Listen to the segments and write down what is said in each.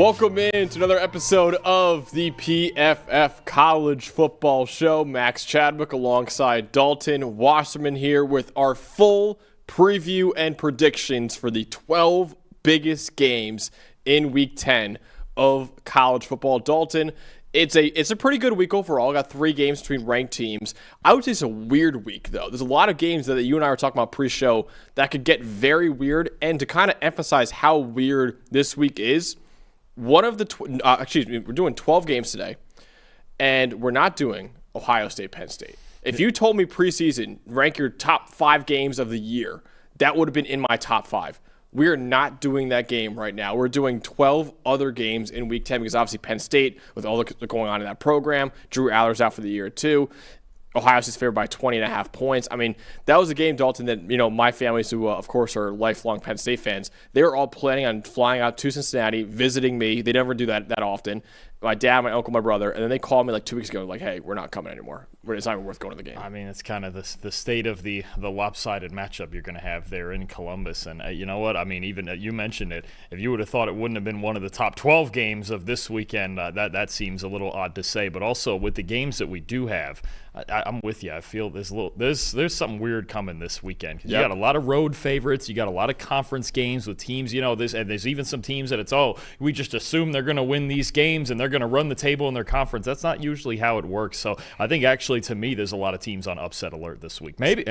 Welcome in to another episode of the PFF College Football Show. Max Chadwick alongside Dalton. Wasserman here with our full preview and predictions for the 12 biggest games in Week 10 of college football. Dalton, it's a pretty good week overall. Got 3 games between ranked teams. I would say it's a weird week, though. There's a lot of games that you and I were talking about pre-show that could get very weird. And to kind of emphasize how weird this week is, one of the we're doing 12 games today, and we're not doing Ohio State, Penn State. If you told me preseason, rank your top 5 games of the year, that would have been in my top 5. We are not doing that game right now. We're doing 12 other games in Week 10 because obviously Penn State, with all the going on in that program, Drew Aller's out for the year too. Ohio State's favored by 20.5 points. I mean, that was a game, Dalton, that, my families who, of course, are lifelong Penn State fans, they were all planning on flying out to Cincinnati, visiting me. They never do that often. My dad, my uncle, my brother, and then they called me like 2 weeks ago, like, hey, we're not coming anymore. It's not even worth going to the game. I mean, it's kind of the state of the lopsided matchup you're going to have there in Columbus. And you know what? I mean, even you mentioned it. If you would have thought it wouldn't have been one of the top 12 games of this weekend, that seems a little odd to say. But also with the games that we do have, I'm with you. I feel there's something weird coming this weekend. Because you got a lot of road favorites. You got a lot of conference games with teams. And there's even some teams that we just assume they're going to win these games and they're going to run the table in their conference. That's not usually how it works. So I think actually to me there's a lot of teams on upset alert this week. Maybe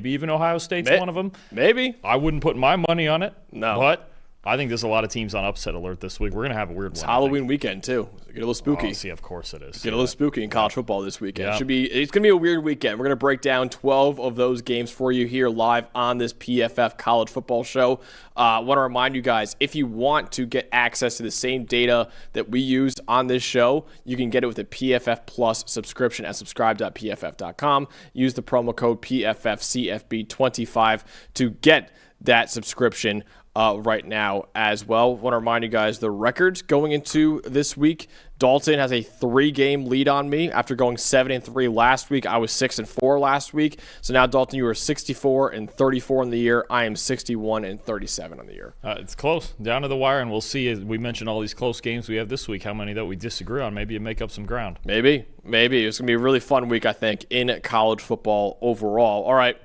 even Ohio State's one of them. Maybe. I wouldn't put my money on it. No. But I think there's a lot of teams on upset alert this week. We're going to have a weird one. It's Halloween weekend, too. Get a little spooky. Oh, see, of course it is. Get a little spooky in college football this weekend. Yeah. It's going to be a weird weekend. We're going to break down 12 of those games for you here live on this PFF College Football Show. I want to remind you guys, if you want to get access to the same data that we use on this show, you can get it with a PFF Plus subscription at subscribe.pff.com. Use the promo code PFFCFB25 to get that subscription right now as well. I want to remind you guys the records going into this week. Dalton has a 3-game lead on me after going 7-3 last week. I was 6-4 last week. So now, Dalton, you are 64-34 in the year. I am 61-37 on the year. It's close, down to the wire, and we'll see. As we mentioned all these close games we have this week, how many that we disagree on. Maybe you make up some ground. Maybe. It's going to be a really fun week, I think, in college football overall. All right.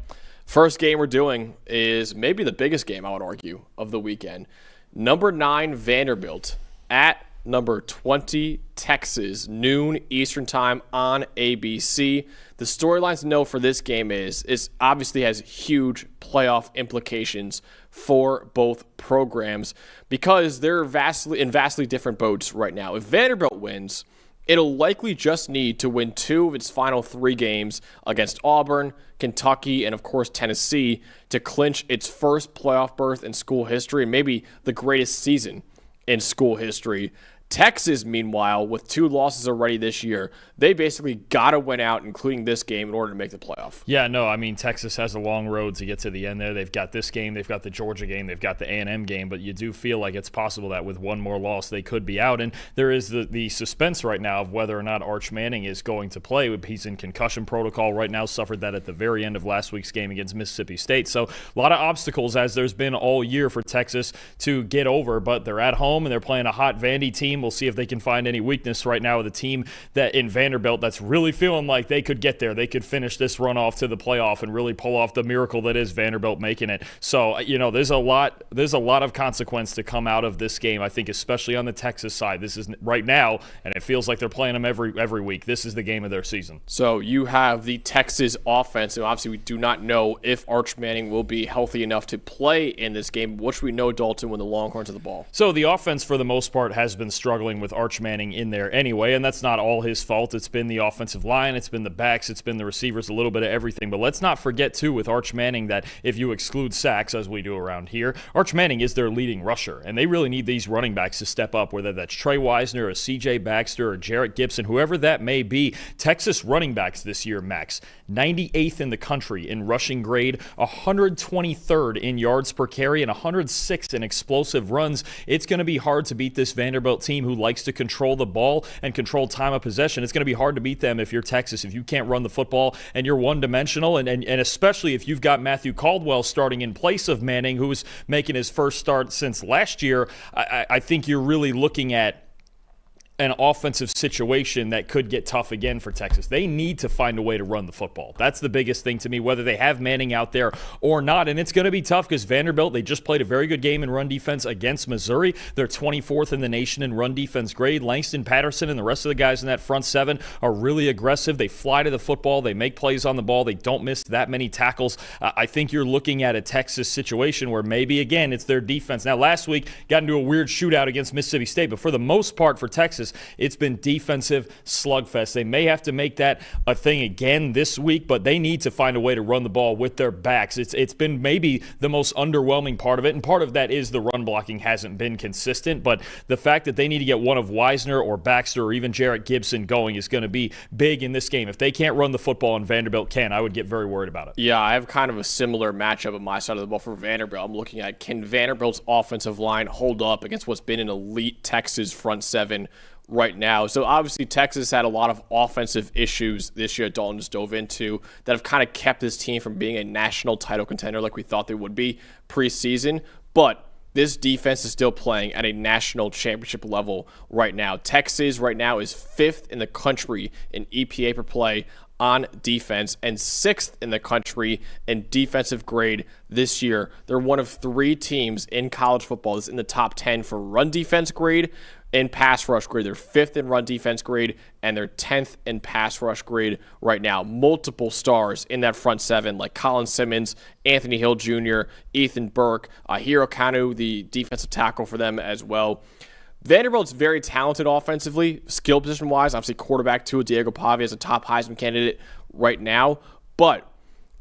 First game we're doing is maybe the biggest game, I would argue, of the weekend. Number 9, Vanderbilt at number 20, Texas, noon Eastern time on ABC. The storylines to know for this game is obviously has huge playoff implications for both programs because they're in vastly different boats right now. If Vanderbilt wins, it'll likely just need to win 2 of its final 3 games against Auburn, Kentucky, and of course Tennessee to clinch its first playoff berth in school history and maybe the greatest season in school history. Texas, meanwhile, with 2 losses already this year, they basically got to win out, including this game, in order to make the playoff. Yeah, no, I mean, Texas has a long road to get to the end there. They've got this game, they've got the Georgia game, they've got the A&M game, but you do feel like it's possible that with one more loss, they could be out. And there is the suspense right now of whether or not Arch Manning is going to play. He's in concussion protocol right now, suffered that at the very end of last week's game against Mississippi State. So a lot of obstacles, as there's been all year for Texas to get over, but they're at home and they're playing a hot Vandy team. We'll see if they can find any weakness right now with a team that in Vanderbilt that's really feeling like they could get there. They could finish this run off to the playoff and really pull off the miracle that is Vanderbilt making it. So, there's a lot of consequence to come out of this game, I think, especially on the Texas side. This is right now, and it feels like they're playing them every week. This is the game of their season. So you have the Texas offense, and obviously we do not know if Arch Manning will be healthy enough to play in this game, which we know, Dalton, when the Longhorns of the ball. So the offense, for the most part, has been struggling with Arch Manning in there anyway, and that's not all his fault. It's been the offensive line, it's been the backs, it's been the receivers, a little bit of everything. But let's not forget, too, with Arch Manning, that if you exclude sacks, as we do around here, Arch Manning is their leading rusher, and they really need these running backs to step up, whether that's Trey Wisner or C.J. Baxter or Jarrett Gibson, whoever that may be. Texas running backs this year, Max, 98th in the country in rushing grade, 123rd in yards per carry, and 106th in explosive runs. It's going to be hard to beat this Vanderbilt team. team who likes to control the ball and control time of possession. It's going to be hard to beat them if you're Texas, if you can't run the football and you're one-dimensional, and especially if you've got Matthew Caldwell starting in place of Manning, who's making his first start since last year. I think you're really looking at an offensive situation that could get tough again for Texas. They need to find a way to run the football. That's the biggest thing to me, whether they have Manning out there or not. And it's going to be tough because Vanderbilt, they just played a very good game in run defense against Missouri. They're 24th in the nation in run defense grade. Langston Patterson and the rest of the guys in that front seven are really aggressive. They fly to the football. They make plays on the ball. They don't miss that many tackles. I think you're looking at a Texas situation where maybe, again, it's their defense. Now, last week, got into a weird shootout against Mississippi State, but for the most part for Texas, it's been defensive slugfest. They may have to make that a thing again this week, but they need to find a way to run the ball with their backs. It's been maybe the most underwhelming part of it, and part of that is the run blocking hasn't been consistent, but the fact that they need to get one of Wisner or Baxter or even Jarrett Gibson going is going to be big in this game. If they can't run the football and Vanderbilt can, I would get very worried about it. Yeah, I have kind of a similar matchup on my side of the ball for Vanderbilt. I'm looking at, can Vanderbilt's offensive line hold up against what's been an elite Texas front seven right now? So obviously Texas had a lot of offensive issues this year Dalton just dove into that have kind of kept this team from being a national title contender like we thought they would be preseason. But this defense is still playing at a national championship level right now. Texas right now is 5th in the country in EPA per play on defense and 6th in the country in defensive grade this year. They're one of 3 teams in college football that's in the top 10 for run defense grade and pass rush grade. They're 5th in run defense grade and they're 10th in pass rush grade right now. Multiple stars in that front seven like Colin Simmons, Anthony Hill Jr., Ethan Burke, Hiro Kanu, the defensive tackle for them as well. Vanderbilt's very talented offensively, skill position-wise. Obviously, quarterback too, Diego Pavia is a top Heisman candidate right now. But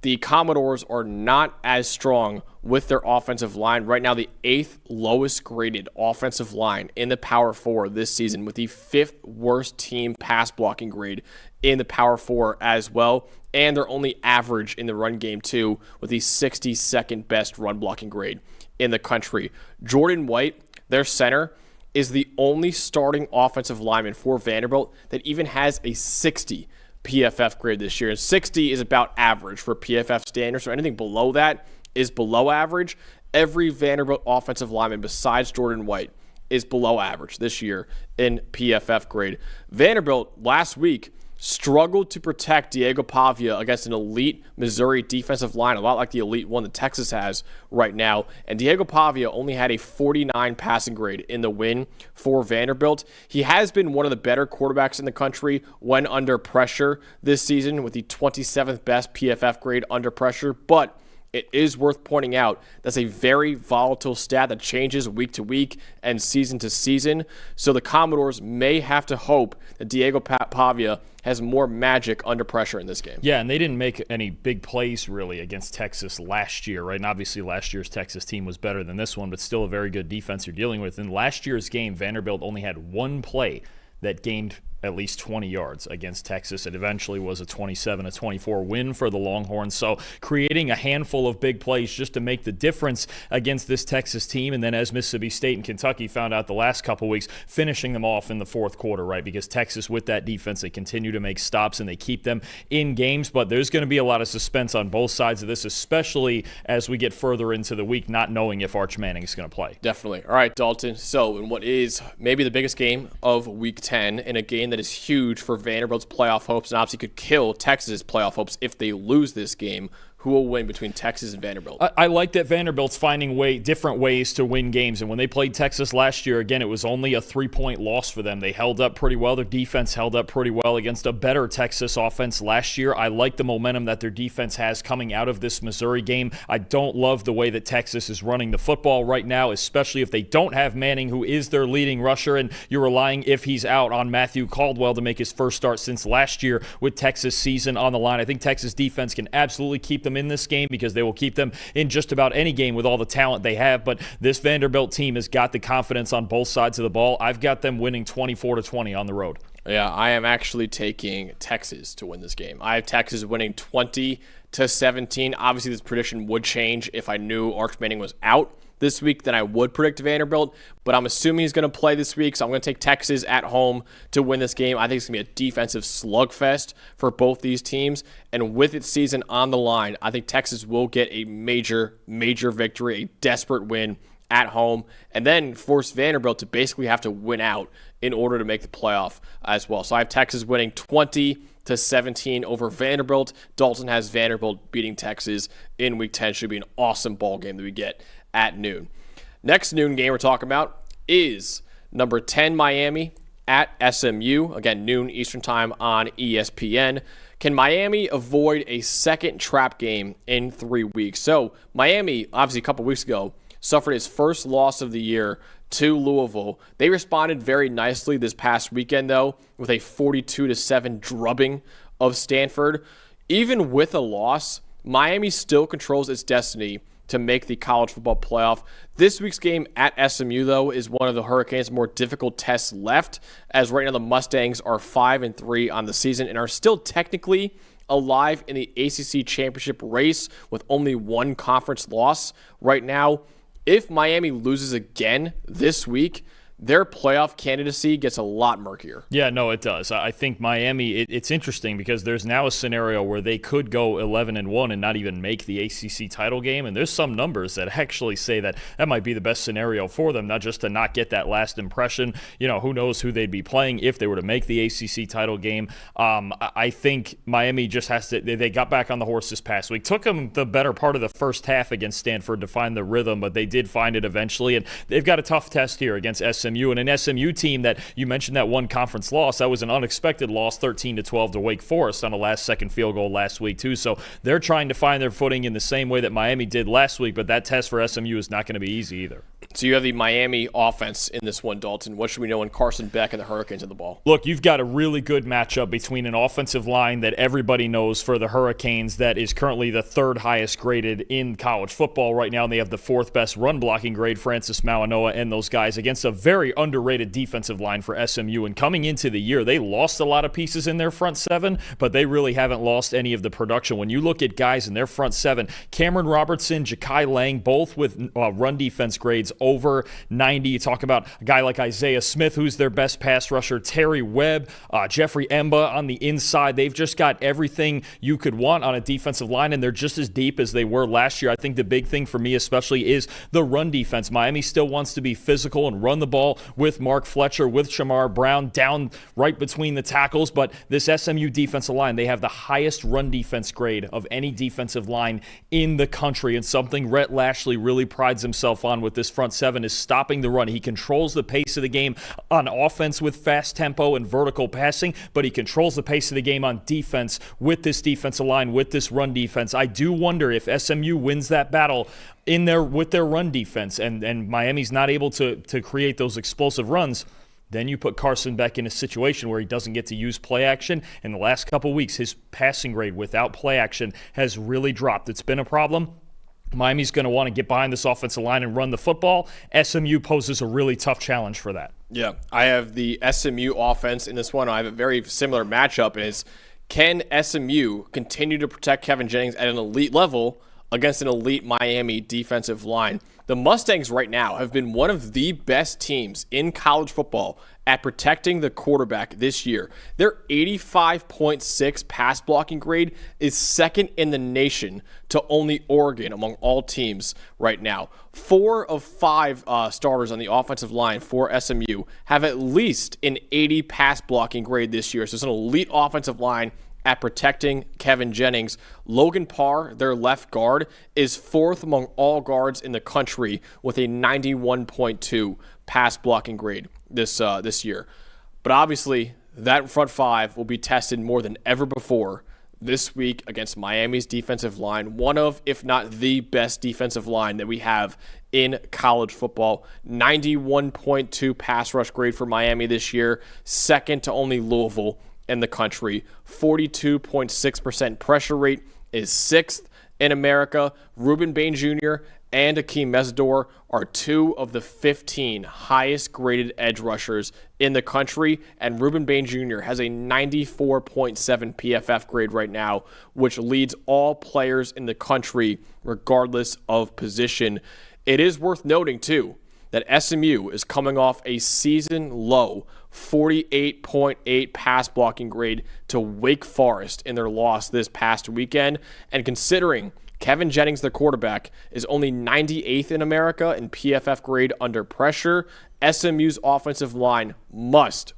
the Commodores are not as strong with their offensive line. Right now, the 8th lowest graded offensive line in the Power 4 this season, with the 5th worst team pass blocking grade in the Power 4 as well. And they're only average in the run game too, with the 62nd best run blocking grade in the country. Jordan White, their center, is the only starting offensive lineman for Vanderbilt that even has a 60 PFF grade this year. And 60 is about average for PFF standards, so anything below that is below average. Every Vanderbilt offensive lineman besides Jordan White is below average this year in PFF grade. Vanderbilt last week struggled to protect Diego Pavia against an elite Missouri defensive line, a lot like the elite one that Texas has right now. And Diego Pavia only had a 49 passing grade in the win for Vanderbilt. He has been one of the better quarterbacks in the country when under pressure this season, with the 27th best PFF grade under pressure, but it is worth pointing out that's a very volatile stat that changes week to week and season to season. So the Commodores may have to hope that Diego Pavia has more magic under pressure in this game. Yeah, and they didn't make any big plays really against Texas last year, right? And obviously last year's Texas team was better than this one, but still a very good defense you're dealing with. In last year's game, Vanderbilt only had one play that gained at least 20 yards against Texas. It eventually was a 27-24 win for the Longhorns. So creating a handful of big plays just to make the difference against this Texas team. And then as Mississippi State and Kentucky found out the last couple weeks, finishing them off in the fourth quarter, right? Because Texas, with that defense, they continue to make stops and they keep them in games. But there's going to be a lot of suspense on both sides of this, especially as we get further into the week, not knowing if Arch Manning is going to play. Definitely. All right, Dalton. So in what is maybe the biggest game of Week 10, in a game that is huge for Vanderbilt's playoff hopes and obviously could kill Texas's playoff hopes if they lose this game, who will win between Texas and Vanderbilt? I like that Vanderbilt's finding different ways to win games. And when they played Texas last year, again, it was only a 3-point loss for them. They held up pretty well. Their defense held up pretty well against a better Texas offense last year. I like the momentum that their defense has coming out of this Missouri game. I don't love the way that Texas is running the football right now, especially if they don't have Manning, who is their leading rusher, and you're relying, if he's out, on Matthew Caldwell to make his first start since last year with Texas season on the line. I think Texas defense can absolutely keep them in this game because they will keep them in just about any game with all the talent they have. But this Vanderbilt team has got the confidence on both sides of the ball. I've got them winning 24-20 on the road. Yeah, I am actually taking Texas to win this game. I have Texas winning 20-17. Obviously, this prediction would change if I knew Arch Manning was out. this week than I would predict Vanderbilt, but I'm assuming he's going to play this week, so I'm going to take Texas at home to win this game. I think it's going to be a defensive slugfest for both these teams, and with its season on the line, I think Texas will get a major victory, a desperate win at home, and then force Vanderbilt to basically have to win out in order to make the playoff as well. So I have Texas winning 20-17 over Vanderbilt. Dalton has Vanderbilt beating Texas in Week 10. Should be an awesome ball game that we get at noon. Next noon game we're talking about is number 10 Miami at SMU. Again, noon Eastern time on ESPN. Can Miami avoid a second trap game in 3 weeks? So Miami, obviously a couple weeks ago, suffered his first loss of the year to Louisville. They responded very nicely this past weekend, though, with a 42-7 drubbing of Stanford. Even with a loss, Miami still controls its destiny to make the college football playoff. This week's game at SMU, though, is one of the Hurricanes' more difficult tests left, as right now the Mustangs are 5-3 on the season and are still technically alive in the ACC championship race with only one conference loss right now. If Miami loses again this week, their playoff candidacy gets a lot murkier. Yeah, no, it does. I think Miami, it's interesting because there's now a scenario where they could go 11-1 and not even make the ACC title game. And there's some numbers that actually say that might be the best scenario for them, not just to not get that last impression. You know, who knows who they'd be playing if they were to make the ACC title game. I think Miami just has to, they got back on the horse this past week. Took them the better part of the first half against Stanford to find the rhythm, but they did find it eventually. And they've got a tough test here against SMU. And an SMU team that you mentioned that one conference loss, that was an unexpected loss, 13-12 to Wake Forest on a last-second field goal last week too. So they're trying to find their footing in the same way that Miami did last week, but that test for SMU is not going to be easy either. So you have the Miami offense in this one, Dalton. What should we know when Carson Beck and the Hurricanes have the ball? Look, you've got a really good matchup between an offensive line that everybody knows for the Hurricanes that is currently the third highest graded in college football right now, and they have the fourth best run blocking grade, Francis Mauanoa and those guys, against a very underrated defensive line for SMU. And coming into the year, they lost a lot of pieces in their front seven, but they really haven't lost any of the production. When you look at guys in their front seven, Cameron Robertson, Ja'Kai Lang, both with run defense grades over 90. You talk about a guy like Isaiah Smith, who's their best pass rusher, Terry Webb, Jeffrey Emba on the inside. They've just got everything you could want on a defensive line, and they're just as deep as they were last year. I think the big thing for me especially is the run defense. Miami still wants to be physical and run the ball with Mark Fletcher, with Shamar Brown down right between the tackles, but this SMU defensive line, they have the highest run defense grade of any defensive line in the country, and something Rhett Lashley really prides himself on with this front seven is stopping the run. He controls the pace of the game on offense with fast tempo and vertical passing, but he controls the pace of the game on defense with this defensive line, with this run defense. I do wonder if SMU wins that battle in there with their run defense and Miami's not able to create those explosive runs. Then you put Carson Beck in a situation where he doesn't get to use play action. In the last couple weeks, his passing grade without play action has really dropped. It's been a problem. Miami's going to want to get behind this offensive line and run the football. SMU poses a really tough challenge for that. Yeah, I have the SMU offense in this one. I have a very similar matchup. Is can SMU continue to protect Kevin Jennings at an elite level against an elite Miami defensive line? The Mustangs right now have been one of the best teams in college football at protecting the quarterback this year. Their 85.6 pass blocking grade is second in the nation to only Oregon among all teams right now. 4 of 5 starters on the offensive line for SMU have at least an 80 pass blocking grade this year. So it's an elite offensive line at protecting Kevin Jennings. Logan Parr, their left guard, is 4th among all guards in the country with a 91.2 pass blocking grade this year. But obviously, that front five will be tested more than ever before this week against Miami's defensive line, one of, if not the best defensive line that we have in college football. 91.2 pass rush grade for Miami this year, second to only Louisville in the country. 42.6% pressure rate is 6th in America. Ruben Bain Jr. and Akeem Mesidor are 2 of the 15 highest graded edge rushers in the country, and Ruben Bain Jr. has a 94.7 PFF grade right now, which leads all players in the country regardless of position. It is worth noting, too, that SMU is coming off a season-low 48.8 pass blocking grade to Wake Forest in their loss this past weekend. And considering Kevin Jennings, their quarterback, is only 98th in America in PFF grade under pressure, SMU's offensive line must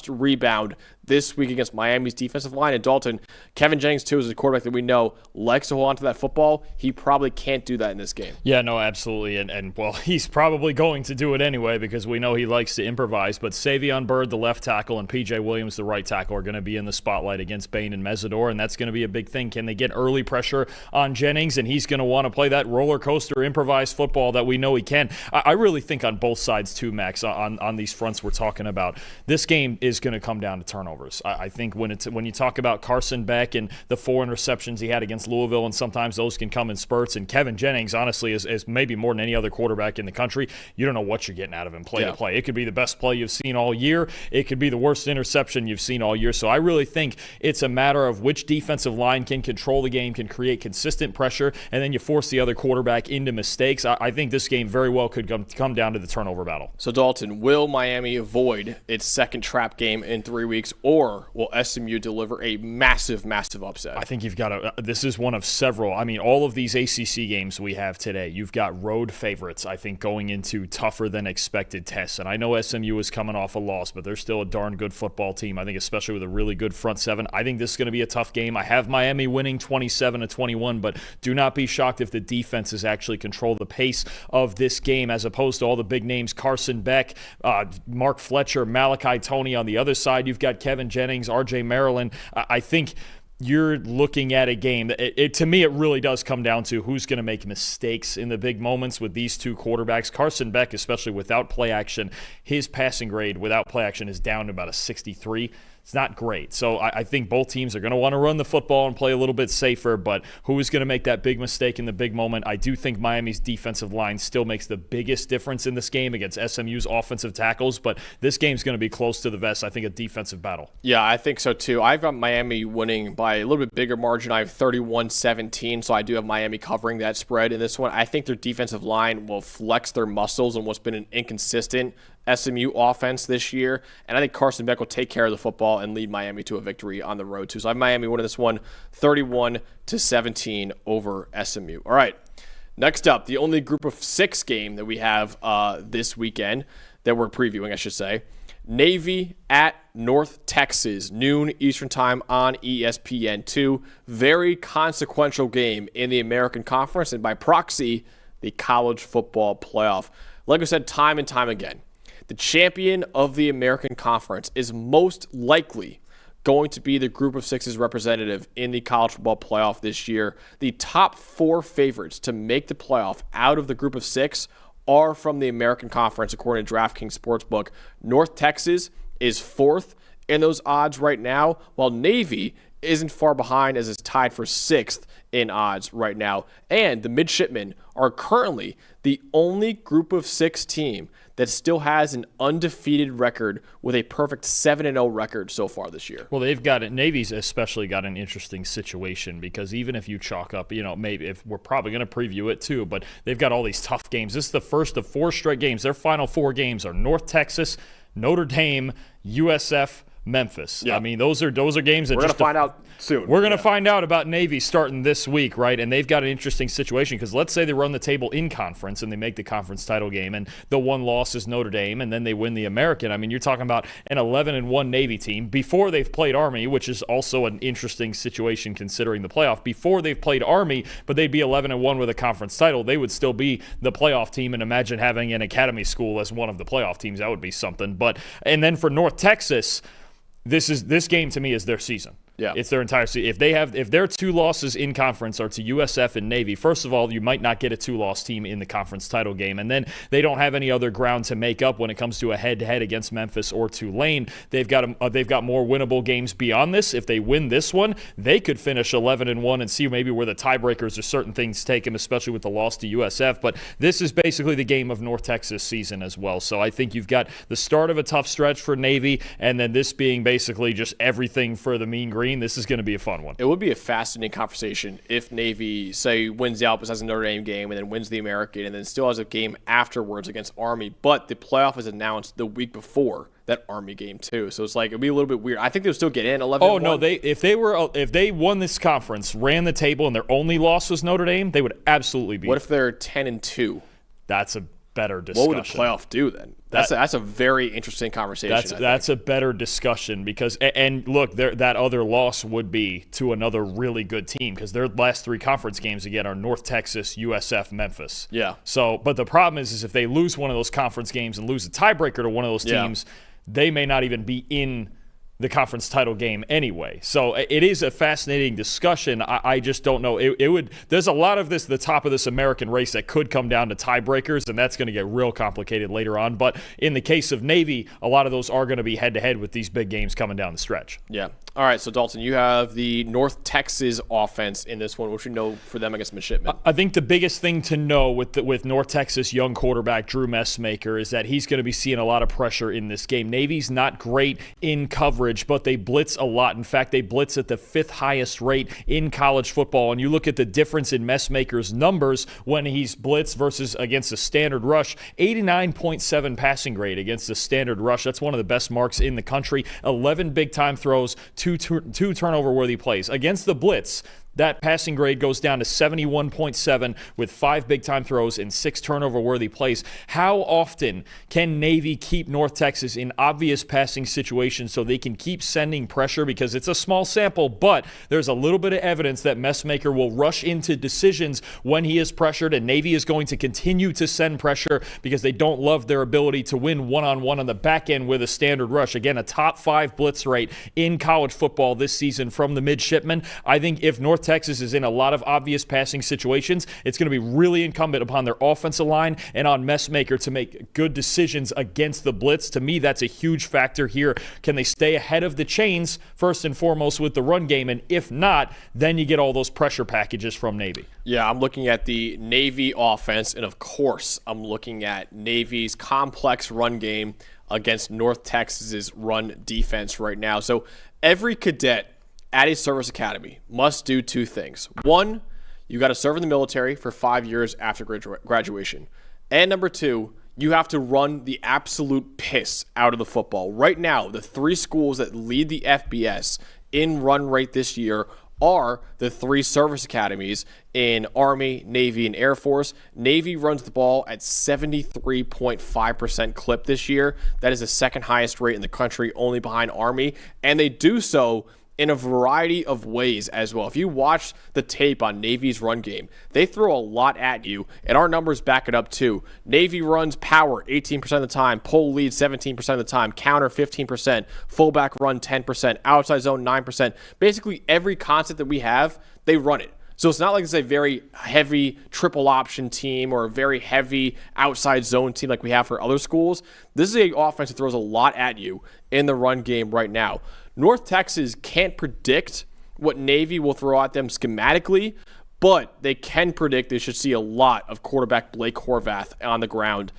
rebound this week against Miami's defensive line. And Dalton, Kevin Jennings, too, is a quarterback that we know likes to hold on to that football. He probably can't do that in this game. Yeah, no, absolutely. And well, he's probably going to do it anyway because we know he likes to improvise. But Savion Byrd, the left tackle, and P.J. Williams, the right tackle, are going to be in the spotlight against Bain and Mesidor, and that's going to be a big thing. Can they get early pressure on Jennings? And he's going to want to play that roller coaster improvised football that we know he can. I really think on both sides, too, Max, on these fronts we're talking about, this game is going to come down to turnovers. I think when you talk about Carson Beck and the 4 interceptions he had against Louisville, and sometimes those can come in spurts, and Kevin Jennings, honestly, is maybe more than any other quarterback in the country. You don't know what you're getting out of him play to play. It could be the best play you've seen all year. It could be the worst interception you've seen all year. So I really think it's a matter of which defensive line can control the game, can create consistent pressure, and then you force the other quarterback into mistakes. I think this game very well could come down to the turnover battle. So Dalton, will Miami avoid its second trap game in 3 weeks, or will SMU deliver a massive upset? I think you've got this is one of several. I mean, all of these ACC games we have today, you've got road favorites, I think, going into tougher than expected tests. And I know SMU is coming off a loss, but they're still a darn good football team. I think especially with a really good front seven. I think this is going to be a tough game. I have Miami winning 27-21, but do not be shocked if the defenses actually control the pace of this game as opposed to all the big names, Carson Beck, Mark Fletcher, Malachi Toney. On the other side, you've got Kevin Jennings, R.J. Maryland. I think you're looking at a game that to me, it really does come down to who's going to make mistakes in the big moments with these two quarterbacks. Carson Beck, especially without play action, his passing grade without play action is down to about a 63. It's not great. So I think both teams are going to want to run the football and play a little bit safer, but who is going to make that big mistake in the big moment? I do think Miami's defensive line still makes the biggest difference in this game against SMU's offensive tackles, but this game's going to be close to the vest. I think a defensive battle. Yeah, I think so too. I've got Miami winning by a little bit bigger margin. I have 31-17, so I do have Miami covering that spread in this one. I think their defensive line will flex their muscles in what's been an inconsistent SMU offense this year, and I think Carson Beck will take care of the football and lead Miami to a victory on the road too. So I have Miami winning this one 31-17 over SMU. All right, next up, the only group of 6 game that we have this weekend that we're previewing, I should say. Navy at North Texas, noon Eastern time on ESPN2. Very consequential game in the American Conference and by proxy, the college football playoff. Like I said, time and time again, the champion of the American Conference is most likely going to be the group of 6's representative in the college football playoff this year. The top 4 favorites to make the playoff out of the group of 6 are from the American Conference, according to DraftKings Sportsbook. North Texas is 4th in those odds right now, while Navy isn't far behind as it's tied for 6th in odds right now. And the Midshipmen are currently the only group of 6 team that still has an undefeated record with a perfect 7-0 record so far this year. Well, Navy's especially got an interesting situation because even if you chalk up, maybe if we're probably going to preview it too, but they've got all these tough games. This is the first of 4 straight games. Their final 4 games are North Texas, Notre Dame, USF, Memphis. Yep. I mean, those are games that we're going to find out soon. We're going to find out about Navy starting this week, right? And they've got an interesting situation because let's say they run the table in conference and they make the conference title game, and the one loss is Notre Dame, and then they win the American. I mean, you're talking about an 11-1 Navy team before they've played Army, which is also an interesting situation considering the playoff. Before they've played Army, but they'd be 11-1 with a conference title, they would still be the playoff team. And imagine having an academy school as one of the playoff teams. That would be something. And then for North Texas, this game to me is their season. Yeah. It's their entire season. If their 2 losses in conference are to USF and Navy, first of all, you might not get a 2-loss team in the conference title game. And then they don't have any other ground to make up when it comes to a head-to-head against Memphis or Tulane. They've got more winnable games beyond this. If they win this one, they could finish 11-1 and see maybe where the tiebreakers or certain things take them, especially with the loss to USF. But this is basically the game of North Texas season as well. So I think you've got the start of a tough stretch for Navy, and then this being basically just everything for the Mean Green Green. This is going to be a fun one. It would be a fascinating conversation if Navy, say, wins the Alpes, has a Notre Dame game, and then wins the American, and then still has a game afterwards against Army. But the playoff is announced the week before that Army game too. So it's like, it'd be a little bit weird. I think they'll still get in 11. Oh no, if they won this conference, ran the table, and their only loss was Notre Dame, they would absolutely be. What if they're 10-2? That's a better discussion. What would the playoff do then? That's a very interesting conversation. That's a better discussion because, and look, that other loss would be to another really good team because their last 3 conference games again are North Texas, USF, Memphis. Yeah. So, but the problem is if they lose one of those conference games and lose a tiebreaker to one of those teams, they may not even be in the conference title game anyway. So it is a fascinating discussion. I just don't know. There's a lot of this, the top of this American race that could come down to tiebreakers, and that's going to get real complicated later on. But in the case of Navy, a lot of those are going to be head-to-head with these big games coming down the stretch. Yeah. All right, so Dalton, you have the North Texas offense in this one. What should you know for them against Midshipmen? I think the biggest thing to know with North Texas young quarterback Drew Messmaker is that he's going to be seeing a lot of pressure in this game. Navy's not great in coverage, but they blitz a lot. In fact, they blitz at the 5th highest rate in college football. And you look at the difference in Messmaker's numbers when he's blitzed versus against a standard rush, 89.7 passing grade against the standard rush. That's one of the best marks in the country. 11 big-time throws, two turnover-worthy plays. Against the blitz, that passing grade goes down to 71.7 with 5 big-time throws and 6 turnover-worthy plays. How often can Navy keep North Texas in obvious passing situations so they can keep sending pressure? Because it's a small sample, but there's a little bit of evidence that Messmaker will rush into decisions when he is pressured, and Navy is going to continue to send pressure because they don't love their ability to win one-on-one on the back end with a standard rush. Again, a top 5 blitz rate in college football this season from the midshipmen. I think if North Texas is in a lot of obvious passing situations, it's going to be really incumbent upon their offensive line and on Messmaker to make good decisions against the blitz. To me, that's a huge factor here. Can they stay ahead of the chains first and foremost with the run game? And if not, then you get all those pressure packages from Navy. Yeah, I'm looking at the Navy offense, and of course, I'm looking at Navy's complex run game against North Texas's run defense right now. So every cadet at a service academy must do 2 things. 1, you got to serve in the military for 5 years after graduation. And number 2, you have to run the absolute piss out of the football. Right now, the 3 schools that lead the FBS in run rate this year are the 3 service academies in Army, Navy, and Air Force. Navy runs the ball at 73.5% clip this year. That is the 2nd highest rate in the country, only behind Army. And they do so in a variety of ways as well. If you watch the tape on Navy's run game, they throw a lot at you, and our numbers back it up too. Navy runs power 18% of the time, pull lead 17% of the time, counter 15%, fullback run 10%, outside zone 9%. Basically every concept that we have, they run it. So it's not like it's a very heavy triple option team or a very heavy outside zone team like we have for other schools. This is an offense that throws a lot at you in the run game right now. North Texas can't predict what Navy will throw at them schematically, but they can predict they should see a lot of quarterback Blake Horvath on the ground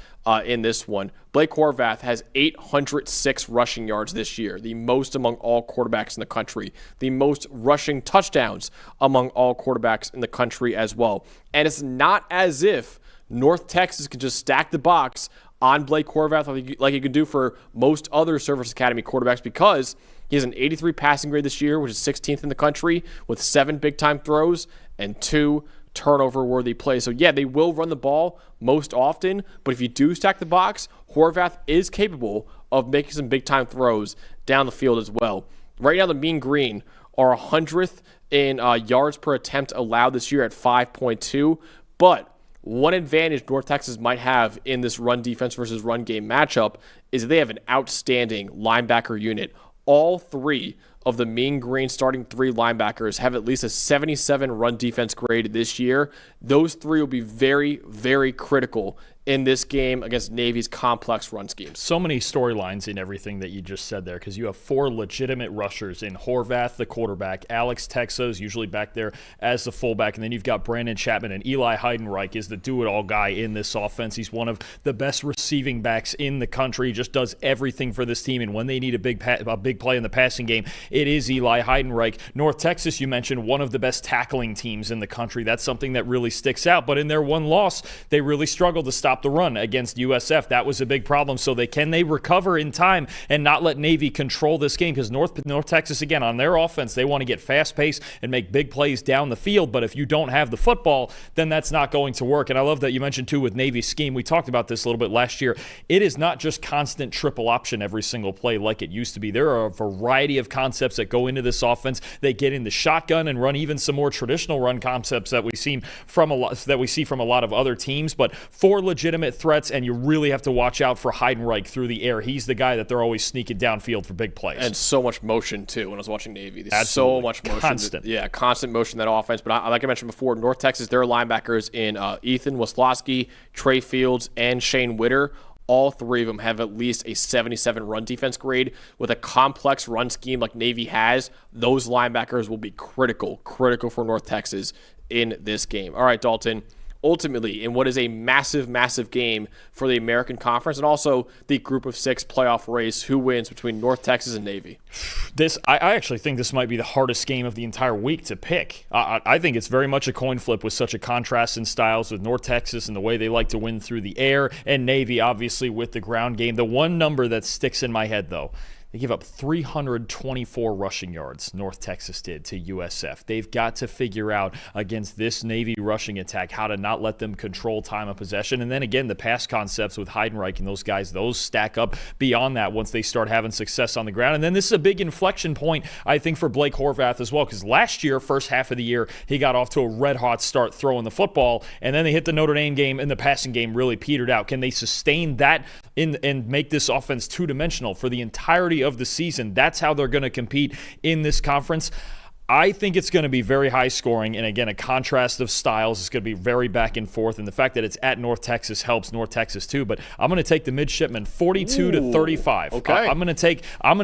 in this one. Blake Horvath has 806 rushing yards this year, the most among all quarterbacks in the country, the most rushing touchdowns among all quarterbacks in the country as well. And it's not as if North Texas can just stack the box on Blake Horvath like you could do for most other Service Academy quarterbacks, because he has an 83 passing grade this year, which is 16th in the country, with 7 big-time throws and 2 turnover-worthy plays. So, yeah, they will run the ball most often, but if you do stack the box, Horvath is capable of making some big-time throws down the field as well. Right now, the Mean Green are 100th in yards per attempt allowed this year at 5.2, but one advantage North Texas might have in this run defense versus run game matchup is they have an outstanding linebacker unit. All 3 of the Mean Green starting 3 linebackers have at least a 77 run defense grade this year. Those 3 will be very, very critical in this game against Navy's complex run schemes. So many storylines in everything that you just said there, because you have 4 legitimate rushers in Horvath, the quarterback, Alex Texas, usually back there as the fullback, and then you've got Brandon Chapman, and Eli Heidenreich is the do-it-all guy in this offense. He's one of the best receiving backs in the country. He just does everything for this team, and when they need a big play in the passing game, it is Eli Heidenreich. North Texas, you mentioned, one of the best tackling teams in the country. That's something that really sticks out, but in their one loss, they really struggled to stop the run against USF. That was a big problem. So can they recover in time and not let Navy control this game? Because North Texas, again, on their offense, they want to get fast pace and make big plays down the field. But if you don't have the football, then that's not going to work. And I love that you mentioned too with Navy's scheme. We talked about this a little bit last year. It is not just constant triple option every single play like it used to be. There are a variety of concepts that go into this offense. They get in the shotgun and run even some more traditional run concepts that we see from a lot of other teams. But 4 legitimate threats, and you really have to watch out for Heidenreich through the air. He's the guy that they're always sneaking downfield for big plays. And so much motion, too, when I was watching Navy. There's Absolutely. so much motion. Constant. Constant motion in that offense. But like I mentioned before, North Texas, their linebackers in Ethan Wisłowski, Trey Fields, and Shane Witter, all 3 of them have at least a 77 run defense grade. With a complex run scheme like Navy has, those linebackers will be critical for North Texas in this game. All right, Dalton. Ultimately, in what is a massive, massive game for the American Conference and also the Group of 6 playoff race, who wins between North Texas and Navy? I actually think this might be the hardest game of the entire week to pick. I think it's very much a coin flip with such a contrast in styles with North Texas and the way they like to win through the air, and Navy, obviously, with the ground game. The one number that sticks in my head, though, they give up 324 rushing yards, North Texas did, to USF. They've got to figure out against this Navy rushing attack how to not let them control time of possession. And then again, the pass concepts with Heidenreich and those guys, those stack up beyond that once they start having success on the ground. And then this is a big inflection point, I think, for Blake Horvath as well, because last year, first half of the year, he got off to a red-hot start throwing the football, and then they hit the Notre Dame game, and the passing game really petered out. Can they sustain that and make this offense two-dimensional for the entirety of the season? That's how they're going to compete in this conference. I think it's going to be very high scoring, and again, a contrast of styles. It's going to be very back and forth, and the fact that it's at North Texas helps North Texas too. But I'm going to take the midshipmen 42-35. Okay. I'm going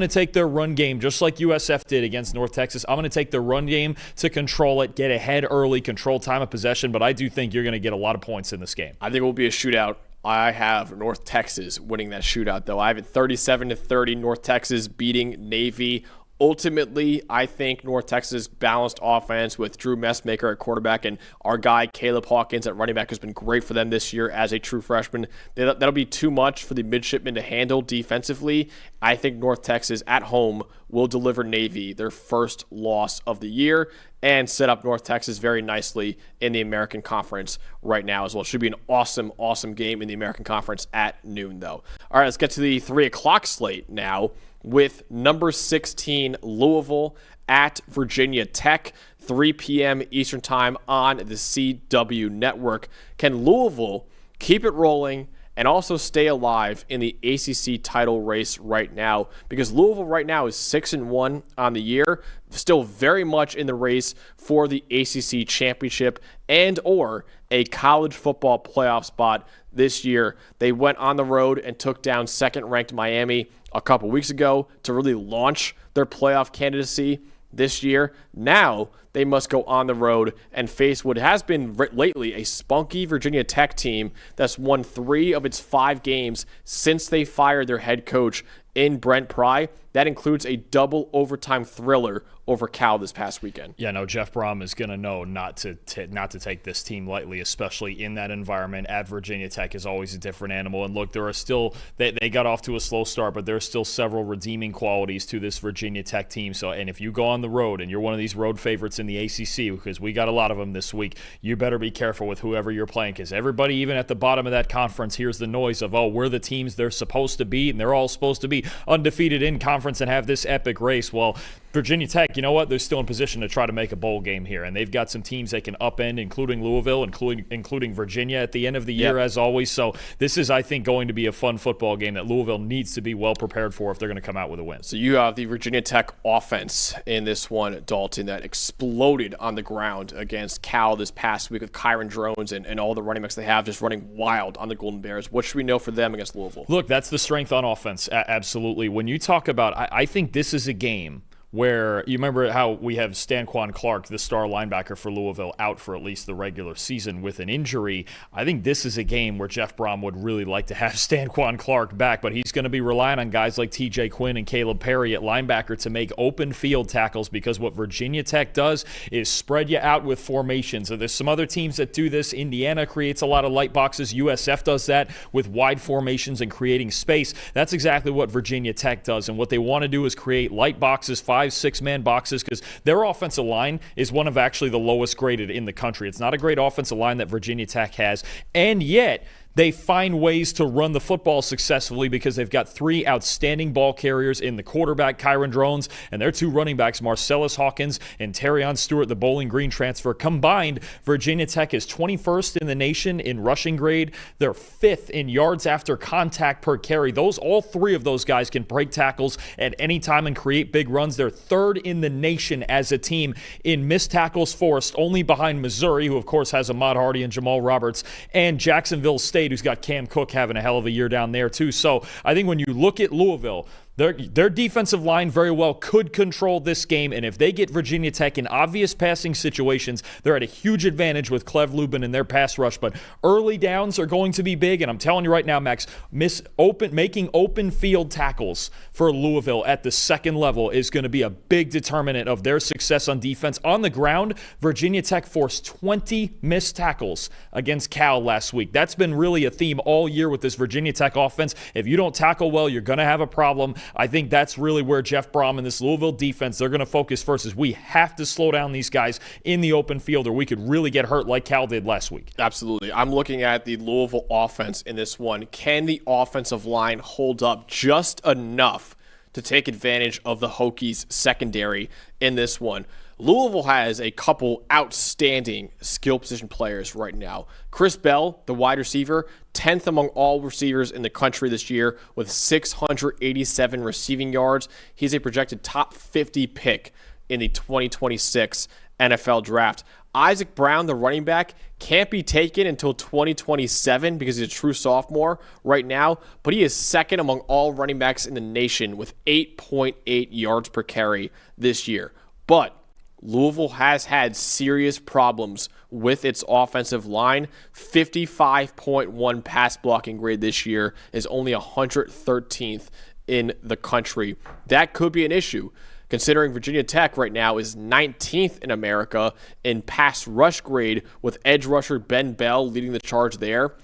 to take their run game just like USF did against North Texas. I'm going to take their run game to control it, get ahead early, control time of possession. But I do think you're going to get a lot of points in this game. I think it will be a shootout. I have North Texas winning that shootout, though. I have it 37-30, North Texas beating Navy. Ultimately, I think North Texas' balanced offense with Drew Messmaker at quarterback and our guy Caleb Hawkins at running back has been great for them this year as a true freshman. That'll be too much for the midshipmen to handle defensively. I think North Texas at home will deliver Navy their first loss of the year and set up North Texas very nicely in the American Conference right now as well. It should be an awesome, awesome game in the American Conference at noon, though. All right, let's get to the 3 o'clock slate now, with number 16 Louisville at Virginia Tech, 3 p.m. Eastern Time on the CW Network. Can Louisville keep it rolling and also stay alive in the ACC title race right now? Because Louisville right now is 6-1 on the year, still very much in the race for the ACC championship and or a college football playoff spot this year. They went on the road and took down second-ranked Miami a couple weeks ago to really launch their playoff candidacy this year. Now they must go on the road and face what has been lately a spunky Virginia Tech team that's won 3 of its 5 games since they fired their head coach in Brent Pry. That includes a double overtime thriller over Cal this past weekend. Yeah, no, Jeff Brom is going to know not to take this team lightly, especially in that environment. At Virginia Tech is always a different animal. And look, there are still they got off to a slow start, but there's still several redeeming qualities to this Virginia Tech team. So, and if you go on the road and you're one of these road favorites in the ACC, because we got a lot of them this week, you better be careful with whoever you're playing, because everybody, even at the bottom of that conference, hears the noise of, oh, we're the teams they're supposed to beat, and they're all supposed to be undefeated in conference and have this epic race. Well, Virginia Tech, you know what? They're still in position to try to make a bowl game here, and they've got some teams they can upend, including Louisville, including Virginia at the end of the year, as always. So this is, I think, going to be a fun football game that Louisville needs to be well prepared for if they're going to come out with a win. So you have the Virginia Tech offense in this one, Dalton, that exploded on the ground against Cal this past week with Kyron Drones and all the running backs they have just running wild on the Golden Bears. What should we know for them against Louisville? Look, that's the strength on offense, absolutely. When you talk about, I think this is a game where you remember how we have Stanquan Clark, the star linebacker for Louisville, out for at least the regular season with an injury. I think this is a game where Jeff Brom would really like to have Stanquan Clark back, but he's going to be relying on guys like TJ Quinn and Caleb Perry at linebacker to make open field tackles, because what Virginia Tech does is spread you out with formations. There's some other teams that do this. Indiana creates a lot of light boxes. USF does that with wide formations and creating space. That's exactly what Virginia Tech does, and what they want to do is create light boxes, 5-6-man boxes, because their offensive line is one of actually the lowest graded in the country. It's not a great offensive line that Virginia Tech has, and yet they find ways to run the football successfully because they've got three outstanding ball carriers in the quarterback, Kyron Drones, and their two running backs, Marcellus Hawkins and Terrion Stewart, the Bowling Green transfer. Combined, Virginia Tech is 21st in the nation in rushing grade. They're 5th in yards after contact per carry. All three of those guys can break tackles at any time and create big runs. They're 3rd in the nation as a team in missed tackles forced, only behind Missouri, who of course has Ahmad Hardy and Jamal Roberts, and Jacksonville State, who's got Cam Cook having a hell of a year down there too. So I think when you look at Louisville, their defensive line very well could control this game, and if they get Virginia Tech in obvious passing situations, they're at a huge advantage with Clev Lubin and their pass rush. But early downs are going to be big, and I'm telling you right now, Max, making open field tackles for Louisville at the second level is going to be a big determinant of their success on defense. On the ground, Virginia Tech forced 20 missed tackles against Cal last week. That's been really a theme all year with this Virginia Tech offense. If you don't tackle well, you're going to have a problem. I think that's really where Jeff Brom and this Louisville defense, they're going to focus first, is we have to slow down these guys in the open field or we could really get hurt like Cal did last week. Absolutely. I'm looking at the Louisville offense in this one. Can the offensive line hold up just enough to take advantage of the Hokies secondary in this one? Louisville has a couple outstanding skill position players right now. Chris Bell, the wide receiver, 10th among all receivers in the country this year with 687 receiving yards. He's a projected top 50 pick in the 2026 NFL draft. Isaac Brown, the running back, can't be taken until 2027 because he's a true sophomore right now, but he is 2nd among all running backs in the nation with 8.8 yards per carry this year. But Louisville has had serious problems with its offensive line. 55.1 pass blocking grade this year is only 113th in the country. That could be an issue, considering Virginia Tech right now is 19th in America in pass rush grade, with edge rusher Ben Bell leading the charge there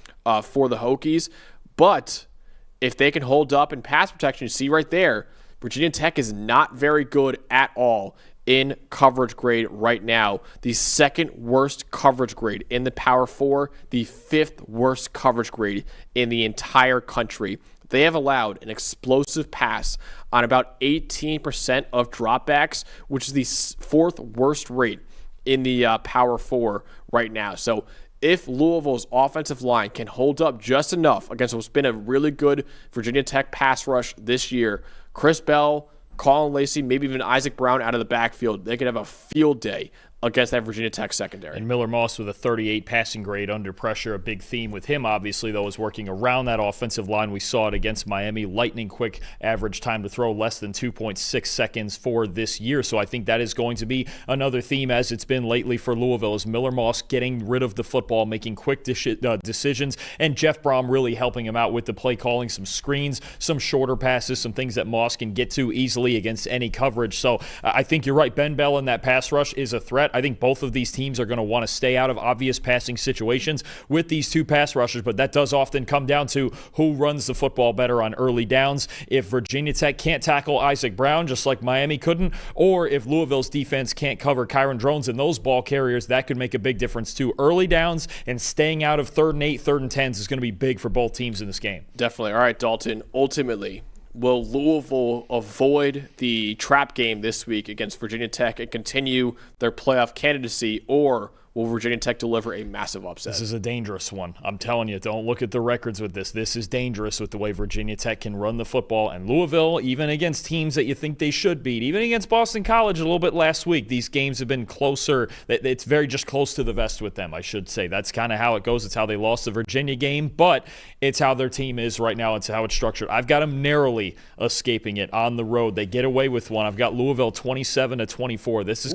for the Hokies. But if they can hold up in pass protection, you see right there, Virginia Tech is not very good at all in coverage grade right now. The 2nd worst coverage grade in the Power 4, the 5th worst coverage grade in the entire country. They have allowed an explosive pass on about 18% of dropbacks, which is the 4th worst rate in the Power 4 right now. So if Louisville's offensive line can hold up just enough against what's been a really good Virginia Tech pass rush this year, Chris Bell, Colin Lacey, maybe even Isaac Brown out of the backfield, they could have a field day against that Virginia Tech secondary. And Miller Moss with a 38 passing grade under pressure. A big theme with him, obviously, though, is working around that offensive line. We saw it against Miami. Lightning quick average time to throw, less than 2.6 seconds for this year. So I think that is going to be another theme, as it's been lately for Louisville, is Miller Moss getting rid of the football, making quick decisions, and Jeff Brom really helping him out with the play calling, some screens, some shorter passes, some things that Moss can get to easily against any coverage. So I think you're right. Ben Bell in that pass rush is a threat. I think both of these teams are going to want to stay out of obvious passing situations with these two pass rushers, but that does often come down to who runs the football better on early downs. If Virginia Tech can't tackle Isaac Brown, just like Miami couldn't, or if Louisville's defense can't cover Kyron Drones and those ball carriers, that could make a big difference too. Early downs and staying out of 3rd and 8, 3rd and 10s is going to be big for both teams in this game. Definitely. All right, Dalton, ultimately, will Louisville avoid the trap game this week against Virginia Tech and continue their playoff candidacy, or will Virginia Tech deliver a massive upset? This is a dangerous one. I'm telling you, don't look at the records with this. This is dangerous with the way Virginia Tech can run the football. And Louisville, even against teams that you think they should beat, even against Boston College a little bit last week, these games have been closer. It's very just close to the vest with them, I should say. That's kind of how it goes. It's how they lost the Virginia game, but it's how their team is right now. It's how it's structured. I've got them narrowly escaping it on the road. They get away with one. I've got Louisville 27-24. This is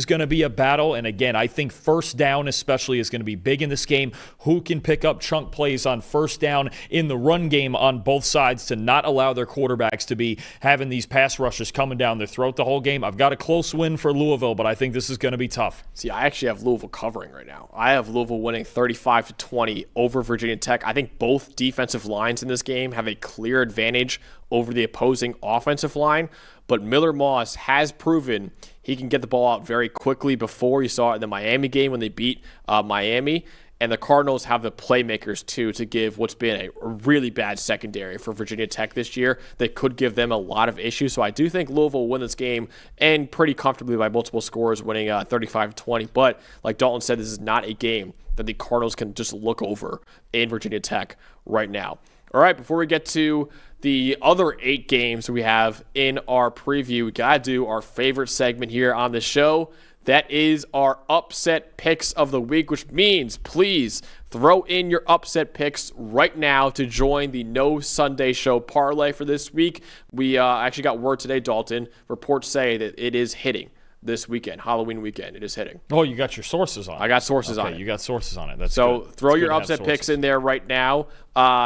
going to be a battle. And again, I think first down especially is going to be big in this game. Who can pick up chunk plays on first down in the run game on both sides to not allow their quarterbacks to be having these pass rushes coming down their throat the whole game? I've got a close win for Louisville, but I think this is going to be tough. See, I actually have Louisville covering right now. I have Louisville winning 35-20 over Virginia Tech. I think both defensive lines in this game have a clear advantage over the opposing offensive line, but Miller Moss has proven he can get the ball out very quickly. Before, you saw it in the Miami game when they beat Miami, and the Cardinals have the playmakers too to give what's been a really bad secondary for Virginia Tech this year that could give them a lot of issues. So I do think Louisville will win this game, and pretty comfortably by multiple scores, winning 35-20. But like Dalton said, this is not a game that the Cardinals can just look over in Virginia Tech right now. All right, before we get to the other 8 games we have in our preview, we got to do our favorite segment here on the show. That is our upset picks of the week, which means please throw in your upset picks right now to join the No Sunday Show parlay for this week. We actually got word today, Dalton. Reports say that it is hitting this weekend, Halloween weekend. It is hitting. Oh, you got your sources on it. I got sources on it. You got sources on it. That's so good. Throw your upset picks in there right now.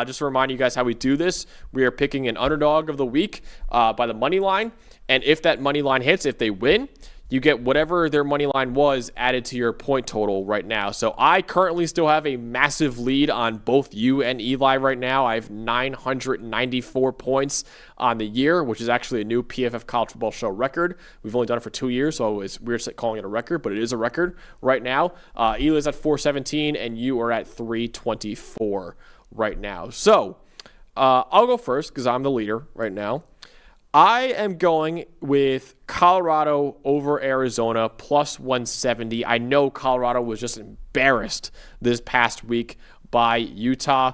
Just to remind you guys how we do this, we are picking an underdog of the week by the money line. And if that money line hits, if they win, you get whatever their money line was added to your point total right now. So I currently still have a massive lead on both you and Eli right now. I have 994 points on the year, which is actually a new PFF College Football Show record. We've only done it for 2 years, so it's weird calling it a record, but it is a record right now. Eli's at 417, and you are at 324 right now. So I'll go first because I'm the leader right now. I am going with Colorado over Arizona plus 170. I know Colorado was just embarrassed this past week by Utah,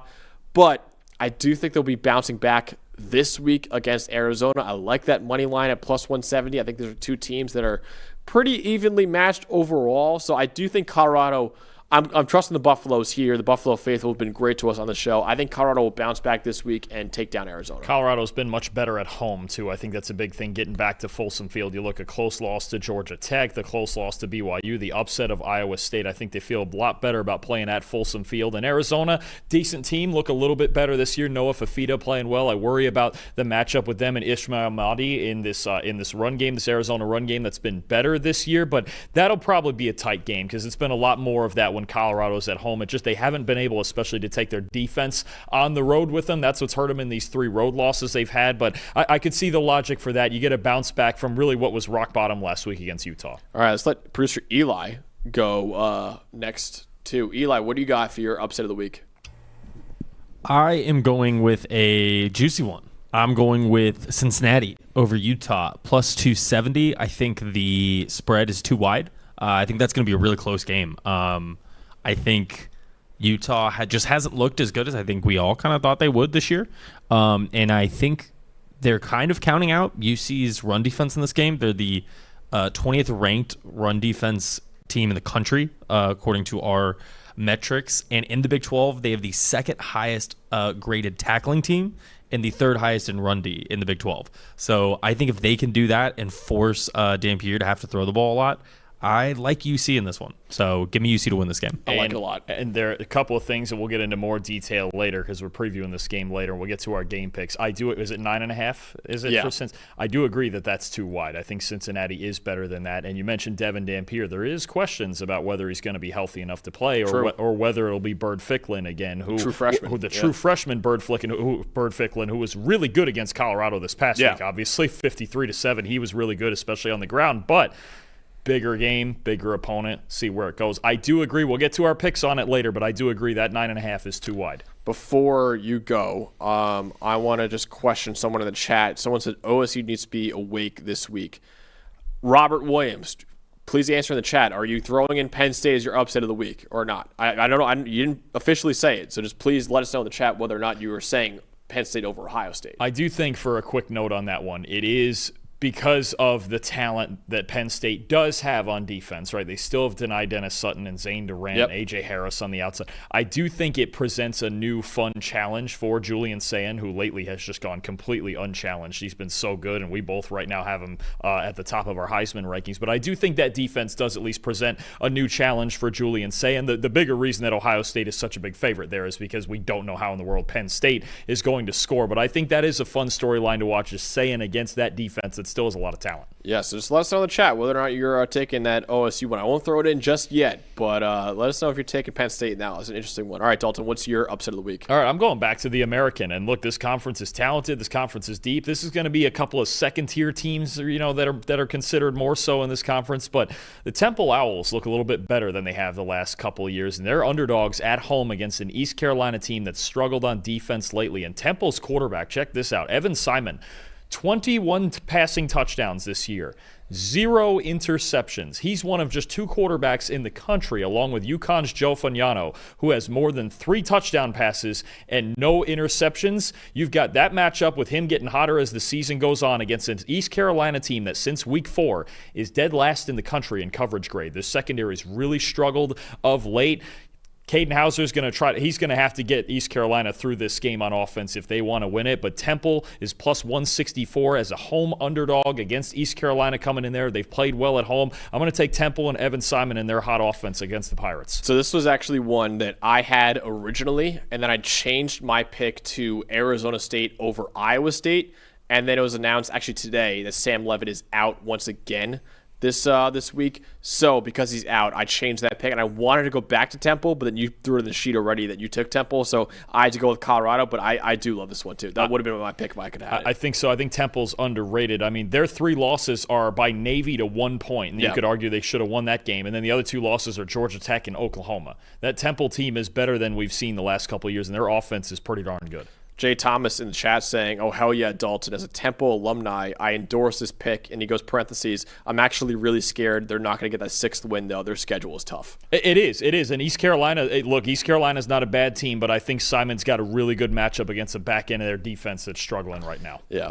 but I do think they'll be bouncing back this week against Arizona. I like that money line at plus 170. I think these are two teams that are pretty evenly matched overall, so I do think Colorado – I'm trusting the Buffaloes here. The Buffalo faithful have been great to us on the show. I think Colorado will bounce back this week and take down Arizona. Colorado's been much better at home, too. I think that's a big thing, getting back to Folsom Field. You look at close loss to Georgia Tech, the close loss to BYU, the upset of Iowa State. I think they feel a lot better about playing at Folsom Field. And Arizona, decent team, look a little bit better this year. Noah Fafita playing well. I worry about the matchup with them and Ishmael Mahdi in this run game, this Arizona run game that's been better this year. But that'll probably be a tight game because it's been a lot more of that when Colorado's at home. It just, they haven't been able, especially to take their defense on the road with them. That's what's hurt them in these 3 road losses they've had. But I could see the logic for that. You get a bounce back from really what was rock bottom last week against Utah. All right, let's let producer Eli go next too. Eli, what do you got for your upset of the week? I am going with a juicy one. I'm going with Cincinnati over Utah plus 270. I think the spread is too wide. I think that's going to be a really close game. I think Utah just hasn't looked as good as I think we all kind of thought they would this year. And I think they're kind of counting out UC's run defense in this game. They're the 20th ranked run defense team in the country, according to our metrics. And in the Big 12, they have the second highest graded tackling team and the third highest in run D in the Big 12. So I think if they can do that and force Dampier to have to throw the ball a lot, I like UC in this one. So give me UC to win this game. I like it a lot. And there are a couple of things that we'll get into more detail later because we're previewing this game later. We'll get to our game picks. Is it 9.5? Is it yeah. For Cincinnati? I do agree that that's too wide. I think Cincinnati is better than that. And you mentioned Devin Dampier. There is questions about whether he's going to be healthy enough to play or whether it'll be Bird Ficklin again, true freshman Bird Ficklin, who was really good against Colorado this past week. Obviously, 53-7. He was really good, especially on the ground. But bigger game, bigger opponent, see where it goes. I do agree. We'll get to our picks on it later, but I do agree that 9.5 is too wide. before you go, I want to just question someone in the chat. Someone said OSU needs to be awake this week. Robert Williams, please answer in the chat. Are you throwing in Penn State as your upset of the week or not? I don't know. You didn't officially say it, so just please let us know in the chat whether or not you were saying Penn State over Ohio State. I do think, for a quick note on that one, it is because of the talent that Penn State does have on defense, right? They still have denied Dennis Sutton and Zane Durant and A.J. Harris on the outside. I do think it presents a new fun challenge for Julian Sayin, who lately has just gone completely unchallenged. He's been so good, and we both right now have him at the top of our Heisman rankings. But I do think that defense does at least present a new challenge for Julian Sayin. The bigger reason that Ohio State is such a big favorite there is because we don't know how in the world Penn State is going to score. But I think that is a fun storyline to watch, is Sayin against that defense that still has a lot of talent. Yeah, so just let us know in the chat whether or not you're taking that OSU one. I won't throw it in just yet, but let us know if you're taking Penn State now. It's an interesting one. All right, Dalton, what's your upset of the week? All right, I'm going back to the American. And look, this conference is talented. This conference is deep. This is going to be a couple of second-tier teams, that are considered more so in this conference. But the Temple Owls look a little bit better than they have the last couple of years. And they're underdogs at home against an East Carolina team that's struggled on defense lately. And Temple's quarterback, check this out, Evan Simon, 21 passing touchdowns this year, 0 interceptions. He's one of just 2 quarterbacks in the country, along with UConn's Joe Fagnano, who has more than 3 touchdown passes and no interceptions. You've got that matchup with him getting hotter as the season goes on against an East Carolina team that since week 4 is dead last in the country in coverage grade. Their secondary's really struggled of late. Caden Hauser's going to he's going to have to get East Carolina through this game on offense if they want to win it. But Temple is plus 164 as a home underdog against East Carolina coming in there. They've played well at home. I'm going to take Temple and Evan Simon and their hot offense against the Pirates. So this was actually one that I had originally, and then I changed my pick to Arizona State over Iowa State. And then it was announced actually today that Sam Leavitt is out once again this week. So because he's out, I changed that pick, and I wanted to go back to Temple, but then you threw it in the sheet already that you took Temple, so I had to go with Colorado. But I do love this one too. That would have been my pick if I could have it. I think so. I think Temple's underrated. I mean, their 3 losses are by Navy to 1 point, and you could argue they should have won that game. And then the other 2 losses are Georgia Tech and Oklahoma. That Temple team is better than we've seen the last couple of years, and their offense is pretty darn good. Jay Thomas in the chat saying, "Oh, hell yeah, Dalton. As a Temple alumni, I endorse this pick." And he goes, parentheses, "I'm actually really scared they're not going to get that 6th win, though. Their schedule is tough." It is. And East Carolina, look, East Carolina's not a bad team, but I think Simon's got a really good matchup against the back end of their defense that's struggling right now. Yeah.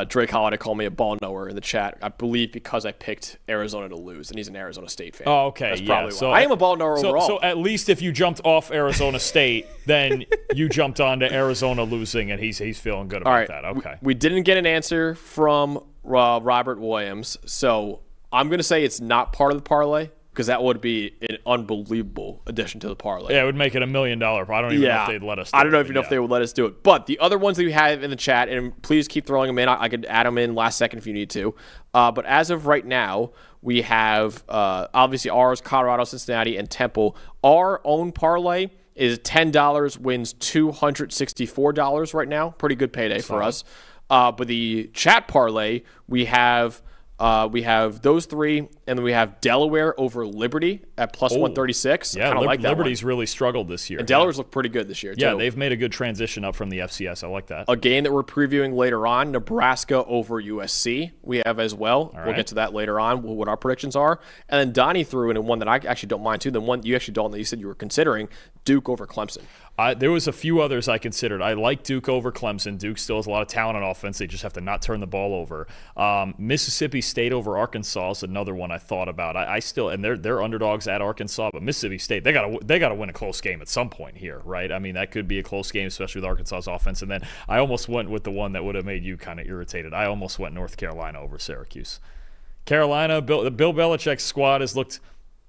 Drake Holiday called me a ball knower in the chat, I believe because I picked Arizona to lose, and he's an Arizona State fan. Oh, okay. That's probably why. So I am a ball knower overall. So at least if you jumped off Arizona State, then you jumped on to Arizona losing, and he's feeling good about that. Okay. We didn't get an answer from Robert Williams, so I'm going to say it's not part of the parlay, because that would be an unbelievable addition to the parlay. Yeah, it would make it $1 million. I don't even know if they'd let us do it. I don't know if they would let us do it. But the other ones that we have in the chat, and please keep throwing them in. I could add them in last second if you need to. But as of right now, we have obviously ours, Colorado, Cincinnati, and Temple. Our own parlay is $10 wins $264 right now. Pretty good payday for us. But the chat parlay, we have those 3, and then we have Delaware over Liberty at plus 136. Yeah, like that Liberty's really struggled this year. And Delaware's looked pretty good this year, too. Yeah, they've made a good transition up from the FCS. I like that. A game that we're previewing later on, Nebraska over USC, we have as well. We'll get to that later on, what our predictions are. And then Donnie threw in one that I actually don't mind, too. The one you actually don't, that you said you were considering, Duke over Clemson. There was a few others I considered. I like Duke over Clemson. Duke still has a lot of talent on offense. They just have to not turn the ball over. Mississippi State over Arkansas is another one I thought about. I still, and they're underdogs at Arkansas, but Mississippi State, they gotta win a close game at some point here, right? I mean, that could be a close game, especially with Arkansas's offense. And then I almost went with the one that would have made you kind of irritated. I almost went North Carolina over Syracuse. Carolina, Bill Belichick's squad has looked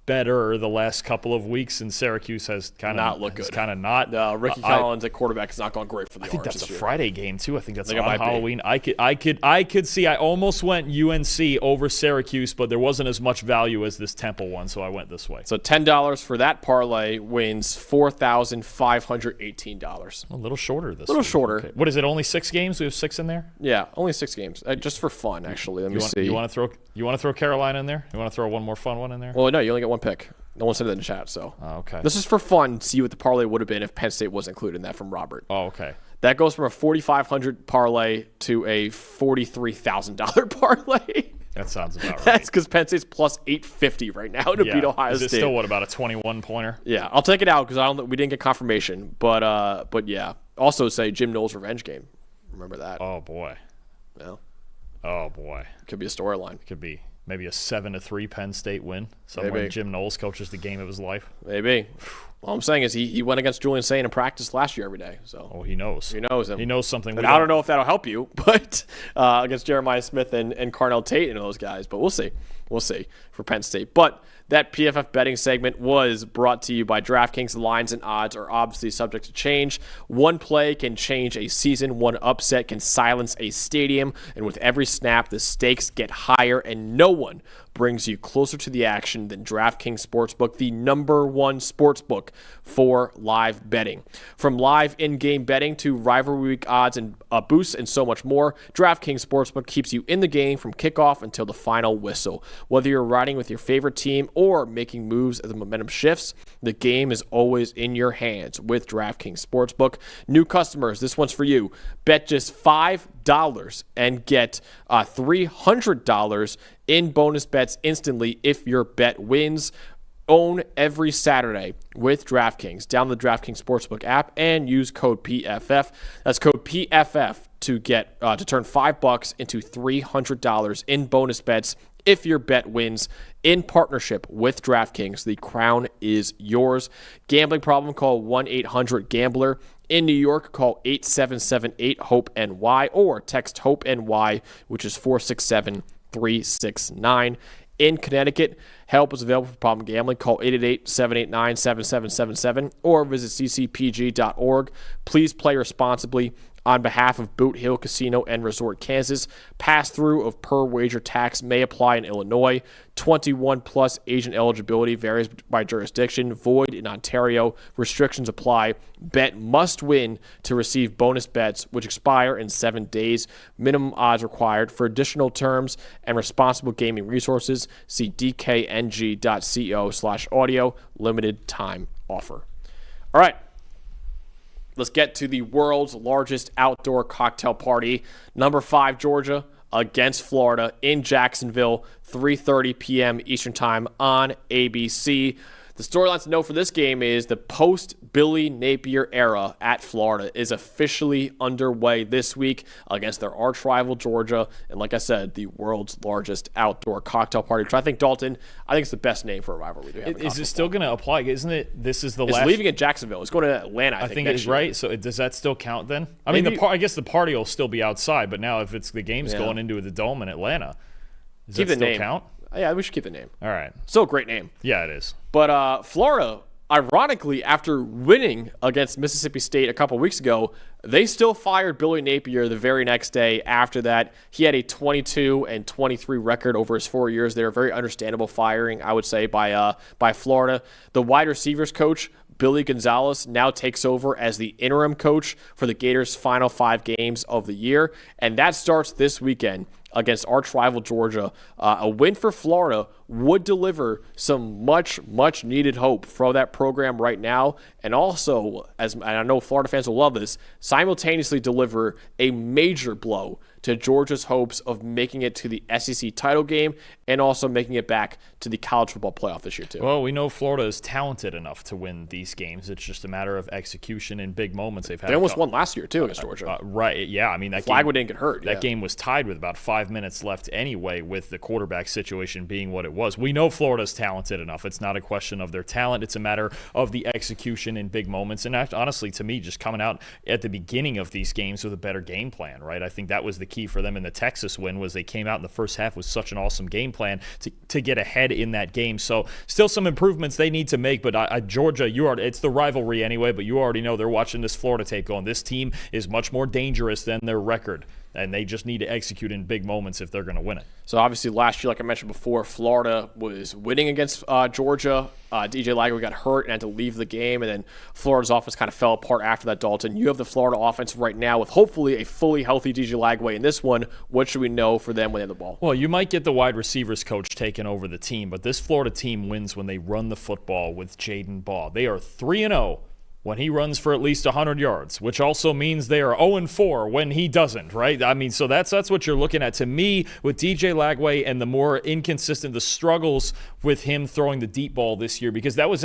better the last couple of weeks, and Syracuse has kind of not looked good. Kind of not. Ricky Collins at quarterback has not gone great for the Orange. I think that's this a year. Friday game too. I think that's on Halloween. I could see. I almost went UNC over Syracuse, but there wasn't as much value as this Temple one, so I went this way. So $10 for that parlay wins $4,518. A little shorter this. Shorter. Okay. What is it? Only 6 games? We have 6 in there. Yeah, only 6 games, just for fun. Actually, let me see. You want to throw Carolina in there? You want to throw one more fun one in there? Well, no, you only get one one pick. No one said it in the chat, so. Okay. This is for fun. See what the parlay would have been if Penn State was included in that from Robert. Oh, okay. That goes from a $4,500 parlay to a $43,000 parlay. That sounds about right. That's because Penn State's plus 850 right now to beat Ohio State. Is it still, what, about a 21-pointer? Yeah, I'll take it out because we didn't get confirmation. But yeah. Also say Jim Knowles' revenge game. Remember that. Oh, boy. Well, oh, boy. Could be a storyline. Could be maybe a 7-3 Penn State win. Somewhere Jim Knowles coaches the game of his life. Maybe. All I'm saying is he went against Julian Sain in practice last year every day. So. Oh, he knows. He knows him. He knows something. And I don't know if that'll help you, but against Jeremiah Smith and Carnell Tate and those guys. But we'll see. We'll see for Penn State. But that PFF betting segment was brought to you by DraftKings. Lines and odds are obviously subject to change. One play can change a season. One upset can silence a stadium. And with every snap, the stakes get higher, and no one brings you closer to the action than DraftKings Sportsbook, the #1 sportsbook for live betting. From live in-game betting to rivalry week odds and boosts and so much more, DraftKings Sportsbook keeps you in the game from kickoff until the final whistle. Whether you're riding with your favorite team or making moves as the momentum shifts, the game is always in your hands with DraftKings Sportsbook. New customers, this one's for you. Bet just $5 and get $300 in bonus bets instantly if your bet wins. Own every Saturday with DraftKings. Download the DraftKings Sportsbook app and use code PFF. That's code PFF to get to turn $5 into $300 in bonus bets if your bet wins. In partnership with DraftKings, the crown is yours. Gambling problem? Call 1-800-GAMBLER. In New York, call 877-8-HOPE-NY or text HOPE-NY, which is 467-369. In Connecticut, help is available for problem gambling. Call 888-789-7777 or visit ccpg.org. Please play responsibly. On behalf of Boot Hill Casino and Resort, Kansas, pass-through of per-wager tax may apply in Illinois. 21-plus agent eligibility varies by jurisdiction. Void in Ontario. Restrictions apply. Bet must win to receive bonus bets, which expire in 7 days. Minimum odds required. For additional terms and responsible gaming resources, see dkng.co/audio. Limited time offer. All right. Let's get to the world's largest outdoor cocktail party. Number 5, Georgia against Florida in Jacksonville, 3:30 p.m. Eastern Time on ABC. The storyline to know for this game is the post-Billy Napier era at Florida is officially underway this week against their arch-rival Georgia. And like I said, the world's largest outdoor cocktail party, which I think, Dalton, I think it's the best name for a rivalry to have. Is it still going to apply? Isn't it? This is the last. It's leaving at Jacksonville. It's going to Atlanta, I think it's right. So does that still count then? I Maybe. mean, I guess the party will still be outside, but now if it's the game's going into the Dome in Atlanta, does that still count? Yeah, we should keep the name. All right. Still a great name. Yeah, it is. But Florida, ironically, after winning against Mississippi State a couple weeks ago, they still fired Billy Napier the very next day after that. He had a 22-23 record over his 4 years there. Very understandable firing, I would say, by Florida. The wide receivers coach, Billy Gonzalez, now takes over as the interim coach for the Gators' final 5 games of the year. And that starts this weekend against arch-rival Georgia. A win for Florida would deliver some much needed hope for that program right now, and also, and I know Florida fans will love this, simultaneously deliver a major blow to Georgia's hopes of making it to the SEC title game and also making it back to the college football playoff this year too. Well, we know Florida is talented enough to win these games. It's just a matter of execution in big moments. They almost won last year too against Georgia. Right, yeah. I mean, that Flagwood didn't get hurt. That game was tied with about 5 minutes left anyway, with the quarterback situation being what it was. We know Florida's talented enough. It's not a question of their talent. It's a matter of the execution in big moments. And honestly, to me, just coming out at the beginning of these games with a better game plan, right? I think that was the key for them in the Texas win, was they came out in the first half with such an awesome game plan to get ahead in that game. So still some improvements they need to make, but Georgia, it's the rivalry anyway, but you already know they're watching this Florida tape going, this team is much more dangerous than their record, and they just need to execute in big moments if they're going to win it. So obviously last year, like I mentioned before, Florida was winning against Georgia. DJ Lagway got hurt and had to leave the game, and then Florida's offense kind of fell apart after that, Dalton. You have the Florida offense right now with hopefully a fully healthy DJ Lagway in this one. What should we know for them when they have the ball? Well, you might get the wide receivers coach taking over the team, but this Florida team wins when they run the football with Jaden Baugh. They are 3-0 when he runs for at least 100 yards, which also means they are 0-4 when he doesn't, right? I mean, so that's what you're looking at. To me, with DJ Lagway and the more inconsistent, the struggles with him throwing the deep ball this year, because that was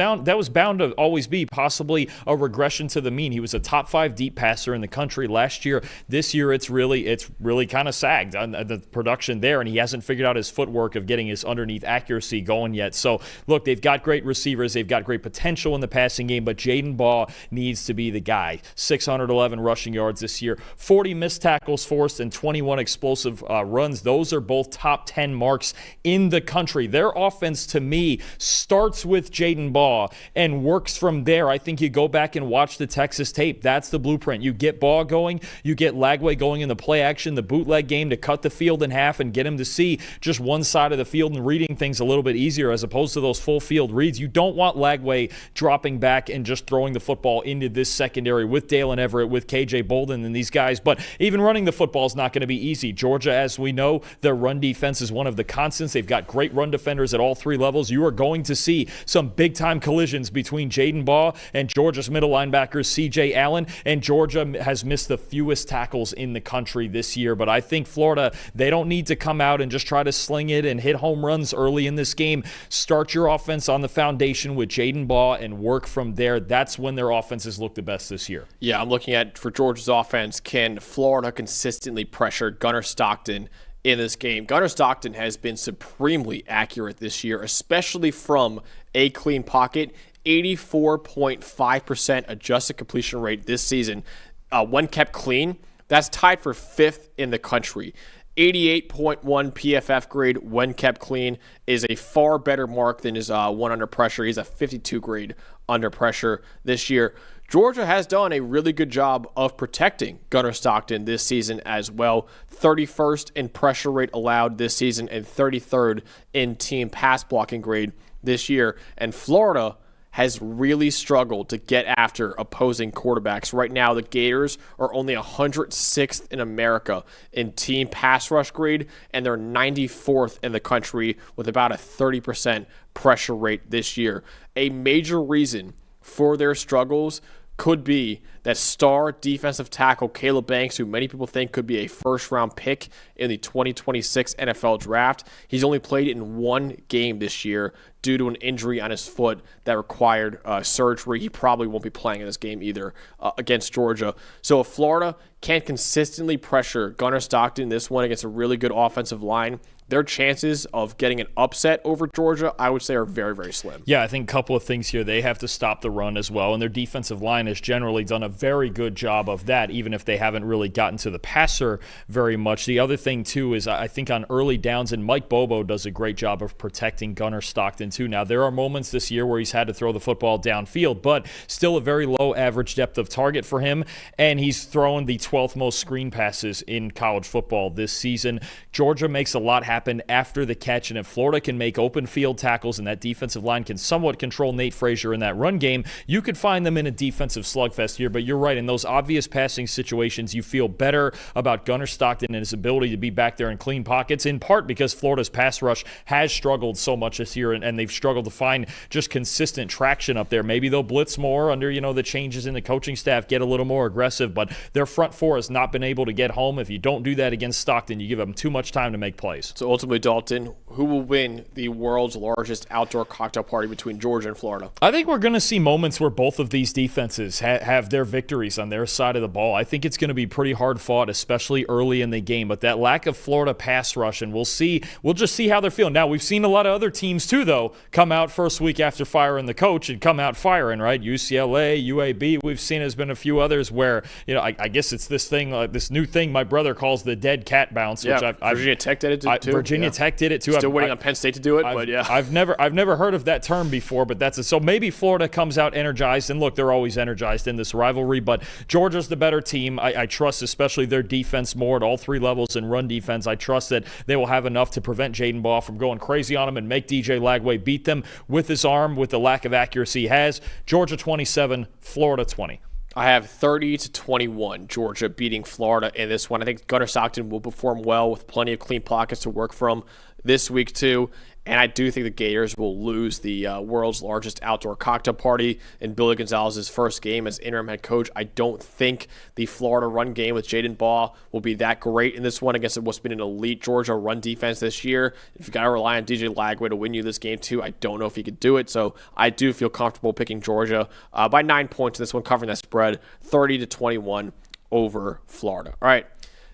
bound to always be possibly a regression to the mean. He was a top 5 deep passer in the country last year. This year, it's really kind of sagged on the production there, and he hasn't figured out his footwork of getting his underneath accuracy going yet. So, look, they've got great receivers. They've got great potential in the passing game, but Jaden Baugh needs to be the guy. 611 rushing yards this year, 40 missed tackles forced, and 21 explosive runs. Those are both top 10 marks in the country. Their offense, to me, starts with Jaden Baugh and works from there. I think you go back and watch the Texas tape. That's the blueprint. You get Baugh going, you get Lagway going in the play action, the bootleg game to cut the field in half and get him to see just one side of the field and reading things a little bit easier as opposed to those full field reads. You don't want Lagway dropping back and just throwing the football into this secondary with Dalen Everett, with KJ Bolden and these guys. But even running the football is not going to be easy. Georgia, as we know, their run defense is one of the constants. They've got great run defenders at all 3 levels. You are going to see some big-time collisions between Jaden Baugh and Georgia's middle linebackers, C.J. Allen, and Georgia has missed the fewest tackles in the country this year. But I think Florida, they don't need to come out and just try to sling it and hit home runs early in this game. Start your offense on the foundation with Jaden Baugh and work from there. That's when their offenses look the best this year. Yeah, I'm looking at, for Georgia's offense, can Florida consistently pressure Gunnar Stockton in this game? Gunnar Stockton has been supremely accurate this year, especially from a clean pocket. 84.5% adjusted completion rate this season. When kept clean, that's tied for 5th in the country. 88.1 PFF grade when kept clean is a far better mark than his one under pressure. He's a 52 grade under pressure this year. Georgia has done a really good job of protecting Gunnar Stockton this season as well. 31st in pressure rate allowed this season and 33rd in team pass blocking grade this year. And Florida has really struggled to get after opposing quarterbacks. Right now, the Gators are only 106th in America in team pass rush grade, and they're 94th in the country with about a 30% pressure rate this year. A major reason for their struggles could be that star defensive tackle Caleb Banks, who many people think could be a first-round pick in the 2026 NFL Draft. He's only played in 1 game this year due to an injury on his foot that required surgery. He probably won't be playing in this game either against Georgia. So if Florida can't consistently pressure Gunnar Stockton this one against a really good offensive line, their chances of getting an upset over Georgia, I would say, are very, very slim. Yeah, I think a couple of things here. They have to stop the run as well, and their defensive line has generally done a very good job of that, even if they haven't really gotten to the passer very much. The other thing, too, is I think on early downs, and Mike Bobo does a great job of protecting Gunnar Stockton, too. Now, there are moments this year where he's had to throw the football downfield, but still a very low average depth of target for him, and he's thrown the 12th most screen passes in college football this season. Georgia makes a lot happen after the catch, and if Florida can make open field tackles and that defensive line can somewhat control Nate Frazier in that run game, you could find them in a defensive slugfest here. But you're right, in those obvious passing situations, you feel better about Gunnar Stockton and his ability to be back there in clean pockets, in part because Florida's pass rush has struggled so much this year, and they've struggled to find just consistent traction up there. Maybe they'll blitz more under the changes in the coaching staff, get a little more aggressive, but their front four has not been able to get home. If you don't do that against Stockton, you give them too much time to make plays. So ultimately, Dalton, who will win the world's largest outdoor cocktail party between Georgia and Florida? I think we're going to see moments where both of these defenses have their victories on their side of the ball. I think it's going to be pretty hard fought, especially early in the game. But that lack of Florida pass rush, and we'll just see how they're feeling. Now, we've seen a lot of other teams, too, though, come out first week after firing the coach and come out firing, right? UCLA, UAB, we've seen there's been a few others where, I guess it's this thing, this new thing my brother calls the dead cat bounce. Yeah, which Virginia Tech did it too. Virginia Tech did it too. Still waiting on Penn State to do it, but yeah. I've never heard of that term before, but so maybe Florida comes out energized, and look, they're always energized in this rivalry, but Georgia's the better team. I trust especially their defense more at all three levels in run defense. I trust that they will have enough to prevent Jaden Ball from going crazy on them and make DJ Lagway beat them with his arm, with the lack of accuracy he has. Georgia 27, Florida 20. I have 30-21 Georgia beating Florida in this one. I think Gunnar Stockton will perform well with plenty of clean pockets to work from this week too. And I do think the Gators will lose the world's largest outdoor cocktail party in Billy Gonzalez's first game as interim head coach. I don't think the Florida run game with Jaden Ball will be that great in this one against what's been an elite Georgia run defense this year. If you've got to rely on DJ Lagway to win you this game too, I don't know if he could do it. So I do feel comfortable picking Georgia by 9 points in this one, covering that spread, 30-21 over Florida. All right,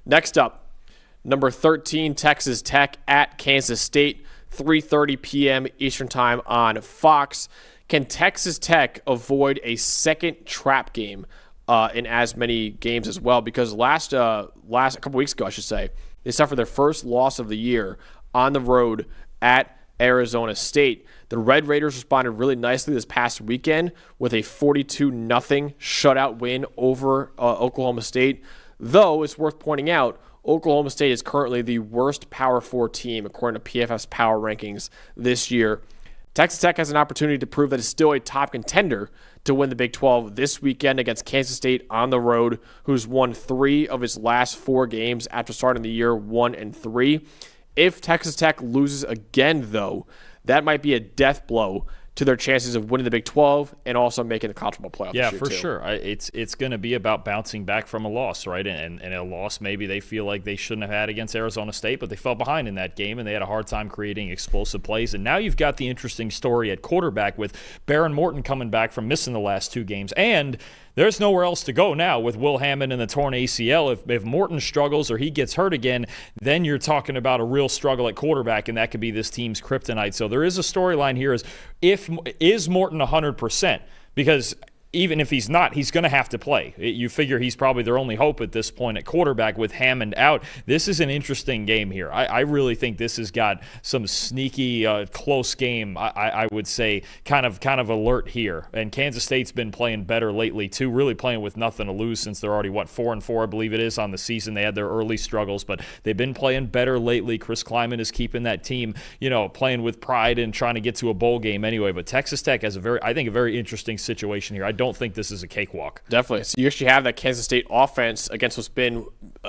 next up, number 13, Texas Tech at Kansas State. 3:30 p.m. Eastern Time on Fox. Can Texas Tech avoid a second trap game in as many games as well? Because last a couple weeks ago, I should say, they suffered their first loss of the year on the road at Arizona State. The Red Raiders responded really nicely this past weekend with a 42-0 shutout win over Oklahoma State. Though it's worth pointing out, Oklahoma State is currently the worst Power 4 team according to PFF's power rankings this year. Texas Tech has an opportunity to prove that it's still a top contender to win the Big 12 this weekend against Kansas State on the road, who's won 3 of its last 4 games after starting the year 1-3. If Texas Tech loses again, though, that might be a death blow to their chances of winning the Big 12 and also making the college football playoff. Yeah, this year for too. sure. It's going to be about bouncing back from a loss, right? And a loss maybe they feel like they shouldn't have had against Arizona State, but they fell behind in that game and they had a hard time creating explosive plays. And now you've got the interesting story at quarterback with Baron Morton coming back from missing the last 2 games. And there's nowhere else to go now with Will Hammond and the torn ACL. If Morton struggles or he gets hurt again, then you're talking about a real struggle at quarterback, and that could be this team's kryptonite. So there is a storyline here: is Morton 100%? Because even if he's not, he's going to have to play. You figure he's probably their only hope at this point at quarterback with Hammond out. This is an interesting game here. I really think this has got some sneaky, close game, I would say, kind of alert here. And Kansas State's been playing better lately, too, really playing with nothing to lose since they're already, 4-4, I believe it is, on the season. They had their early struggles, but they've been playing better lately. Chris Kleiman is keeping that team, playing with pride and trying to get to a bowl game anyway. But Texas Tech has a very interesting situation here. I don't think this is a cakewalk. Definitely. So you actually have that Kansas State offense against what's been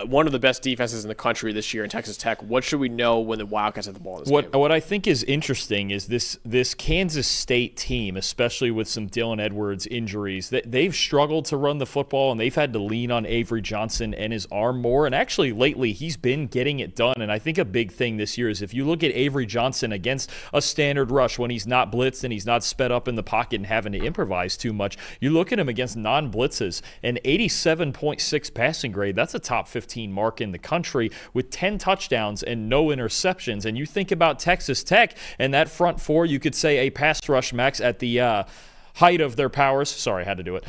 one of the best defenses in the country this year in Texas Tech. What should we know when the Wildcats have the ball in this game? What I think is interesting is this Kansas State team, especially with some Dylan Edwards injuries, that they've struggled to run the football and they've had to lean on Avery Johnson and his arm more. And actually lately he's been getting it done. And I think a big thing this year is if you look at Avery Johnson against a standard rush when he's not blitzed and he's not sped up in the pocket and having to improvise too much, you look at him against non-blitzes, an 87.6 passing grade. That's a top 15 mark in the country with 10 touchdowns and no interceptions. And you think about Texas Tech and that front 4, you could say a pass rush max at the height of their powers. Sorry, I had to do it.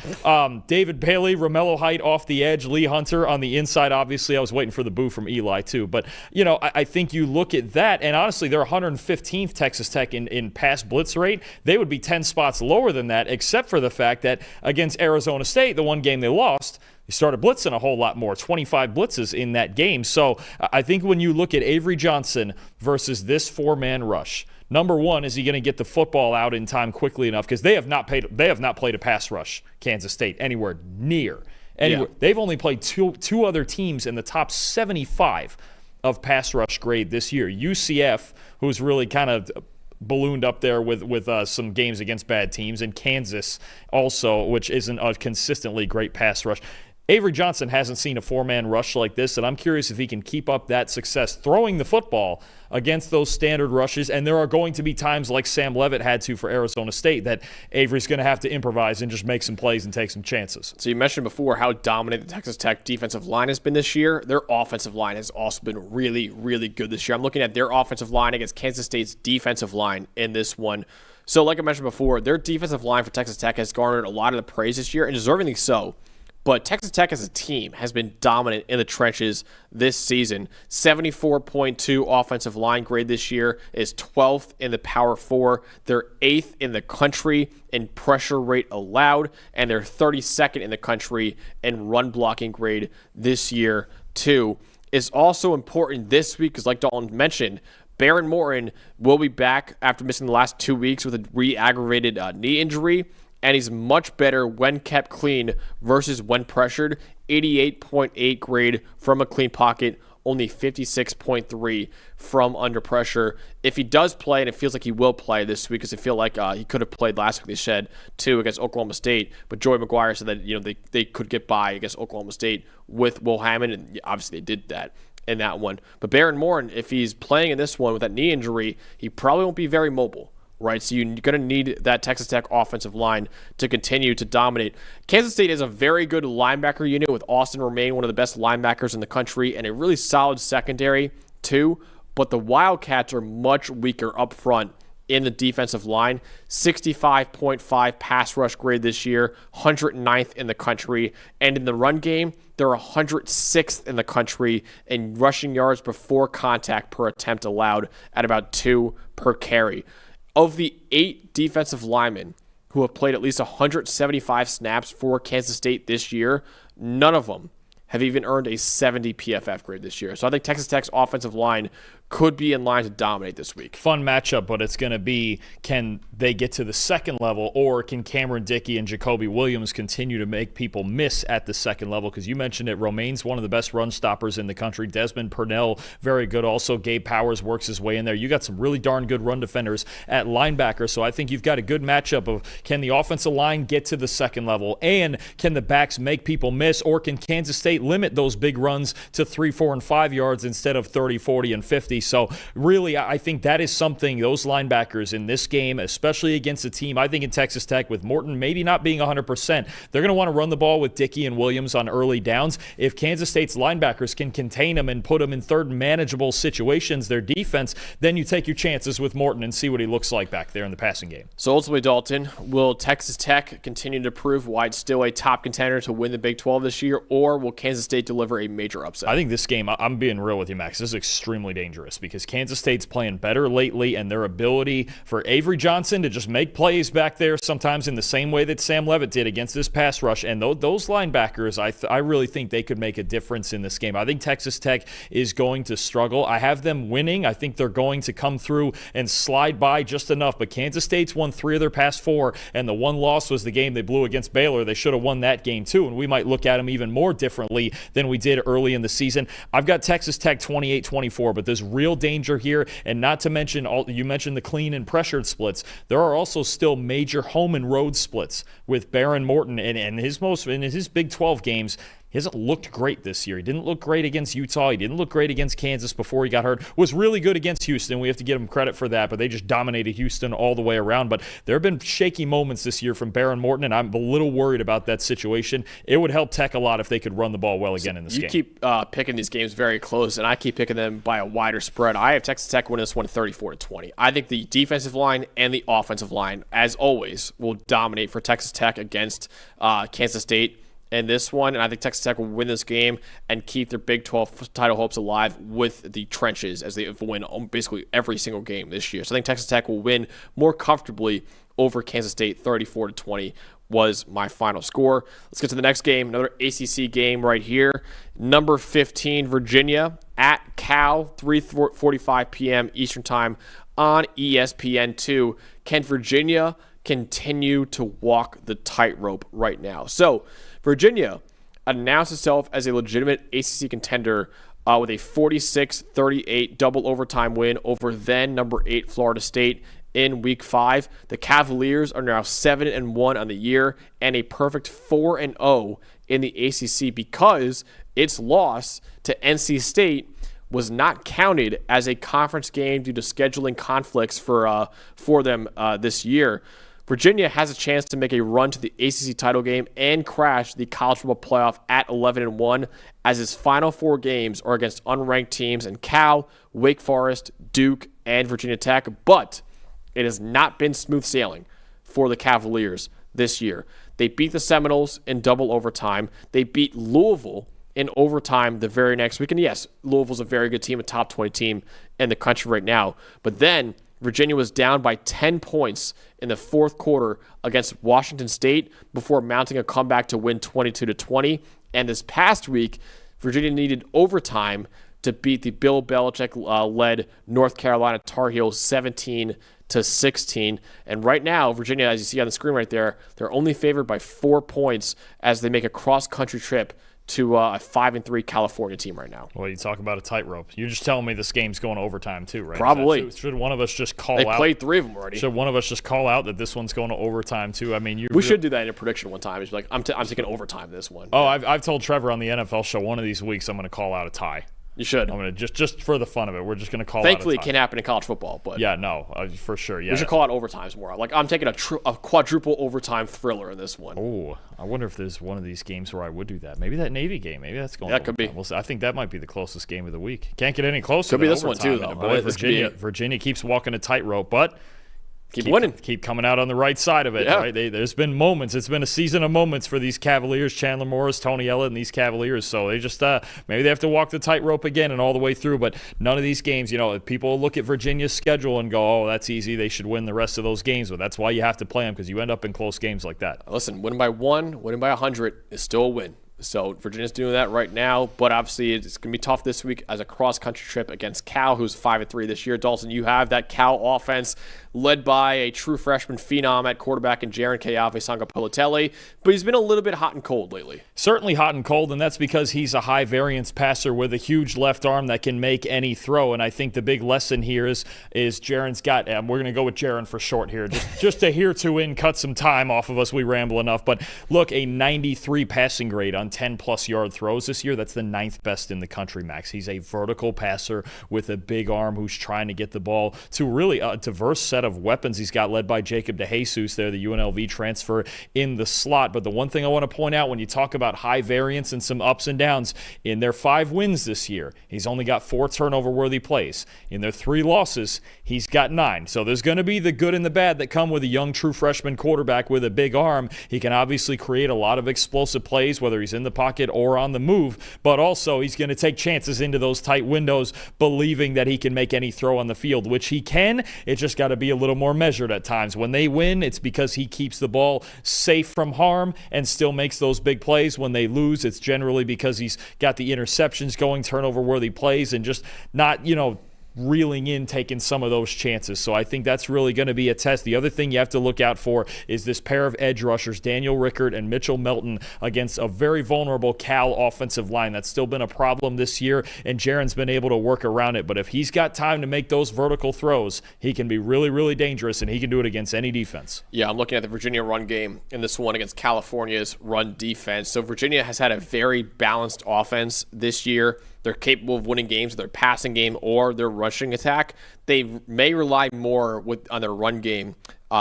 David Bailey, Romello Height off the edge, Lee Hunter on the inside. Obviously, I was waiting for the boo from Eli too. But, I think you look at that, and honestly, they're 115th Texas Tech in pass blitz rate. They would be 10 spots lower than that, except for the fact that against Arizona State, the one game they lost, they started blitzing a whole lot more, 25 blitzes in that game. So I think when you look at Avery Johnson versus this 4-man rush, number one, is he going to get the football out in time quickly enough? Because they have not played a pass rush, Kansas State, anywhere near. Yeah. They've only played two other teams in the top 75 of pass rush grade this year. UCF, who's really kind of ballooned up there with some games against bad teams, and Kansas also, which isn't a consistently great pass rush. Avery Johnson hasn't seen a 4-man rush like this, and I'm curious if he can keep up that success throwing the football against those standard rushes. And there are going to be times like Sam Leavitt had to for Arizona State that Avery's going to have to improvise and just make some plays and take some chances. So you mentioned before how dominant the Texas Tech defensive line has been this year. Their offensive line has also been really, really good this year. I'm looking at their offensive line against Kansas State's defensive line in this one. So like I mentioned before, their defensive line for Texas Tech has garnered a lot of the praise this year, and deservingly so. But Texas Tech as a team has been dominant in the trenches this season. 74.2 offensive line grade this year is 12th in the Power 4. They're 8th in the country in pressure rate allowed, and they're 32nd in the country in run blocking grade this year, too. It's also important this week because, like Dalton mentioned, Baron Morton will be back after missing the last 2 weeks with a re-aggravated knee injury, and he's much better when kept clean versus when pressured. 88.8 grade from a clean pocket, only 56.3 from under pressure. If he does play, and it feels like he will play this week, because I feel like he could have played last week, they said, too, against Oklahoma State. But Joey McGuire said that they could get by against Oklahoma State with Will Hammond, and obviously they did that in that one. But Baron Morton, if he's playing in this one with that knee injury, he probably won't be very mobile. Right, so you're going to need that Texas Tech offensive line to continue to dominate. Kansas State is a very good linebacker unit with Austin Romaine, one of the best linebackers in the country, and a really solid secondary too. But the Wildcats are much weaker up front in the defensive line. 65.5 pass rush grade this year, 109th in the country. And in the run game, they're 106th in the country in rushing yards before contact per attempt allowed at about 2 per carry. Of the 8 defensive linemen who have played at least 175 snaps for Kansas State this year, none of them have even earned a 70 PFF grade this year. So I think Texas Tech's offensive line could be in line to dominate this week. Fun matchup, but it's going to be, can they get to the second level, or can Cameron Dickey and Jacoby Williams continue to make people miss at the second level? Because you mentioned it, Romaine's one of the best run stoppers in the country. Desmond Purnell, very good. Also, Gabe Powers works his way in there. You got some really darn good run defenders at linebacker, so I think you've got a good matchup of, can the offensive line get to the second level, and can the backs make people miss, or can Kansas State limit those big runs to 3, 4, and 5 yards instead of 30, 40, and 50? So really, I think that is something those linebackers in this game, especially against a team, I think in Texas Tech with Morton maybe not being 100%, they're going to want to run the ball with Dickey and Williams on early downs. If Kansas State's linebackers can contain them and put them in third manageable situations, their defense, then you take your chances with Morton and see what he looks like back there in the passing game. So ultimately, Dalton, will Texas Tech continue to prove why it's still a top contender to win the Big 12 this year, or will Kansas State deliver a major upset? I think this game, I'm being real with you, Max, this is extremely dangerous because Kansas State's playing better lately, and their ability for Avery Johnson to just make plays back there sometimes in the same way that Sam Leavitt did against this pass rush, and those linebackers, I really think they could make a difference in this game. I think Texas Tech is going to struggle. I have them winning. I think they're going to come through and slide by just enough, but Kansas State's won 3 of their past 4, and the one loss was the game they blew against Baylor. They should have won that game too, and we might look at them even more differently than we did early in the season. I've got Texas Tech 28-24, but there's real danger here, and not to mention, you mentioned the clean and pressured splits. There are also still major home and road splits with Baron Morton, and in his Big 12 games, he hasn't looked great this year. He didn't look great against Utah. He didn't look great against Kansas before he got hurt. Was really good against Houston. We have to give him credit for that, but they just dominated Houston all the way around. But there have been shaky moments this year from Baron Morton, and I'm a little worried about that situation. It would help Tech a lot if they could run the ball well again in this game. You keep picking these games very close, and I keep picking them by a wider spread. I have Texas Tech winning this one 34-20. I think the defensive line and the offensive line, as always, will dominate for Texas Tech against Kansas State in this one, and I think Texas Tech will win this game and keep their Big 12 title hopes alive with the trenches as they win basically every single game this year. So I think Texas Tech will win more comfortably over Kansas State. 34-20 was my final score. Let's get to the next game, another ACC game right here. Number 15, Virginia at Cal, 3:45 p.m. Eastern Time on ESPN2. Can Virginia continue to walk the tightrope right now? So Virginia announced itself as a legitimate ACC contender with a 46-38 double overtime win over then number 8 Florida State in Week 5. The Cavaliers are now 7-1 on the year and a perfect 4-0 in the ACC because its loss to NC State was not counted as a conference game due to scheduling conflicts for them this year. Virginia has a chance to make a run to the ACC title game and crash the college football playoff at 11-1, as its final 4 games are against unranked teams in Cal, Wake Forest, Duke, and Virginia Tech. But it has not been smooth sailing for the Cavaliers this year. They beat the Seminoles in double overtime. They beat Louisville in overtime the very next week. And yes, Louisville's a very good team, a top 20 team in the country right now. But then Virginia was down by 10 points in the fourth quarter against Washington State before mounting a comeback to win 22-20. And this past week, Virginia needed overtime to beat the Bill Belichick-led North Carolina Tar Heels 17-16. And right now, Virginia, as you see on the screen right there, they're only favored by 4 points as they make a cross-country trip to a 5-3 California team right now. Well, you talk about a tightrope. You're just telling me this game's going to overtime too, right? Probably. Should one of us just call They out? played 3 of them already. Should one of us just call out that this one's going to overtime too? I mean, we should do that in a prediction one time. It's like, I'm taking overtime this one. Oh, I've told Trevor on the NFL show one of these weeks I'm going to call out a tie. You should. I'm going to just for the fun of it. We're just going to call Thankfully, out a tie. it can't happen in college football, but Yeah, no, for sure. Yeah. we should call out overtimes more. Like, I'm taking a quadruple overtime thriller in this one. Oh, I wonder if there's one of these games where I would do that. Maybe that Navy game. Maybe that's going. That could be. We'll see. I think that might be the closest game of the week. Can't get any closer. Could be than this one, overtime. too, though. And boy, This could be it. Virginia keeps walking a tightrope, but Keep winning. Keep coming out on the right side of it. Yeah. Right? There's been moments. It's been a season of moments for these Cavaliers, Chandler Morris, Tony Ellett, and these Cavaliers. So they just maybe they have to walk the tightrope again and all the way through. But none of these games, people look at Virginia's schedule and go, "Oh, that's easy. They should win the rest of those games." But that's why you have to play them, because you end up in close games like that. Listen, winning by 1, winning by 100 is still a win. So Virginia's doing that right now, but obviously it's going to be tough this week as a cross-country trip against Cal, who's 5-3 this year. Dalton, you have that Cal offense led by a true freshman phenom at quarterback in Jaron Keafe-Sangapolatelli, but he's been a little bit hot and cold lately. Certainly hot and cold, and that's because he's a high-variance passer with a huge left arm that can make any throw. And I think the big lesson here is Jaron's got, we're going to go with Jaron for short here, just to hear to in, cut some time off of us. We ramble enough. But look, a 93 passing grade on 10-plus yard throws this year. That's the 9th best in the country, Max. He's a vertical passer with a big arm who's trying to get the ball to really a diverse set of weapons he's got, led by Jacob DeJesus there, the UNLV transfer in the slot. But the one thing I want to point out when you talk about high variance and some ups and downs, in their 5 wins this year, he's only got 4 turnover-worthy plays. In their 3 losses, he's got 9. So there's going to be the good and the bad that come with a young true freshman quarterback with a big arm. He can obviously create a lot of explosive plays, whether he's in the pocket or on the move, but also he's going to take chances into those tight windows, believing that he can make any throw on the field, which he can. It's just got to be a little more measured at times. When they win, it's because he keeps the ball safe from harm and still makes those big plays. When they lose, it's generally because he's got the interceptions going, turnover-worthy plays, and just not, reeling in, taking some of those chances. So I think that's really going to be a test. The other thing you have to look out for is this pair of edge rushers, Daniel Rickard and Mitchell Melton, against a very vulnerable Cal offensive line. That's still been a problem this year, and Jaron's been able to work around it. But if he's got time to make those vertical throws, he can be really, really dangerous, and he can do it against any defense. Yeah, I'm looking at the Virginia run game in this one against California's run defense. So Virginia has had a very balanced offense this year. They're capable of winning games with their passing game or their rushing attack. They may rely more on their run game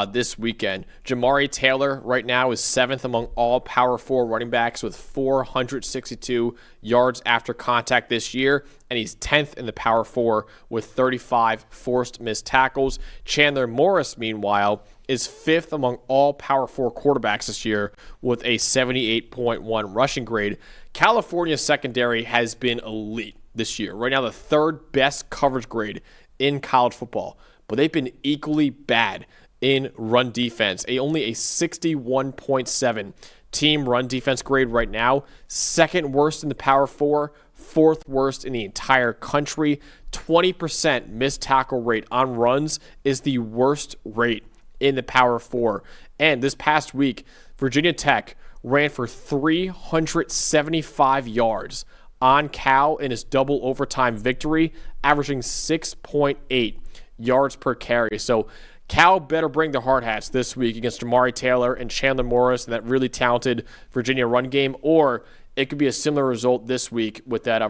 this weekend. Jamari Taylor right now is 7th among all Power 4 running backs with 462 yards after contact this year, and he's 10th in the Power 4 with 35 forced missed tackles. Chandler Morris, meanwhile, is 5th among all Power 4 quarterbacks this year with a 78.1 rushing grade. California's secondary has been elite this year. Right now, the 3rd best coverage grade in college football, but they've been equally bad in run defense. Only a 61.7 team run defense grade right now, 2nd worst in the Power 4, 4th worst in the entire country. 20% missed tackle rate on runs is the worst rate in the Power 4. And this past week, Virginia Tech ran for 375 yards on Cal in his double overtime victory, averaging 6.8 yards per carry. So Cal better bring the hard hats this week against Jamari Taylor and Chandler Morris and that really talented Virginia run game, or it could be a similar result this week with that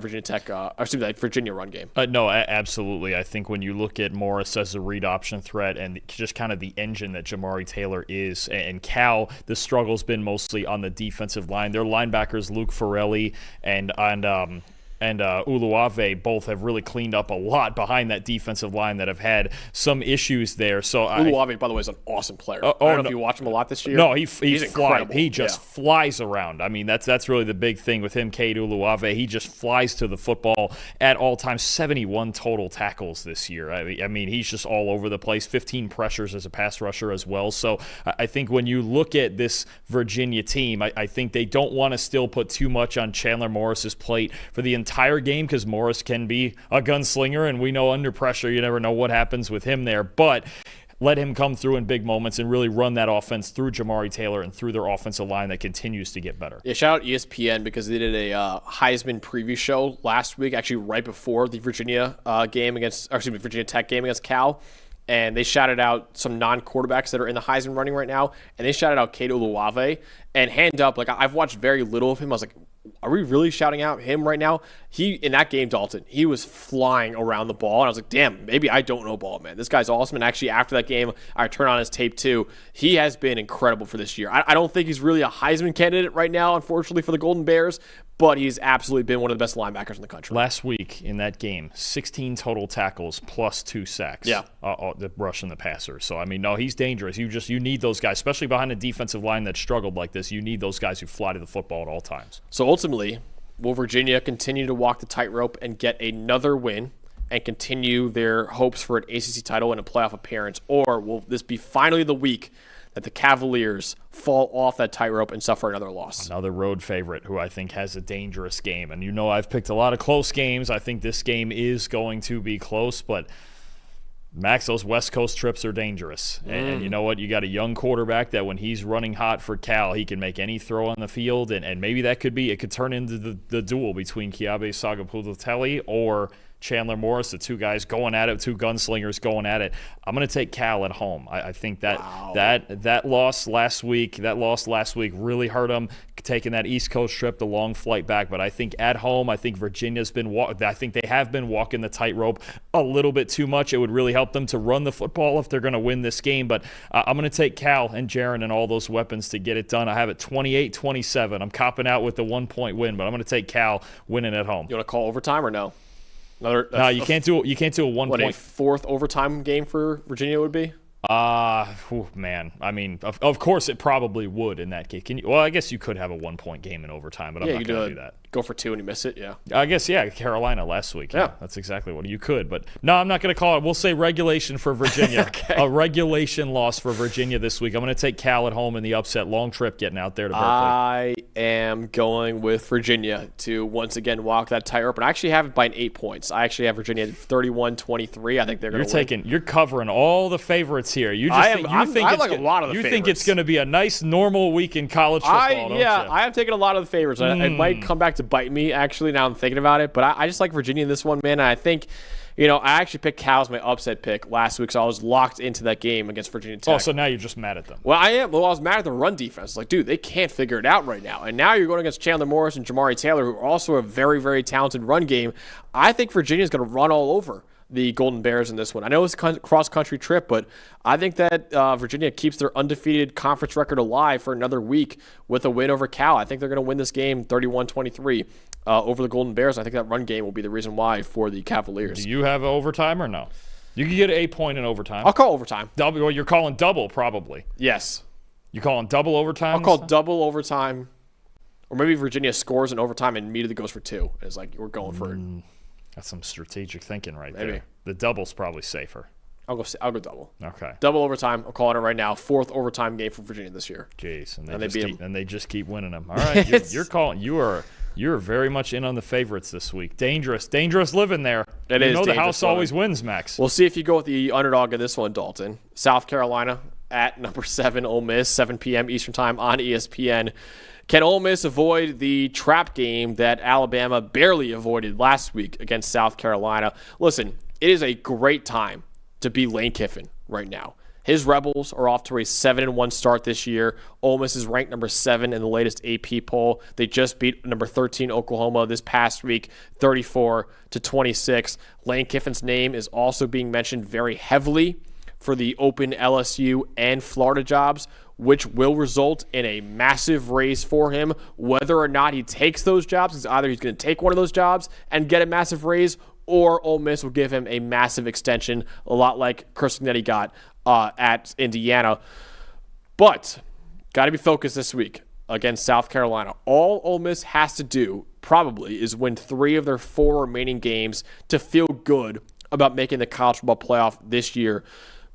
Virginia run game. No, absolutely. I think when you look at Morris as a read option threat and just kind of the engine that Jamari Taylor is, and Cal, the struggle's been mostly on the defensive line. Their linebackers, Luke Farrelly and and Uluave both have really cleaned up a lot behind that defensive line that have had some issues there. So Uluave, by the way, is an awesome player. I don't know if you watch him a lot this year. No, he's incredible. He just flies around. I mean, that's really the big thing with him, Cade Uluave. He just flies to the football at all times. 71 total tackles this year. I mean, he's just all over the place. 15 pressures as a pass rusher as well. So I think when you look at this Virginia team, I think they don't want to still put too much on Chandler Morris's plate for the entire game, because Morris can be a gunslinger, and we know under pressure you never know what happens with him there. But let him come through in big moments and really run that offense through Jamari Taylor and through their offensive line that continues to get better. Yeah, shout out ESPN, because they did a Heisman preview show last week, actually right before the Virginia Virginia Tech game against Cal. And they shouted out some non-quarterbacks that are in the Heisman running right now. And they shouted out Cade Uluave. And hand up, like, I've watched very little of him. I was like, are we really shouting out him right now? In that game, Dalton, he was flying around the ball. And I was like, damn, maybe I don't know ball, man. This guy's awesome. And actually, after that game, I turned on his tape too. He has been incredible for this year. I don't think he's really a Heisman candidate right now, unfortunately, for the Golden Bears. But he's absolutely been one of the best linebackers in the country. Last week in that game, 16 total tackles plus 2 sacks. Yeah. The rush and the passer. So, I mean, no, he's dangerous. You need those guys, especially behind a defensive line that struggled like this. You need those guys who fly to the football at all times. So ultimately, will Virginia continue to walk the tightrope and get another win and continue their hopes for an ACC title and a playoff appearance? Or will this be finally the week that the Cavaliers fall off that tightrope and suffer another loss? Another road favorite who I think has a dangerous game. And you know I've picked a lot of close games. I think this game is going to be close, but Max, those West Coast trips are dangerous. And you know what? You got a young quarterback that when he's running hot for Cal, he can make any throw on the field. And maybe it could turn into the duel between Kiabe Sagapuloteli or Chandler Morris, the two guys going at it, two gunslingers going at it. I'm going to take Cal at home. I think that loss last week really hurt them, taking that East Coast trip, the long flight back. But I think at home, I think they have been walking the tightrope a little bit too much. It would really help them to run the football if they're going to win this game. But I'm going to take Cal and Jaron and all those weapons to get it done. I have it 28-27. I'm copping out with the 1-point win, but I'm going to take Cal winning at home. You want to call overtime or no? No, you can't do a 1 what, point. a fourth overtime game for Virginia would be? Man. I mean, of course it probably would in that case. Well, I guess you could have a 1-point game in overtime, but I'm not going to do that. Go for 2 and you miss it, yeah. I guess, yeah, Carolina last week. Yeah. That's exactly what you could. But no, I'm not going to call it. We'll say regulation for Virginia. Okay. A regulation loss for Virginia this week. I'm going to take Cal at home in the upset. Long trip getting out there to Berkeley. I am going with Virginia to once again walk that tightrope. And I actually have it by 8 points. I actually have Virginia at 31-23. I think they're going to win. You're covering all the favorites here. You think a lot of the favorites. You think it's going to be a nice normal week in college football, don't you? I have taken a lot of the favorites. It might come back to bite me, actually, now I'm thinking about it. But I just like Virginia in this one, man. And I think, I actually picked Cal as my upset pick last week, so I was locked into that game against Virginia Tech. Oh, so now you're just mad at them. Well, I am. Well, I was mad at the run defense. Like, dude, they can't figure it out right now. And now you're going against Chandler Morris and Jamari Taylor, who are also a very, very talented run game. I think Virginia's going to run all over the Golden Bears in this one. I know it's a cross-country trip, but I think that Virginia keeps their undefeated conference record alive for another week with a win over Cal. I think they're going to win this game 31-23 over the Golden Bears. I think that run game will be the reason why for the Cavaliers. Do you have overtime or no? You can get an 8-point in overtime. I'll call overtime. Double, or you're calling double probably. Yes. You calling double overtime? I'll call double overtime. Or maybe Virginia scores in overtime and immediately goes for 2. It's like, we're going for it. That's some strategic thinking right Maybe. there. The double's probably safer. I'll go double. Okay. Double overtime. I'm calling it right now. 4th overtime game for Virginia this year. Jeez, And they just keep winning them. All right, you're calling. You're very much in on the favorites this week. Dangerous living there. It is. The house always wins, Max. We'll see if you go with the underdog in this one, Dalton. South Carolina at number 7, Ole Miss, 7 p.m. Eastern time on ESPN. Can Ole Miss avoid the trap game that Alabama barely avoided last week against South Carolina? Listen, it is a great time to be Lane Kiffin right now. His Rebels are off to a 7-1 start this year. Ole Miss is ranked number 7 in the latest AP poll. They just beat number 13 Oklahoma this past week, 34-26. Lane Kiffin's name is also being mentioned very heavily for the open LSU and Florida jobs. which will result in a massive raise for him. Whether or not he takes those jobs, is either he's going to take one of those jobs and get a massive raise, or Ole Miss will give him a massive extension, a lot like Cincinnati got at Indiana. But got to be focused this week against South Carolina. All Ole Miss has to do probably is win 3 of their 4 remaining games to feel good about making the college football playoff this year.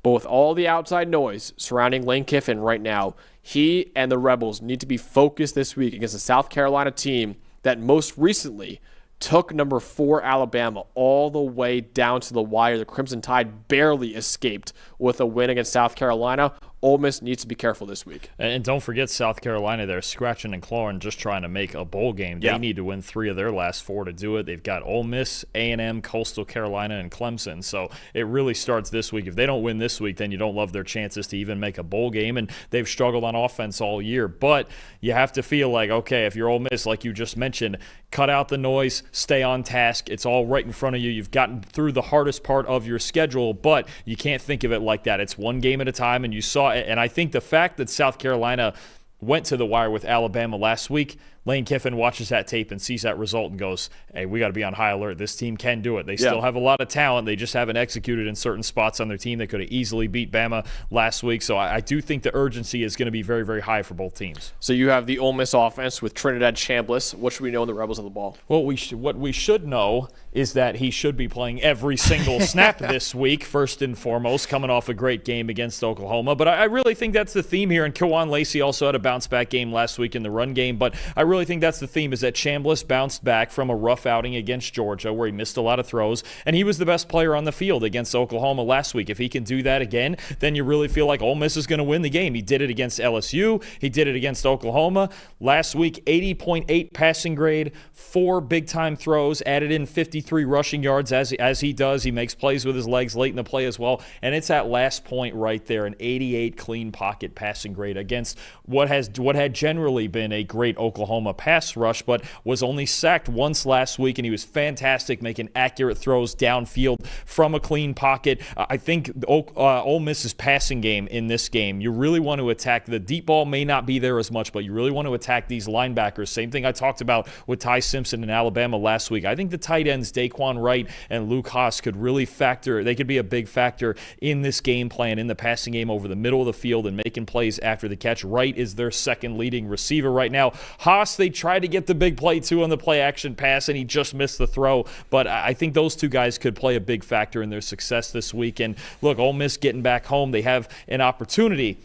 But with all the outside noise surrounding Lane Kiffin right now, he and the Rebels need to be focused this week against a South Carolina team that most recently took number 4 Alabama all the way down to the wire. The Crimson Tide barely escaped with a win against South Carolina. Ole Miss needs to be careful this week. And don't forget South Carolina, they're scratching and clawing just trying to make a bowl game. They need to win 3 of their last 4 to do it. They've got Ole Miss, A&M, Coastal Carolina, and Clemson. So it really starts this week. If they don't win this week, then you don't love their chances to even make a bowl game. And they've struggled on offense all year. But you have to feel like, okay, if you're Ole Miss, like you just mentioned, cut out the noise, stay on task. It's all right in front of you. You've gotten through the hardest part of your schedule, but you can't think of it like that. It's one game at a time, and you saw it. And I think the fact that South Carolina went to the wire with Alabama last week, Lane Kiffin watches that tape and sees that result and goes, hey, we got to be on high alert. This team can do it. They still have a lot of talent. They just haven't executed in certain spots on their team. They could have easily beat Bama last week. So I do think the urgency is going to be very, very high for both teams. So you have the Ole Miss offense with Trinidad Chambliss. What should we know in the Rebels of the ball? Well, what we should know is that he should be playing every single snap this week, first and foremost, coming off a great game against Oklahoma. But I really think that's the theme here. And Kwan Lacey also had a bounce-back game last week in the run game. But I really think that's the theme, is that Chambliss bounced back from a rough outing against Georgia where he missed a lot of throws, and he was the best player on the field against Oklahoma last week. If he can do that again, then you really feel like Ole Miss is going to win the game. He did it against LSU. He did it against Oklahoma. Last week, 80.8 passing grade, 4 big-time throws, added in 53 rushing yards as he does. He makes plays with his legs late in the play as well, and it's that last point right there, an 88 clean pocket passing grade against what had generally been a great Oklahoma pass rush, but was only sacked once last week, and he was fantastic making accurate throws downfield from a clean pocket. I think Ole Miss's passing game in this game, you really want to attack. The deep ball may not be there as much, but you really want to attack these linebackers. Same thing I talked about with Ty Simpson in Alabama last week. I think the tight ends, Daquan Wright and Luke Haas, could really they could be a big factor in this game plan, in the passing game over the middle of the field and making plays after the catch. Wright is their second leading receiver right now. Haas, they tried to get the big play too on the play action pass, and he just missed the throw. But I think those two guys could play a big factor in their success this week. And look, Ole Miss getting back home, they have an opportunity,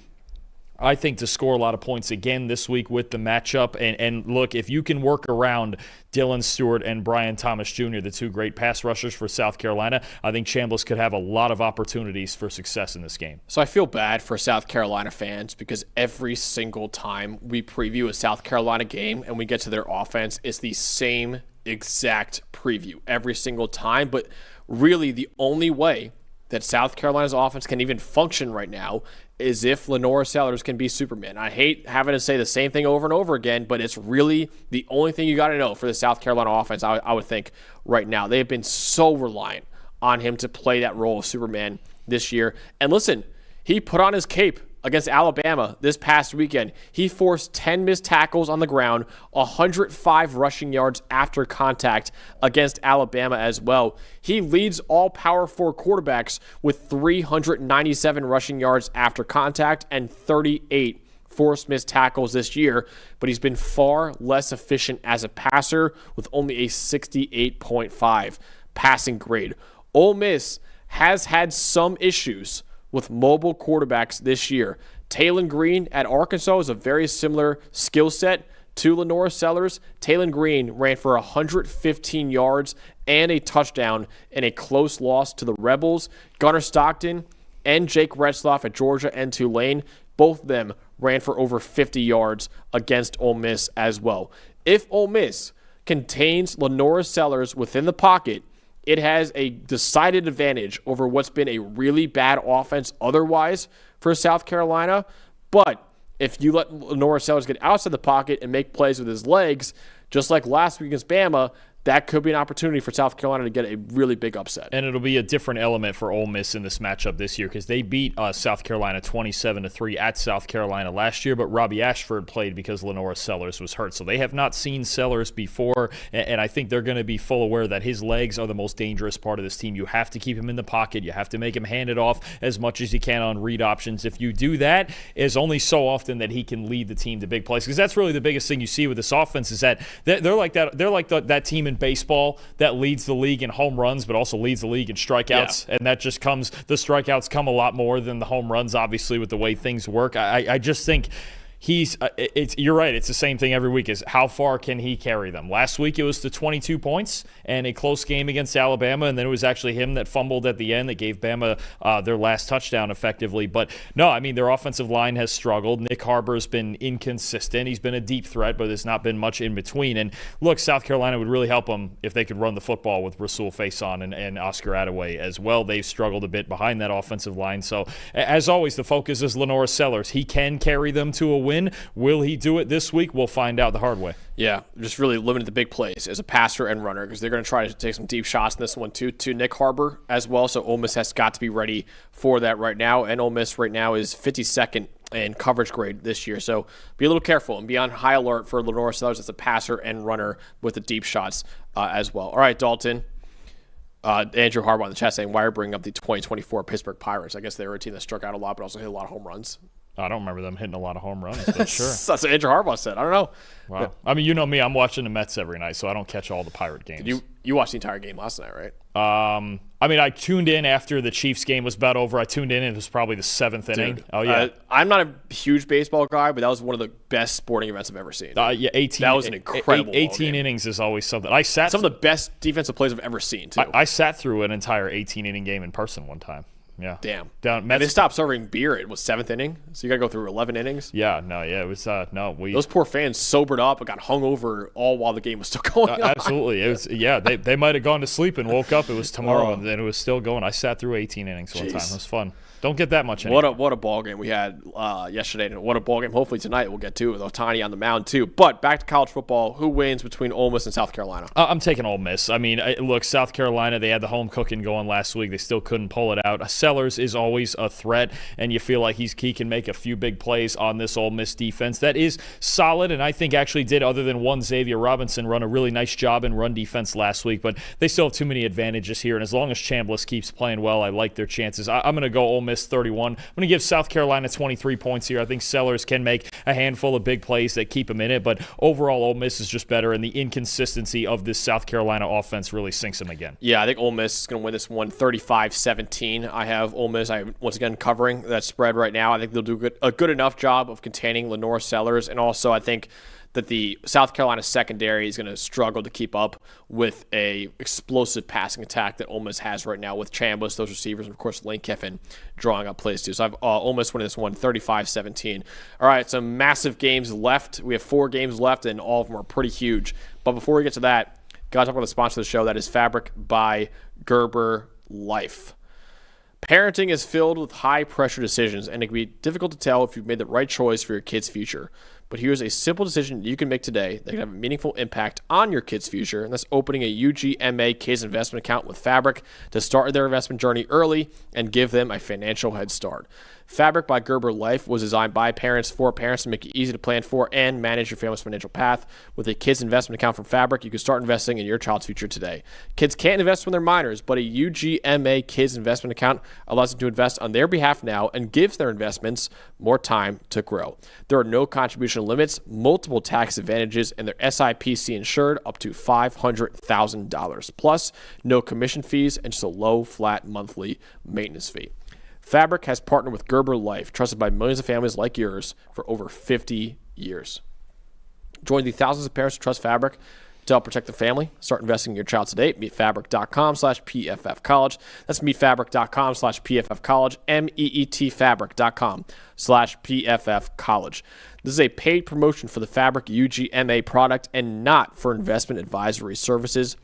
I think, to score a lot of points again this week with the matchup. And look, if you can work around Dylan Stewart and Brian Thomas Jr., the 2 great pass rushers for South Carolina, I think Chambliss could have a lot of opportunities for success in this game. So I feel bad for South Carolina fans because every single time we preview a South Carolina game and we get to their offense, it's the same exact preview every single time. But really the only way that South Carolina's offense can even function right now is if Lenora Sellers can be Superman. I hate having to say the same thing over and over again, but it's really the only thing you got to know for the South Carolina offense, I would think, right now. They've been so reliant on him to play that role of Superman this year. And listen, he put on his cape against Alabama this past weekend. He forced 10 missed tackles on the ground, 105 rushing yards after contact against Alabama as well. He leads all Power 4 quarterbacks with 397 rushing yards after contact and 38 forced missed tackles this year, but he's been far less efficient as a passer with only a 68.5 passing grade. Ole Miss has had some issues with mobile quarterbacks this year. Taylon Green at Arkansas is a very similar skill set to Lenora Sellers. Taylon Green ran for 115 yards and a touchdown in a close loss to the Rebels. Gunnar Stockton and Jake Retzlaff at Georgia and Tulane, both of them ran for over 50 yards against Ole Miss as well. If Ole Miss contains Lenora Sellers within the pocket, it has a decided advantage over what's been a really bad offense otherwise for South Carolina. But if you let Lenora Sellers get outside the pocket and make plays with his legs, just like last week against Bama, that could be an opportunity for South Carolina to get a really big upset. And it'll be a different element for Ole Miss in this matchup this year because they beat South Carolina 27-3 at South Carolina last year, but Robbie Ashford played because Lenora Sellers was hurt. So they have not seen Sellers before, and I think they're going to be full aware that his legs are the most dangerous part of this team. You have to keep him in the pocket. You have to make him hand it off as much as you can on read options. If you do that, it's only so often that he can lead the team to big plays because that's really the biggest thing you see with this offense is that they're like that. They're like that team in baseball that leads the league in home runs but also leads the league in strikeouts, and that just comes – the strikeouts come a lot more than the home runs, obviously, with the way things work. I just think – you're right. It's the same thing every week is how far can he carry them? Last week it was to 22 points and a close game against Alabama, and then it was actually him that fumbled at the end that gave Bama their last touchdown effectively. But no, I mean, their offensive line has struggled. Nick Harbor's been inconsistent. He's been a deep threat, but there's not been much in between. And look, South Carolina would really help them if they could run the football with Rasul Faison and Oscar Attaway as well. They've struggled a bit behind that offensive line. So as always, the focus is Lenora Sellers. He can carry them to a win. Will he do it this week? We'll find out the hard way. Yeah, just really limited the big plays as a passer and runner because they're going to try to take some deep shots in this one too, to Nick Harbor as well. So Ole Miss has got to be ready for that right now. And Ole Miss right now is 52nd in coverage grade this year. So be a little careful and be on high alert for Lenora Sellers as a passer and runner with the deep shots as well. All right, Dalton. Andrew Harbaugh in the chat saying, why are you bringing up the 2024 Pittsburgh Pirates? I guess they were a team that struck out a lot but also hit a lot of home runs. I don't remember them hitting a lot of home runs, but sure. That's what Andrew Harbaugh said. I don't know. Wow. I mean, you know me. I'm watching the Mets every night, so I don't catch all the Pirate games. You watched the entire game last night, right? I mean, I tuned in after the Chiefs game was about over. I tuned in, and it was probably the 7th inning. Oh, yeah. I'm not a huge baseball guy, but that was one of the best sporting events I've ever seen. Yeah, 18. That was an incredible 18 innings is always something. Some of the best defensive plays I've ever seen, too. I sat through an entire 18-inning game in person one time. Yeah. Damn. And they stopped serving beer. It was 7th inning, so you got to go through 11 innings. Yeah, it was those poor fans sobered up and got hungover all while the game was still going on. Absolutely. It was they might have gone to sleep and woke up. It was tomorrow and then it was still going. I sat through 18 innings one time. It was fun. Don't get that much anymore. What a ball game we had yesterday, and what a ball game hopefully tonight we'll get to with Otani on the mound too. But back to college football, who wins between Ole Miss and South Carolina? I'm taking Ole Miss. I mean, look, South Carolina, they had the home cooking going last week. They still couldn't pull it out. Sellers is always a threat, and you feel like he can make a few big plays on this Ole Miss defense that is solid, and I think actually did, other than one Xavier Robinson, run a really nice job in run defense last week. But they still have too many advantages here, and as long as Chambliss keeps playing well, I like their chances. I'm going to go Ole Miss 31. I'm going to give South Carolina 23 points here. I think Sellers can make a handful of big plays that keep him in it, but overall Ole Miss is just better, and the inconsistency of this South Carolina offense really sinks him again. Yeah, I think Ole Miss is going to win this one 35-17. I have Ole Miss, once again, covering that spread right now. I think they'll do a good enough job of containing Lenora Sellers, and also I think that the South Carolina secondary is going to struggle to keep up with a explosive passing attack that Ole Miss has right now with Chambliss, those receivers, and of course Lane Kiffin drawing up plays too. So I've Ole Miss winning this one 35-17. All right, some massive games left. We have 4 games left, and all of them are pretty huge. But before we get to that, got to talk about the sponsor of the show. That is Fabric by GerberLife. Parenting is filled with high-pressure decisions, and it can be difficult to tell if you've made the right choice for your kid's future. But here's a simple decision you can make today that can have a meaningful impact on your kid's future, and that's opening a UGMA Kids Investment Account with Fabric to start their investment journey early and give them a financial head start. Fabric by GerberLife was designed by parents for parents to make it easy to plan for and manage your family's financial path. With a kids investment account from Fabric, you can start investing in your child's future today. Kids can't invest when they're minors, but a UGMA Kids Investment Account allows them to invest on their behalf now and gives their investments more time to grow. There are no contribution limits, multiple tax advantages, and they're SIPC insured up to $500,000. Plus, no commission fees and just a low, flat monthly maintenance fee. Fabric has partnered with GerberLife, trusted by millions of families like yours for over 50 years. Join the thousands of parents who trust Fabric to help protect the family. Start investing in your child today. Meet Fabric.com/PFFcollege. That's meetfabric.com/PFFcollege. MEETfabric.com/PFFcollege. This is a paid promotion for the Fabric UGMA product and not for investment advisory services.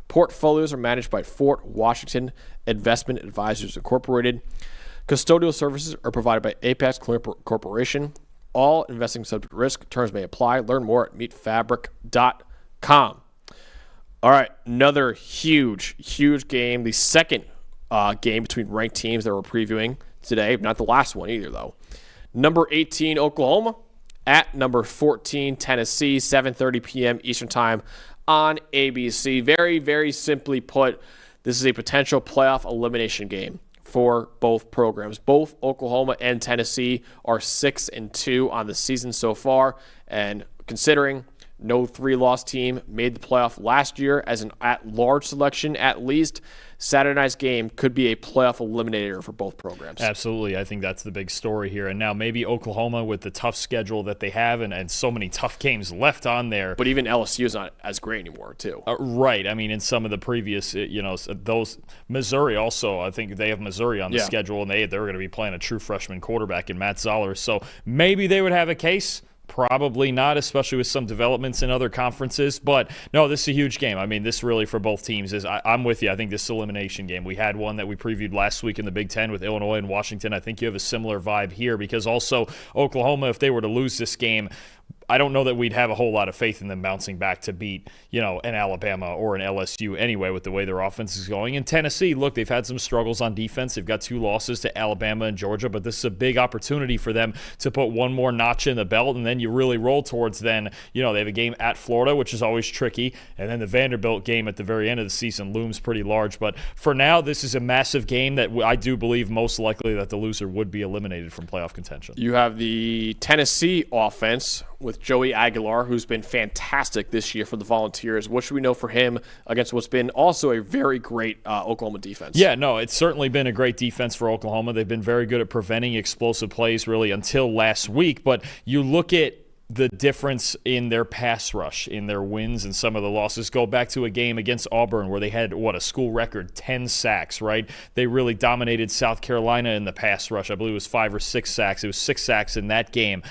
Portfolios are managed by Fort Washington Investment Advisors Incorporated. Custodial services are provided by Apex Corporation. All investing subject to risk. Terms may apply. Learn more at meetfabric.com. All right, another huge game. The second game between ranked teams that we're previewing today. Not the last one either, though. Number 18, Oklahoma, at number 14, Tennessee, 7:30 p.m. Eastern Time on ABC. Very, very simply put, this is a potential playoff elimination game for both programs. Both Oklahoma and Tennessee are 6-2 on the season so far, and considering no 3-loss team made the playoff last year as an at-large selection, at least, Saturday night's game could be a playoff eliminator for both programs. Absolutely. I think that's the big story here. And now maybe Oklahoma, with the tough schedule that they have and so many tough games left on there. But even LSU is not as great anymore, too. Right. I mean, in some of the previous, those Missouri also, I think they have Missouri on the schedule, and they're going to be playing a true freshman quarterback in Matt Zoller. So maybe they would have a case. Probably not, especially with some developments in other conferences. But, no, this is a huge game. I mean, this really for both teams is I'm with you. I think this is an elimination game. We had one that we previewed last week in the Big Ten with Illinois and Washington. I think you have a similar vibe here because also Oklahoma, if they were to lose this game, I don't know that we'd have a whole lot of faith in them bouncing back to beat, an Alabama or an LSU anyway with the way their offense is going. And Tennessee, look, they've had some struggles on defense. They've got 2 losses to Alabama and Georgia, but this is a big opportunity for them to put one more notch in the belt, and then you really roll towards they have a game at Florida, which is always tricky, and then the Vanderbilt game at the very end of the season looms pretty large. But for now, this is a massive game that I do believe most likely that the loser would be eliminated from playoff contention. You have the Tennessee offense with Joey Aguilar, who's been fantastic this year for the Volunteers. What should we know for him against what's been also a very great Oklahoma defense? Yeah, no, it's certainly been a great defense for Oklahoma. They've been very good at preventing explosive plays really until last week. But you look at the difference in their pass rush, in their wins and some of the losses. Go back to a game against Auburn where they had, a school record, 10 sacks, right? They really dominated South Carolina in the pass rush. I believe it was 5 or 6 sacks. It was 6 sacks in that game.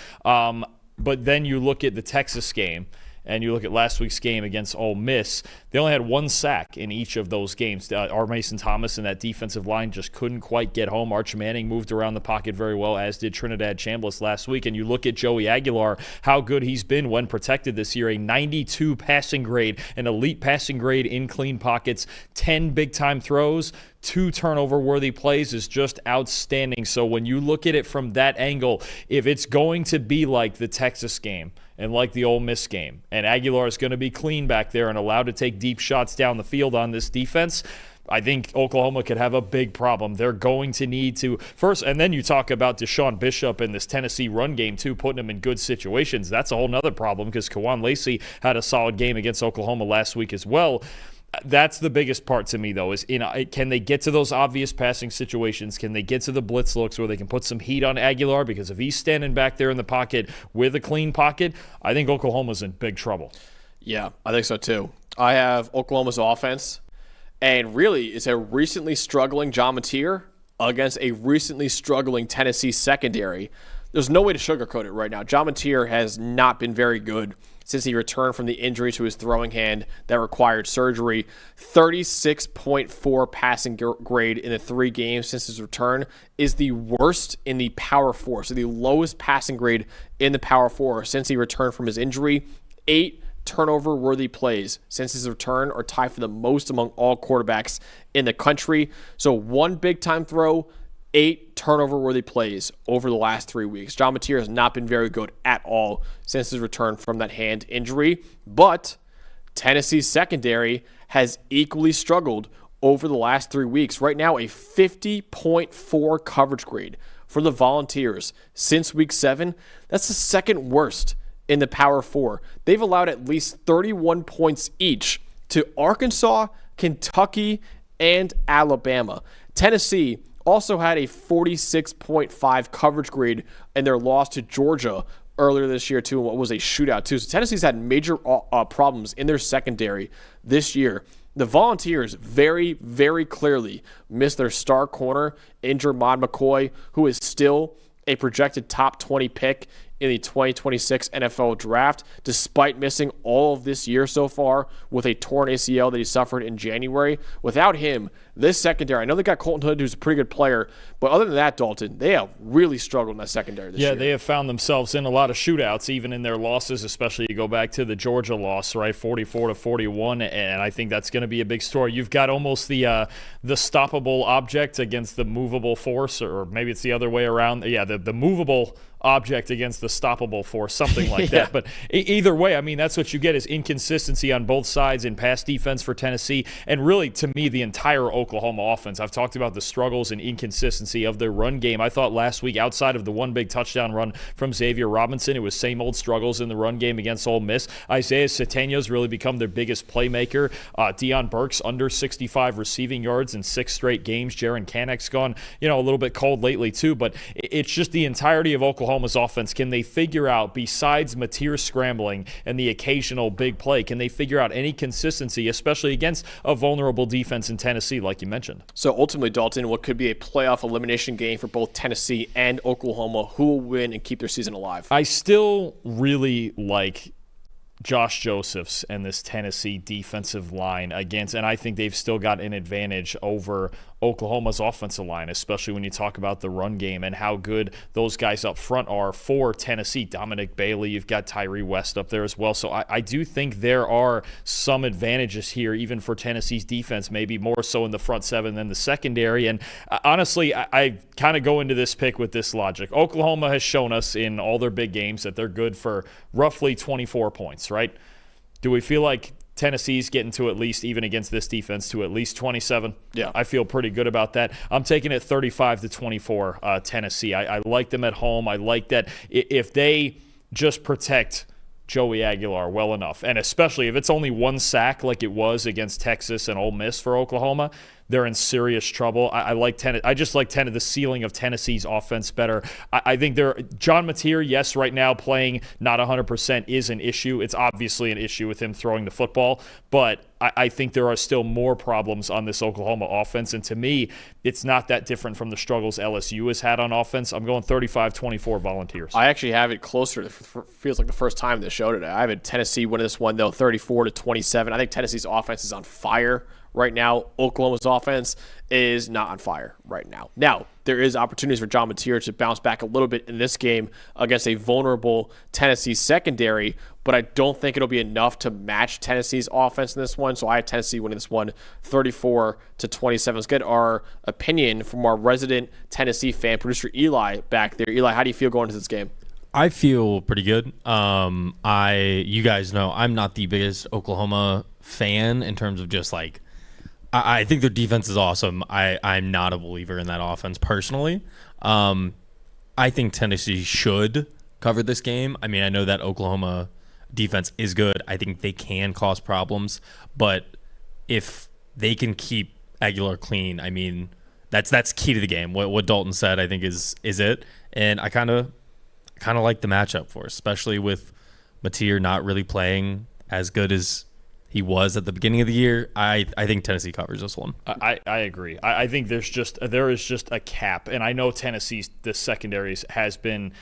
But then you look at the Texas game, and you look at last week's game against Ole Miss, they only had 1 sack in each of those games. R. Mason Thomas and that defensive line just couldn't quite get home. Arch Manning moved around the pocket very well, as did Trinidad Chambliss last week. And you look at Joey Aguilar, how good he's been when protected this year. A 92 passing grade, an elite passing grade in clean pockets, 10 big-time throws, 2 turnover-worthy plays is just outstanding. So when you look at it from that angle, if it's going to be like the Texas game and like the Ole Miss game, and Aguilar is going to be clean back there and allowed to take deep shots down the field on this defense, I think Oklahoma could have a big problem. They're going to need to first, and then you talk about Deshaun Bishop and this Tennessee run game too, putting them in good situations. That's a whole nother problem because Kawan Lacey had a solid game against Oklahoma last week as well. That's the biggest part to me, though, is can they get to those obvious passing situations? Can they get to the blitz looks where they can put some heat on Aguilar? Because if he's standing back there in the pocket with a clean pocket, I think Oklahoma's in big trouble. Yeah, I think so too. I have Oklahoma's offense, and really it's a recently struggling John Mateer against a recently struggling Tennessee secondary. There's no way to sugarcoat it right now. John Mateer has not been very good since he returned from the injury to his throwing hand that required surgery. 36.4 passing grade in the 3 games since his return is the worst in the Power 4. So the lowest passing grade in the Power 4 since he returned from his injury. 8 turnover-worthy plays since his return are tied for the most among all quarterbacks in the country. So 1 big-time throw, 8 turnover-worthy plays over the last 3 weeks. John Mateer has not been very good at all since his return from that hand injury, but Tennessee's secondary has equally struggled over the last 3 weeks. Right now, a 50.4 coverage grade for the Volunteers since week 7. That's the second worst in the Power 4. They've allowed at least 31 points each to Arkansas, Kentucky, and Alabama. Tennessee also had a 46.5 coverage grade in their loss to Georgia earlier this year, too, and what was a shootout, too. So Tennessee's had major problems in their secondary this year. The Volunteers very, very clearly missed their star corner, injured Mod McCoy, who is still a projected top 20 pick in the 2026 NFL Draft, despite missing all of this year so far with a torn ACL that he suffered in January. Without him, this secondary, I know they got Colton Hood, who's a pretty good player, but other than that, Dalton, they have really struggled in that secondary this year. Yeah, they have found themselves in a lot of shootouts, even in their losses, especially you go back to the Georgia loss, right, 44-41, and I think that's going to be a big story. You've got almost the stoppable object against the movable force, or maybe it's the other way around. Yeah, the movable object against the stoppable force, something like that. But either way, I mean, that's what you get is inconsistency on both sides in pass defense for Tennessee, and really, to me, the entire Oklahoma offense. I've talked about the struggles and inconsistency of their run game. I thought last week, outside of the one big touchdown run from Xavier Robinson, it was same old struggles in the run game against Ole Miss. Isaiah Sategno's really become their biggest playmaker. Deion Burks under 65 receiving yards in 6 straight games. Jaron Kanek's gone, a little bit cold lately too, but it's just the entirety of Oklahoma's offense. Can they figure out, besides Mateer scrambling and the occasional big play, can they figure out any consistency, especially against a vulnerable defense in Tennessee, like you mentioned? So ultimately, Dalton, what could be a playoff elimination game for both Tennessee and Oklahoma, who will win and keep their season alive? I still really like Josh Josephs and this Tennessee defensive line against, and I think they've still got an advantage over Oklahoma's offensive line, especially when you talk about the run game and how good those guys up front are for Tennessee. Dominic Bailey, you've got Tyree West up there as well. So I do think there are some advantages here, even for Tennessee's defense, maybe more so in the front seven than the secondary. And honestly, I kind of go into this pick with this logic. Oklahoma has shown us in all their big games that they're good for roughly 24 points, right? Do we feel like Tennessee's getting to at least, even against this defense, to at least 27? Yeah. I feel pretty good about that. I'm taking it 35-24 Tennessee. I like them at home. I like that if they just protect Joey Aguilar well enough, and especially if it's only 1 sack like it was against Texas and Ole Miss for Oklahoma, they're in serious trouble. I just like the ceiling of Tennessee's offense better. I think John Mateer, yes, right now playing not 100% is an issue. It's obviously an issue with him throwing the football, but I think there are still more problems on this Oklahoma offense, and to me, it's not that different from the struggles LSU has had on offense. I'm going 35-24 Volunteers. I actually have it closer. It feels like the first time this show today. I have Tennessee winning this one, though, 34-27. I think Tennessee's offense is on fire right now. Oklahoma's offense is not on fire right now. Now, there is opportunities for John Mateer to bounce back a little bit in this game against a vulnerable Tennessee secondary, but I don't think it'll be enough to match Tennessee's offense in this one. So I have Tennessee winning this one 34-27. Let's get our opinion from our resident Tennessee fan, producer Eli, back there. Eli, how do you feel going into this game? I feel pretty good. You guys know I'm not the biggest Oklahoma fan in terms of just like, I think their defense is awesome. I'm not a believer in that offense personally. I think Tennessee should cover this game. I mean, I know that Oklahoma defense is good. I think they can cause problems, but if they can keep Aguilar clean, I mean, that's key to the game. What Dalton said, I think is it. And I kind of like the matchup for us, especially with Mateer not really playing as good as he was at the beginning of the year. I think Tennessee covers this one. I agree. I think there is just a cap, and I know Tennessee's the secondaries has been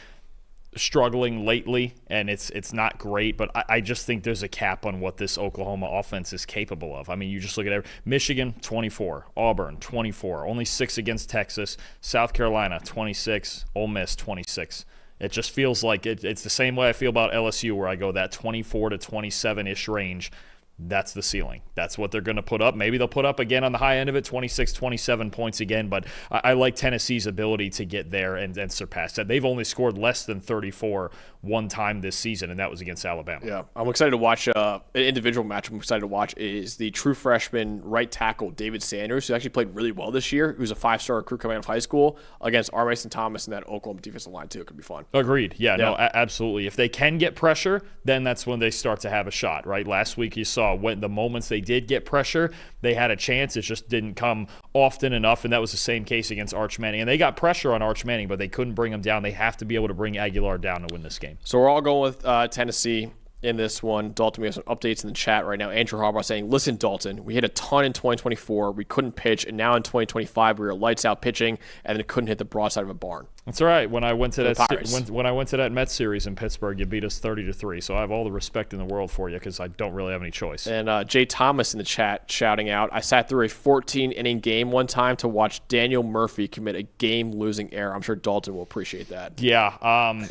struggling lately, and it's not great, but I just think there's a cap on what this Oklahoma offense is capable of. I mean, you just look at Michigan, 24, Auburn, 24, only 6 against Texas, South Carolina, 26, Ole Miss, 26. It just feels like it's the same way I feel about LSU, where I go that 24 to 27-ish range. That's the ceiling. That's what they're going to put up. Maybe they'll put up again on the high end of it, 26, 27 points again, but I like Tennessee's ability to get there and surpass that. They've only scored less than 34 one time this season, and that was against Alabama. Yeah, I'm excited to watch an individual match I'm excited to watch is the true freshman right tackle David Sanders, who actually played really well this year, who's a 5-star recruit coming out of high school, against R. Mason Thomas and that Oklahoma defensive line, too. It could be fun. Agreed. Yeah. No, absolutely. If they can get pressure, then that's when they start to have a shot, right? Last week you saw when the moments they did get pressure, they had a chance. It just didn't come often enough, and that was the same case against Arch Manning. And they got pressure on Arch Manning, but they couldn't bring him down. They have to be able to bring Aguilar down to win this game. So we're all going with Tennessee in this one. Dalton, we have some updates in the chat right now. Andrew Harbaugh saying, listen, Dalton, we hit a ton in 2024. We couldn't pitch, and now in 2025 we were lights out pitching and then couldn't hit the broadside of a barn. That's all right. When I went to Pirates. when I went to that Mets series in Pittsburgh, you beat us 30-3. So I have all the respect in the world for you because I don't really have any choice. And Jay Thomas in the chat shouting out, I sat through a 14-inning game one time to watch Daniel Murphy commit a game-losing error. I'm sure Dalton will appreciate that. Yeah,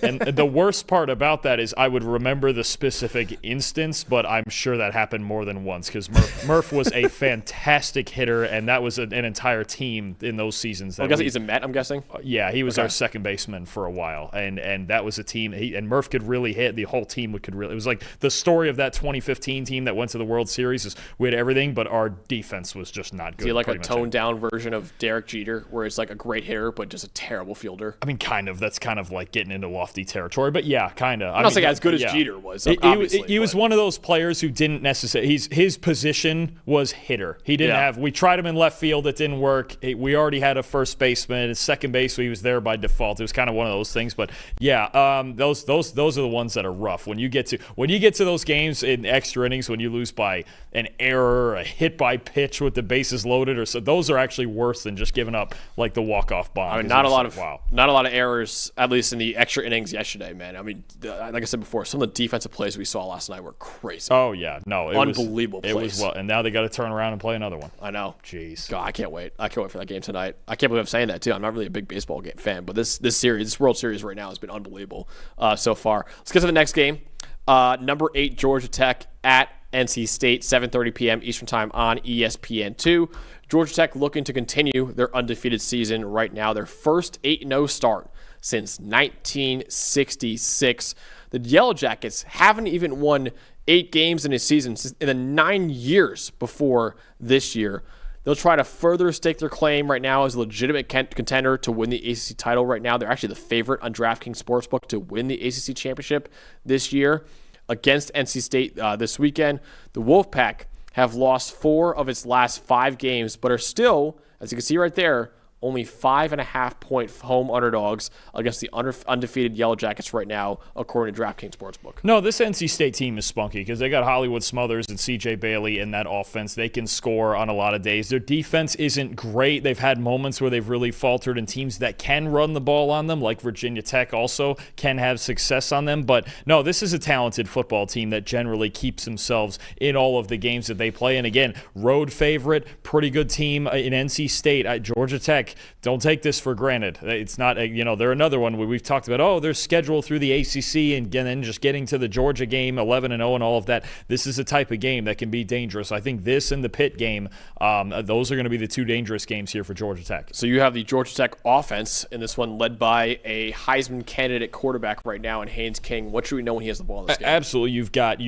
and the worst part about that is I would remember the specific instance, but I'm sure that happened more than once because Murph was a fantastic hitter, and that was an entire team in those seasons. I guess he's a Met, I'm guessing? Yeah, he was our second baseman for a while, and that was a team. And Murph could really hit. The whole team could really. It was like the story of that 2015 team that went to the World Series is we had everything, but our defense was just not good. Is he like a toned-down version of Derek Jeter, where it's like a great hitter but just a terrible fielder? I mean, kind of. That's kind of like getting into lofty territory, but yeah, kind of. I'm not saying as good as Jeter was. He was one of those players who didn't necessarily. His position was hitter. He didn't have. We tried him in left field. It didn't work. We already had a first baseman. His second base, he was there by default. It was kind of one of those things. But yeah, those are the ones that are rough. When you get to those games in extra innings, when you lose by an error, a hit by pitch with the bases loaded, or so, those are actually worse than just giving up like the walk-off bomb. I mean, not a lot of errors, at least in the extra innings yesterday, man. I mean, like I said before, some of the defensive plays we saw last night were crazy. Oh yeah, no, unbelievable plays. It was and now they got to turn around and play another one. I know. Jeez. God, I can't wait. I can't wait for that game tonight. I can't believe I'm saying that too. I'm not really a big baseball fan, but this World Series right now has been unbelievable so far. Let's get to the next game. Number 8 Georgia Tech at NC State, 7:30 p.m. Eastern Time on ESPN2. Georgia Tech looking to continue their undefeated season right now. Their first 8-0 start since 1966. The Yellow Jackets haven't even won 8 games in a season in the 9 years before this year. They'll try to further stake their claim right now as a legitimate contender to win the ACC title right now. They're actually the favorite on DraftKings Sportsbook to win the ACC championship this year against NC State this weekend. The Wolfpack have lost 4 of its last 5 games, but are still, as you can see right there, only 5.5-point home underdogs against the undefeated Yellow Jackets right now, according to DraftKings Sportsbook. No, this NC State team is spunky because they got Hollywood Smothers and C.J. Bailey in that offense. They can score on a lot of days. Their defense isn't great. They've had moments where they've really faltered, and teams that can run the ball on them, like Virginia Tech, also can have success on them. But no, this is a talented football team that generally keeps themselves in all of the games that they play. And again, road favorite, pretty good team in NC State. Georgia Tech, don't take this for granted. It's not, they're another one where we've talked about, their schedule through the ACC and then just getting to the Georgia game, 11-0 and all of that. This is a type of game that can be dangerous. I think this and the Pitt game, those are going to be the 2 dangerous games here for Georgia Tech. So you have the Georgia Tech offense in this one led by a Heisman candidate quarterback right now in Haynes King. What should we know when he has the ball in this game? Absolutely. You've got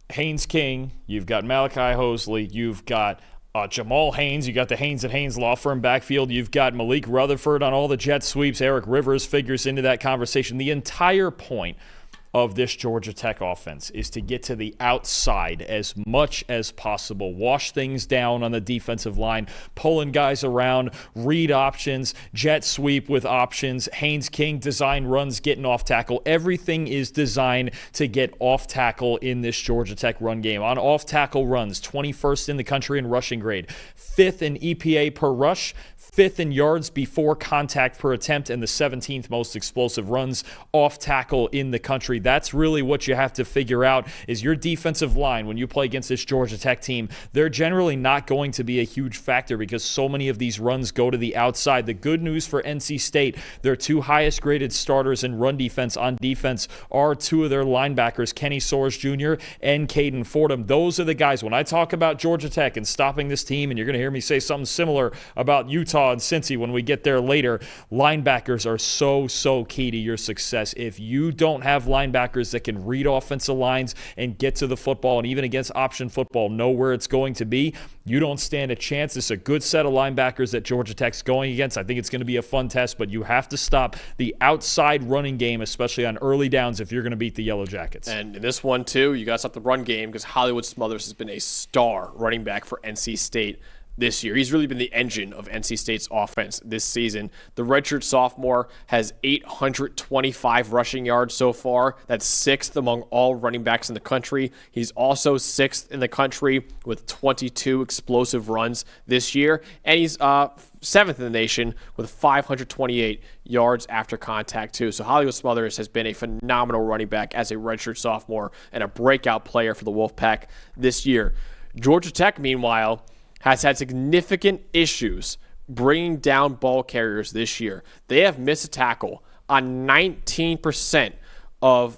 Haynes King, you've got Malachi Hosley, you've got Jamal Haynes. You got the Haynes & Haynes law firm backfield. You've got Malik Rutherford on all the jet sweeps. Eric Rivers figures into that conversation. The entire point of this Georgia Tech offense is to get to the outside as much as possible. Wash things down on the defensive line, pulling guys around, read options, jet sweep with options, Haynes King design runs, getting off tackle. Everything is designed to get off tackle in this Georgia Tech run game. On off tackle runs, 21st in the country in rushing grade, 5th in EPA per rush, 5th in yards before contact per attempt, and the 17th most explosive runs off tackle in the country. That's really what you have to figure out is your defensive line when you play against this Georgia Tech team. They're generally not going to be a huge factor because so many of these runs go to the outside. The good news for NC State, their 2 highest graded starters in run defense on defense are 2 of their linebackers, Kenny Soares Jr. and Caden Fordham. Those are the guys. When I talk about Georgia Tech and stopping this team, and you're going to hear me say something similar about Utah and Cincy when we get there later, linebackers are so key to your success. If you don't have linebackers that can read offensive lines and get to the football, and even against option football, know where it's going to be, you don't stand a chance. It's a good set of linebackers that Georgia Tech's going against. I think it's going to be a fun test, but you have to stop the outside running game, especially on early downs, if you're going to beat the Yellow Jackets. And in this one, too, you got to stop the run game because Hollywood Smothers has been a star running back for NC State this year. He's really been the engine of NC State's offense this season. The redshirt sophomore has 825 rushing yards so far. That's sixth among all running backs in the country. He's also sixth in the country with 22 explosive runs this year. And he's seventh in the nation with 528 yards after contact too. So Hollywood Smothers has been a phenomenal running back as a redshirt sophomore and a breakout player for the Wolfpack this year. Georgia Tech, meanwhile, has had significant issues bringing down ball carriers this year. They have missed a tackle on 19% of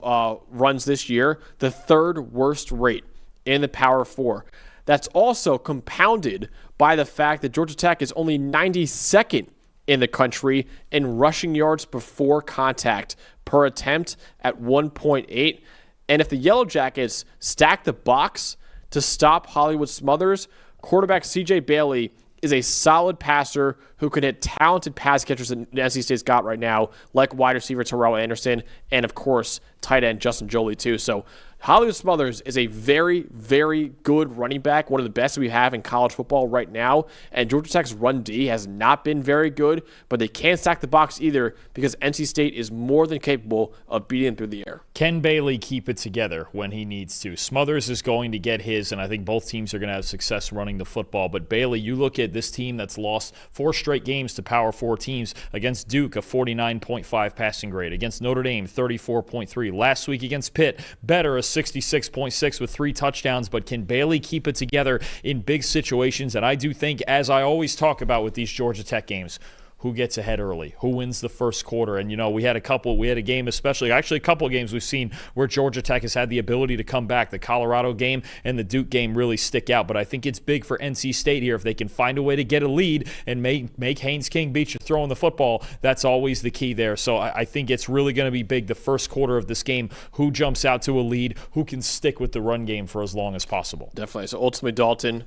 runs this year, the third worst rate in the Power 4. That's also compounded by the fact that Georgia Tech is only 92nd in the country in rushing yards before contact per attempt at 1.8. And if the Yellow Jackets stack the box to stop Hollywood Smothers, quarterback CJ Bailey is a solid passer who can hit talented pass catchers that NC State's got right now, like wide receiver Terrell Anderson and, of course, tight end Justin Jolie, too. So Hollywood Smothers is a very, very good running back, one of the best we have in college football right now. And Georgia Tech's run D has not been very good, but they can't stack the box either because NC State is more than capable of beating them through the air. Can Bailey keep it together when he needs to? Smothers is going to get his, and I think both teams are going to have success running the football. But Bailey, you look at this team that's lost 4 straight games to Power 4 teams. Against Duke, a 49.5 passing grade. Against Notre Dame, 34.3. Last week against Pitt, better, a 66.6 with 3 touchdowns. But can Bailey keep it together in big situations? And I do think, as I always talk about with these Georgia Tech games, who gets ahead early, who wins the first quarter. And, we had a game especially, actually a couple of games we've seen where Georgia Tech has had the ability to come back. The Colorado game and the Duke game really stick out. But I think it's big for NC State here if they can find a way to get a lead and make Haynes King beat you throwing the football. That's always the key there. So I think it's really going to be big the first quarter of this game. Who jumps out to a lead, who can stick with the run game for as long as possible. Definitely. So ultimately, Dalton,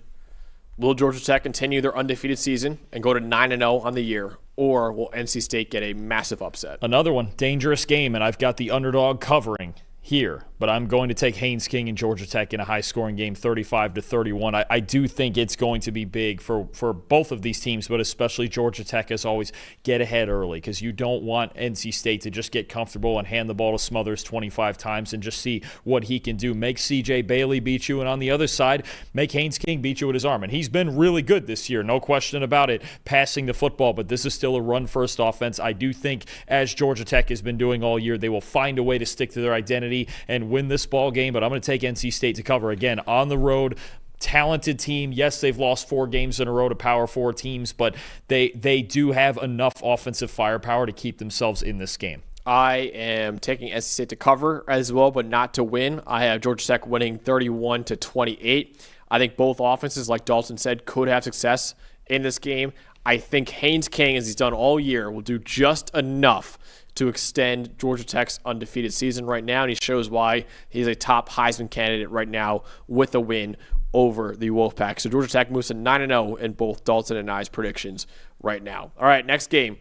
will Georgia Tech continue their undefeated season and go to 9-0 on the year, or will NC State get a massive upset? Another one, dangerous game, and I've got the underdog covering here, but I'm going to take Haynes King and Georgia Tech in a high-scoring game, 35-31. I do think it's going to be big for both of these teams, but especially Georgia Tech, as always, get ahead early because you don't want NC State to just get comfortable and hand the ball to Smothers 25 times and just see what he can do. Make C.J. Bailey beat you, and on the other side, make Haynes King beat you with his arm. And he's been really good this year, no question about it, passing the football, but this is still a run-first offense. I do think, as Georgia Tech has been doing all year, they will find a way to stick to their identity and win this ball game, but I'm going to take NC State to cover again on the road. Talented team. Yes, they've lost 4 games in a row to Power 4 teams, but they do have enough offensive firepower to keep themselves in this game. I am taking NC State to cover as well, but not to win. I have Georgia Tech winning 31-28. I think both offenses, like Dalton said, could have success in this game. I think Haynes King, as he's done all year, will do just enough to extend Georgia Tech's undefeated season right now, and he shows why he's a top Heisman candidate right now with a win over the Wolfpack. So Georgia Tech moves to 9-0 in both Dalton and I's predictions right now. All right, next game.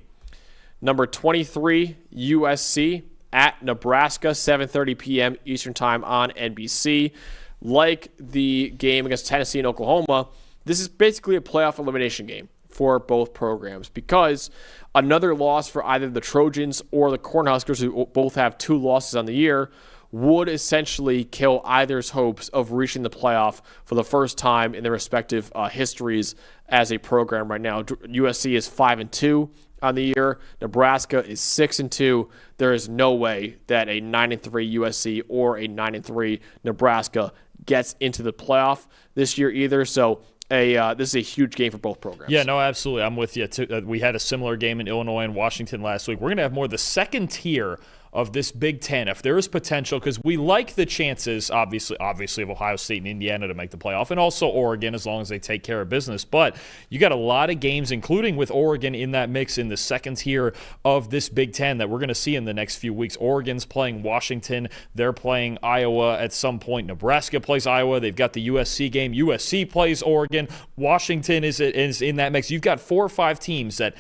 Number 23, USC at Nebraska, 7:30 p.m. Eastern Time on NBC. Like the game against Tennessee and Oklahoma, this is basically a playoff elimination game for both programs because another loss for either the Trojans or the Cornhuskers, who both have 2 losses on the year, would essentially kill either's hopes of reaching the playoff for the first time in their respective histories as a program right now. USC is 5-2 on the year. Nebraska is 6-2. There is no way that a 9-3 USC or a 9-3 Nebraska gets into the playoff this year either. So this is a huge game for both programs. Yeah, no, absolutely. I'm with you. We had a similar game in Illinois and Washington last week. We're going to have more of the second tier of this Big Ten, if there is potential, because we like the chances, obviously, of Ohio State and Indiana to make the playoff, and also Oregon, as long as they take care of business. But you got a lot of games, including with Oregon in that mix in the second tier of this Big Ten that we're going to see in the next few weeks. Oregon's playing Washington. They're playing Iowa at some point. Nebraska plays Iowa. They've got the USC game. USC plays Oregon. Washington is in that mix. You've got 4 or 5 teams that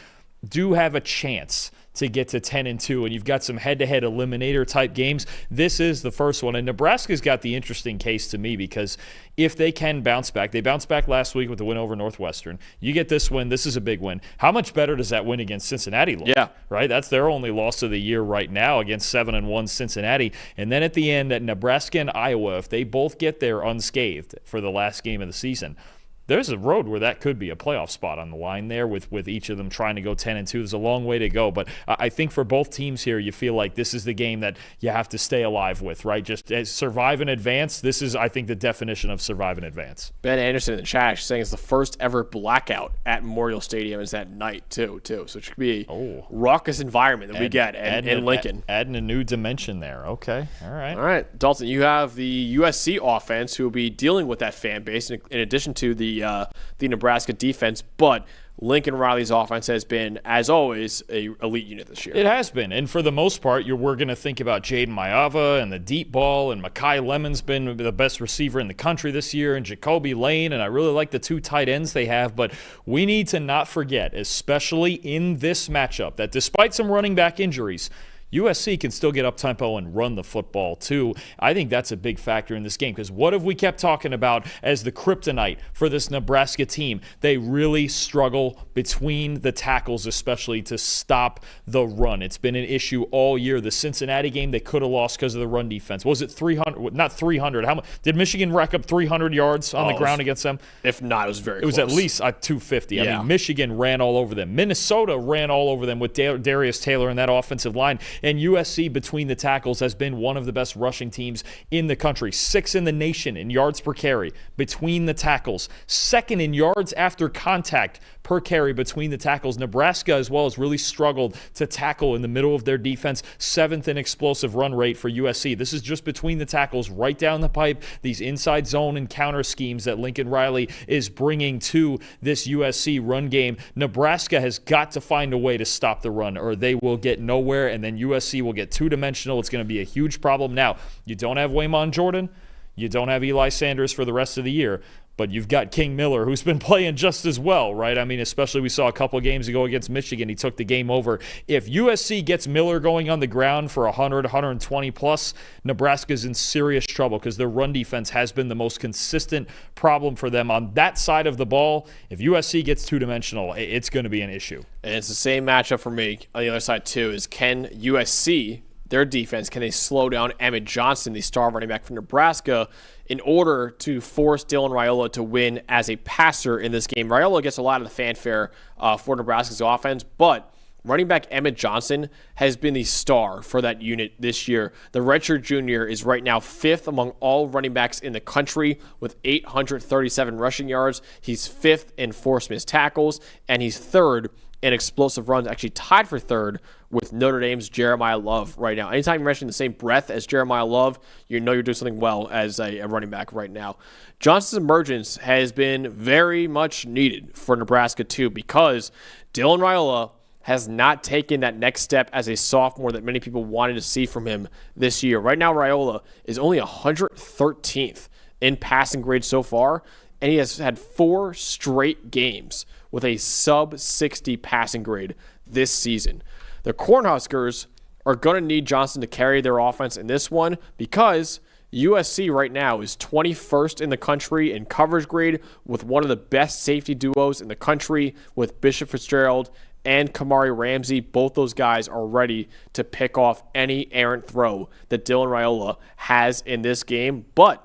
do have a chance to get to 10-2, and you've got some head-to-head eliminator type games, this is the first one. And Nebraska's got the interesting case to me because if they can bounce back, they bounced back last week with the win over Northwestern. You get this win, this is a big win. How much better does that win against Cincinnati look? Yeah. Right? That's their only loss of the year right now against 7-1 Cincinnati. And then at the end at Nebraska and Iowa, if they both get there unscathed for the last game of the season, there's a road where that could be a playoff spot on the line there with each of them trying to go 10-2. There's a long way to go, but I think for both teams here, you feel like this is the game that you have to stay alive with, right? Just survive and advance. This is, I think, the definition of survive and advance. Ben Anderson in the chat actually saying it's the first ever blackout at Memorial Stadium is that night, too. So it should be a raucous environment that we get in Lincoln. Adding a new dimension there. Okay. All right. Dalton, you have the USC offense who will be dealing with that fan base in addition to the Nebraska defense, but Lincoln Riley's offense has been, as always, a elite unit this year. It has been, and for the most part, we're going to think about Jaden Maiava and the deep ball, and Makai Lemon's been the best receiver in the country this year, and Jacoby Lane, and I really like the 2 tight ends they have, but we need to not forget, especially in this matchup, that despite some running back injuries, USC can still get up tempo and run the football too. I think that's a big factor in this game because what have we kept talking about as the kryptonite for this Nebraska team? They really struggle between the tackles, especially to stop the run. It's been an issue all year. The Cincinnati game they could have lost because of the run defense. Was it 300? Not 300. How much did Michigan rack up 300 yards on the ground against them? If not, it was very close. It was at least 250. Yeah. I mean, Michigan ran all over them. Minnesota ran all over them with Darius Taylor in that offensive line. And USC between the tackles has been one of the best rushing teams in the country. 6th in the nation in yards per carry between the tackles. 2nd in yards after contact per carry between the tackles. Nebraska as well has really struggled to tackle in the middle of their defense. 7th in explosive run rate for USC. This is just between the tackles, right down the pipe. These inside zone and counter schemes that Lincoln Riley is bringing to this USC run game. Nebraska has got to find a way to stop the run or they will get nowhere, and then USC will get two-dimensional. It's going to be a huge problem. Now, you don't have Waymon Jordan. You don't have Eli Sanders for the rest of the year. But you've got King Miller, who's been playing just as well, right? I mean, especially we saw a couple of games ago against Michigan. He took the game over. If USC gets Miller going on the ground for 100, 120 plus, Nebraska's in serious trouble because their run defense has been the most consistent problem for them on that side of the ball. If USC gets two-dimensional, it's going to be an issue. And it's the same matchup for me on the other side, too, is can USC, their defense, can they slow down Emmett Johnson, the star running back from Nebraska, in order to force Dylan Raiola to win as a passer in this game? Raiola gets a lot of the fanfare for Nebraska's offense, but running back Emmett Johnson has been the star for that unit this year. The redshirt junior is right now 5th among all running backs in the country with 837 rushing yards. He's 5th in forced missed tackles, and he's 3rd in explosive runs, actually tied for 3rd with Notre Dame's Jeremiah Love right now. Anytime you mention the same breath as Jeremiah Love, you know you're doing something well as a running back right now. Johnson's emergence has been very much needed for Nebraska too, because Dylan Raiola has not taken that next step as a sophomore that many people wanted to see from him this year. Right now, Raiola is only 113th in passing grade so far, and he has had 4 straight games with a sub-60 passing grade this season. The Cornhuskers are going to need Johnson to carry their offense in this one because USC right now is 21st in the country in coverage grade with one of the best safety duos in the country with Bishop Fitzgerald and Kamari Ramsey. Both those guys are ready to pick off any errant throw that Dylan Raiola has in this game. But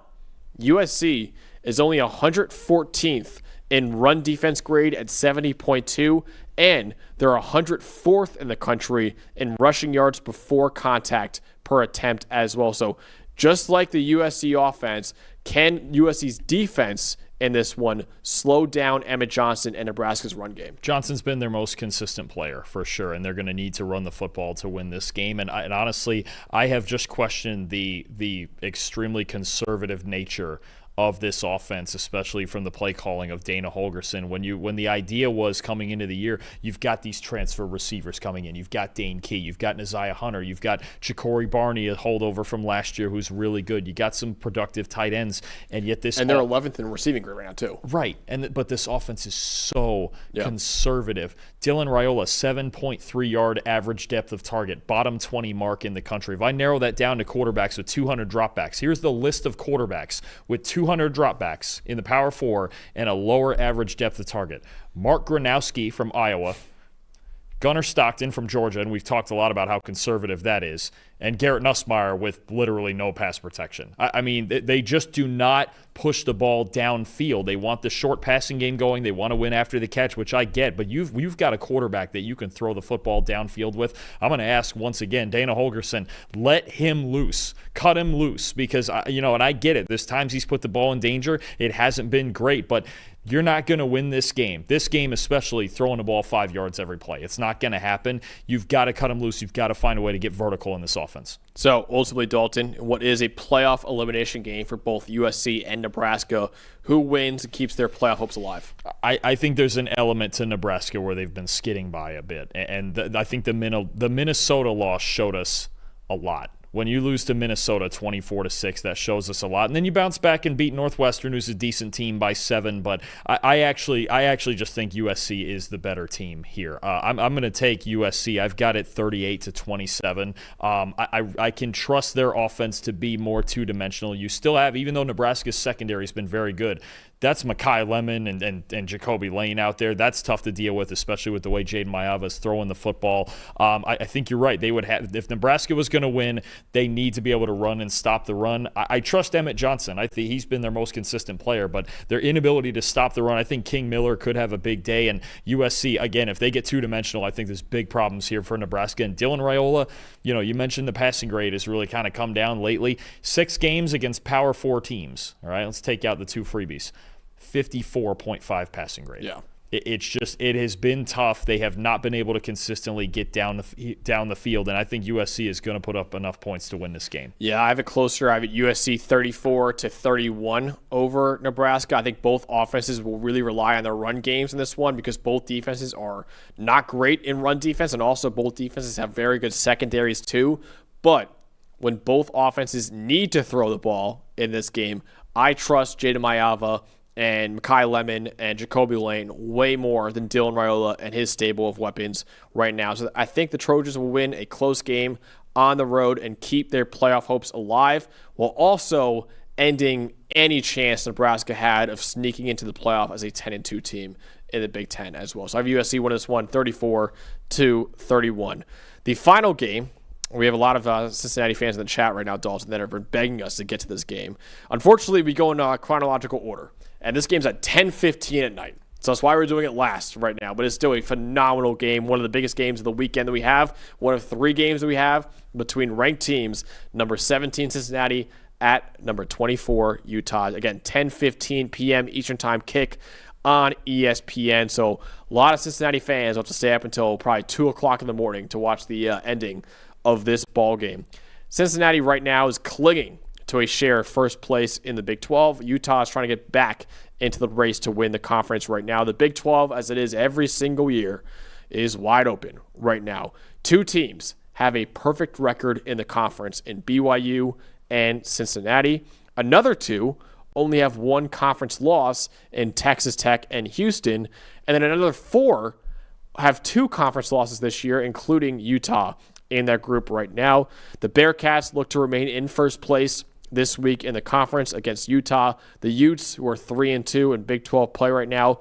USC is only 114th in run defense grade at 70.2, and they're 104th in the country in rushing yards before contact per attempt as well. So just like the USC offense, can USC's defense in this one slow down Emmett Johnson and Nebraska's run game? Johnson's been their most consistent player for sure, and they're going to need to run the football to win this game. And honestly, I have just questioned the extremely conservative nature of this offense, especially from the play calling of Dana Holgorsen. When the idea was coming into the year, you've got these transfer receivers coming in. You've got Dane Key. You've got Neziah Hunter. You've got Ja'Cory Barney, a holdover from last year, who's really good. You got some productive tight ends, and yet this... And they're 11th in receiving grade right now, too. Right, but this offense is so conservative. Dylan Raiola, 7.3 yard average depth of target, bottom 20 mark in the country. If I narrow that down to quarterbacks with 200 dropbacks, here's the list of quarterbacks with 200 dropbacks in the Power 4 and a lower average depth of target. Mark Gronowski from Iowa, Gunnar Stockton from Georgia, and we've talked a lot about how conservative that is, and Garrett Nussmeier with literally no pass protection. I mean, they just do not push the ball downfield. They want the short passing game going. They want to win after the catch, which I get, but you've got a quarterback that you can throw the football downfield with. I'm going to ask once again, Dana Holgorsen, let him loose. Cut him loose, because, and I get it. There's times he's put the ball in danger. It hasn't been great, but you're not going to win this game. This game, especially throwing the ball 5 yards every play. It's not going to happen. You've got to cut him loose. You've got to find a way to get vertical in this offense. So, ultimately, Dalton, what is a playoff elimination game for both USC and Nebraska, who wins and keeps their playoff hopes alive? I think there's an element to Nebraska where they've been skidding by a bit. And I think the Minnesota loss showed us a lot. When you lose to Minnesota 24-6, that shows us a lot. And then you bounce back and beat Northwestern, who's a decent team, by 7. But I actually just think USC is the better team here. I'm going to take USC. I've got it 38-27. I can trust their offense to be more two-dimensional. You still have, even though Nebraska's secondary has been very good, that's Makai Lemon and Jacoby Lane out there. That's tough to deal with, especially with the way Jaden Mayava is throwing the football. I think you're right. They would have, if Nebraska was going to win, they need to be able to run and stop the run. I trust Emmett Johnson. I think he's been their most consistent player, but their inability to stop the run, I think King Miller could have a big day. And USC, again, if they get two-dimensional, I think there's big problems here for Nebraska. And Dylan Raiola, you mentioned the passing grade has really kind of come down lately. 6 games against Power 4 teams. All right, let's take out the 2 freebies. 54.5 passing grade. Yeah. It has been tough. They have not been able to consistently get down the field, and I think USC is going to put up enough points to win this game. Yeah, I have it closer. I have it USC 34-31 over Nebraska. I think both offenses will really rely on their run games in this one, because both defenses are not great in run defense, and also both defenses have very good secondaries too. But when both offenses need to throw the ball in this game, I trust Jaden Mayava and Makai Lemon and Jacoby Lane way more than Dylan Raiola and his stable of weapons right now. So I think the Trojans will win a close game on the road and keep their playoff hopes alive, while also ending any chance Nebraska had of sneaking into the playoff as a 10-2 team in the Big Ten as well. So I have USC win this one 34-31. The final game, we have a lot of Cincinnati fans in the chat right now, Dalton, that have been begging us to get to this game. Unfortunately, we go in chronological order, and this game's at 10:15 at night. So that's why we're doing it last right now. But it's still a phenomenal game, one of the biggest games of the weekend that we have, one of 3 games that we have between ranked teams, number 17 Cincinnati at number 24 Utah. Again, 10:15 p.m. Eastern Time kick on ESPN. So a lot of Cincinnati fans will have to stay up until probably 2 o'clock in the morning to watch the ending of this ball game. Cincinnati right now is clinging to a share of first place in the Big 12. Utah is trying to get back into the race to win the conference right now. The Big 12, as it is every single year, is wide open right now. 2 teams have a perfect record in the conference in BYU and Cincinnati. Another 2 only have 1 conference loss in Texas Tech and Houston. And then another 4 have 2 conference losses this year, including Utah in that group right now. The Bearcats look to remain in first place this week in the conference against Utah. The Utes, who are 3-2 in Big 12 play right now,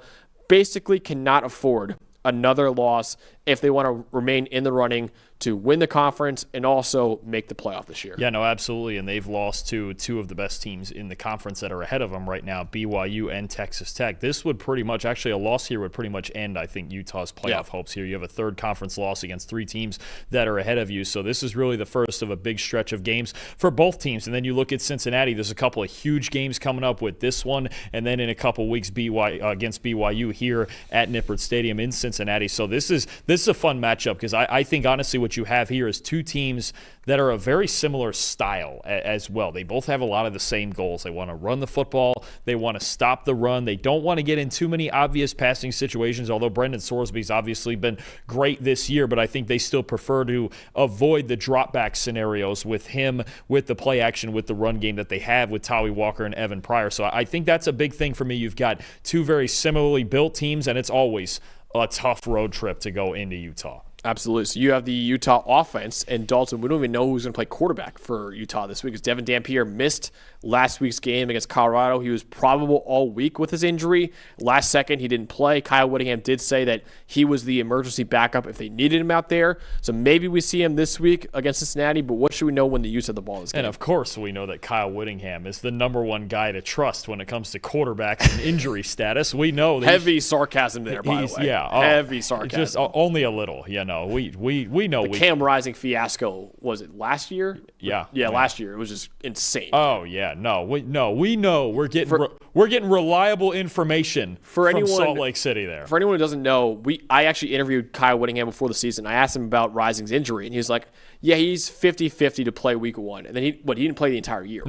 basically cannot afford another loss if they want to remain in the running to win the conference and also make the playoff this year. Yeah, no, absolutely. And they've lost to 2 of the best teams in the conference that are ahead of them right now, BYU and Texas Tech. This would pretty much, actually a loss here would pretty much end, I think, Utah's playoff hopes here. You have a 3rd conference loss against 3 teams that are ahead of you. So this is really the first of a big stretch of games for both teams. And then you look at Cincinnati, there's a couple of huge games coming up with this one, and then in a couple weeks against BYU here at Nippert Stadium in Cincinnati. So this is a fun matchup, because I think honestly what what you have here is two teams that are a very similar style as well. They both have a lot of the same goals. They want to run the football. They want to stop the run. They don't want to get in too many obvious passing situations, although Brendan Sorsby's obviously been great this year, but I think they still prefer to avoid the drop-back scenarios with him, with the play action, with the run game that they have with Tawi Walker and Evan Pryor. So I think that's a big thing for me. You've got two very similarly built teams, and it's always a tough road trip to go into Utah. Absolutely. So you have the Utah offense, and Dalton, we don't even know who's going to play quarterback for Utah this week because Devin Dampier missed last week's game against Colorado. He was probable all week with his injury. Last second, he didn't play. Kyle Whittingham did say that he was the emergency backup if they needed him out there. So maybe we see him this week against Cincinnati, but what should we know when the Utes have the ball in this game? And of course, we know that Kyle Whittingham is the number one guy to trust when it comes to quarterbacks and injury status. We know that heavy sarcasm there, by the way. Yeah, heavy sarcasm. Just only a little, We know. Cam Rising fiasco, was it last year? Yeah. Last year. It was just insane. Oh yeah, we know we're getting reliable information from Salt Lake City there. For anyone who doesn't know, I actually interviewed Kyle Whittingham before the season. I asked him about Rising's injury, and he was like, "Yeah, he's 50-50 to play week 1." And then he didn't play the entire year.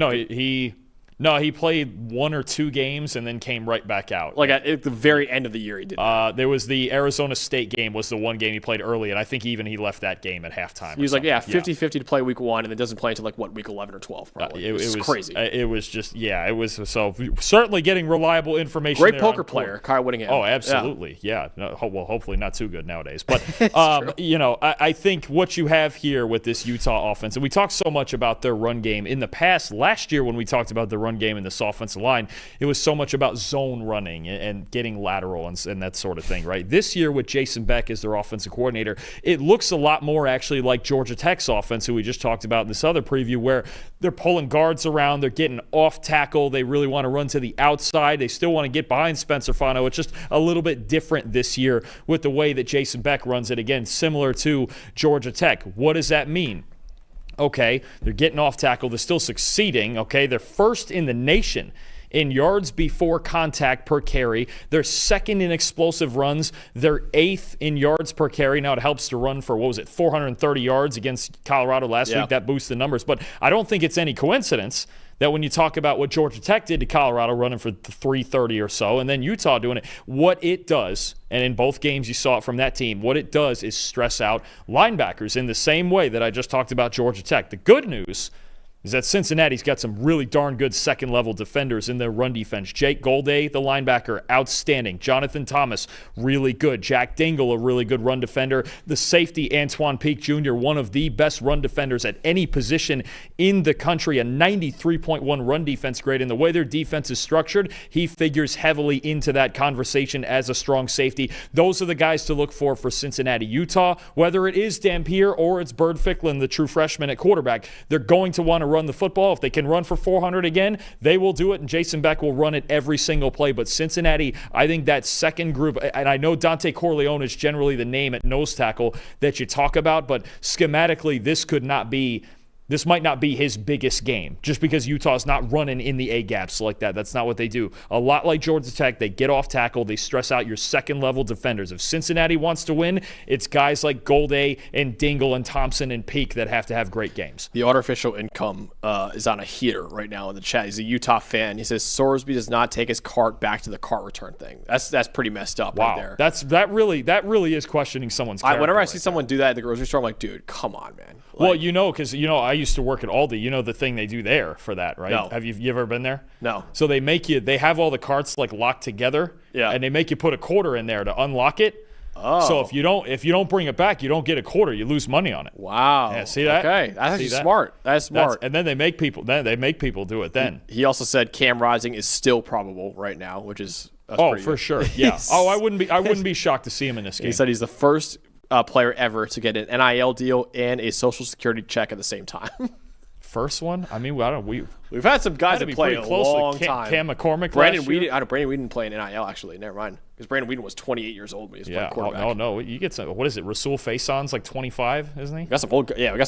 No, he played 1 or 2 games and then came right back out. Like at the very end of the year, he did. There was the Arizona State game was the one game he played early, and I think even he left that game at halftime. He was like, 50-50 to play week 1, and then doesn't play until week 11 or 12 probably. It was crazy. It was just, it was so certainly getting reliable information. Great poker player, Kyle Whittingham. Oh, absolutely. Yeah. No, well, hopefully not too good nowadays. But, I think what you have here with this Utah offense, and we talked so much about their run game in the past. Last year when we talked about the run game and this offensive line, it was so much about zone running and getting lateral and that sort of thing, right? This year with Jason Beck as their offensive coordinator, it looks a lot more actually like Georgia Tech's offense, who we just talked about in this other preview, where they're pulling guards around, they're getting off tackle, they really want to run to the outside, they still want to get behind Spencer Fano. It's just a little bit different this year with the way that Jason Beck runs it, again, similar to Georgia Tech. What does that mean? Okay, they're getting off tackle. They're still succeeding. Okay, they're first in the nation in yards before contact per carry. They're second in explosive runs. They're 8th in yards per carry. Now it helps to run for, 430 yards against Colorado last week. That boosts the numbers. But I don't think it's any coincidence that when you talk about what Georgia Tech did to Colorado, running for 330 or so, and then Utah doing it, what it does, and in both games you saw it from that team, what it does is stress out linebackers in the same way that I just talked about Georgia Tech. The good news is that Cincinnati's got some really darn good second-level defenders in their run defense. Jake Golday, the linebacker, outstanding. Jonathan Thomas, really good. Jack Dingle, a really good run defender. The safety, Antoine Peak Jr., one of the best run defenders at any position in the country, a 93.1 run defense grade. And the way their defense is structured, he figures heavily into that conversation as a strong safety. Those are the guys to look for Cincinnati-Utah, whether it is Dampier or it's Bird Ficklin, the true freshman at quarterback. They're going to want to run the football. If they can run for 400 again, they will do it, and Jason Beck will run it every single play. But Cincinnati, I think that second group, and I know Dante Corleone is generally the name at nose tackle that you talk about, but schematically, this might not be his biggest game just because Utah's not running in the A-gaps like that. That's not what they do. A lot like Georgia Tech, they get off tackle, they stress out your second-level defenders. If Cincinnati wants to win, it's guys like Golday and Dingle and Thompson and Peak that have to have great games. The artificial income is on a heater right now in the chat. He's a Utah fan. He says Sorsby does not take his cart back to the cart return thing. That's pretty messed up right there. That really is questioning some's character. Whenever I see someone do that at the grocery store, I'm like, dude, come on, man. Because I used to work at Aldi. You know the thing they do there for that, right? No. Have you ever been there? No. So they have all the carts locked together. Yeah. And they make you put a quarter in there to unlock it. Oh. So if you don't bring it back, you don't get a quarter. You lose money on it. Wow. Yeah, see that? Okay. That's actually smart. That's smart. And then they make people do it then. He also said Cam Rising is still probable right now, which is for sure. Yeah. I wouldn't be shocked to see him in this game. He said he's the first player ever to get an NIL deal and a Social Security check at the same time. First one? I mean, we've had some guys that play a long time. Cam McCormick, Brandon Whedon didn't play in NIL actually. Never mind, because Brandon Whedon was 28 years old when he was playing quarterback. No, you get some. What is it? Rasul Faison's 25, isn't he? We got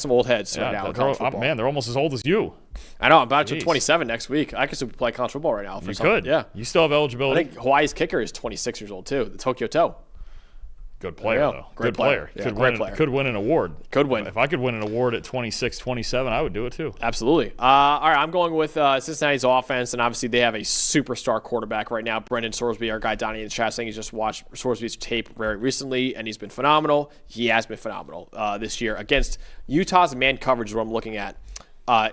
some old heads right now. Man, they're almost as old as you. I know. I'm about to 27 next week. I could still play college football right now. You could. Yeah. You still have eligibility. I think Hawaii's kicker is 26 years old too. The Tokyo Toe. Good player, though. Great player. Yeah, great player. Could win an award. Could win. If I could win an award at 26, 27, I would do it too. Absolutely. All right, I'm going with Cincinnati's offense, and obviously they have a superstar quarterback right now, Brendan Sorsby, our guy Donnie in the chat saying he's just watched Sorsby's tape very recently, and he's been phenomenal. He has been phenomenal this year against Utah's man coverage is what I'm looking at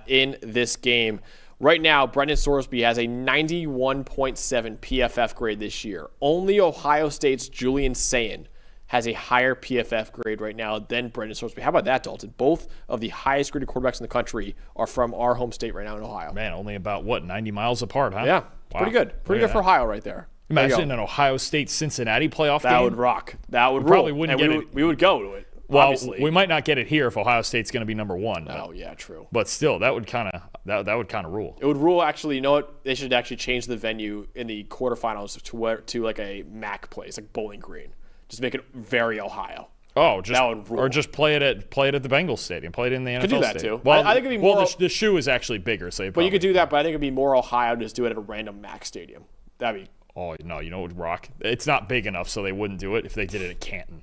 in this game. Right now, Brendan Sorsby has a 91.7 PFF grade this year. Only Ohio State's Julian Sayin has a higher PFF grade right now than Brendan Sorsby. How about that, Dalton? Both of the highest graded quarterbacks in the country are from our home state right now in Ohio. Man, only about, 90 miles apart, huh? Yeah, wow. Pretty good. Pretty good for Ohio right there. Imagine an Ohio State-Cincinnati playoff game. That would rock. That would probably wouldn't get it. We would go to it. Well, obviously. We might not get it here if Ohio State's going to be number one. Oh, yeah, true. But still, that would kind of rule. It would rule. Actually, you know what? They should actually change the venue in the quarterfinals to like a MAC place, like Bowling Green. Just make it very Ohio. Oh, that would rule. Or just play it at the Bengals Stadium. Play it in the NFL Could do that stadium. too. Well, I think it'd be more. Well, the shoe is actually bigger, so. But you could do that. But I think it'd be more Ohio to just do it at a random MAC stadium. That'd be. Oh no! You know what would rock? It's not big enough, so they wouldn't do it if they did it at Canton.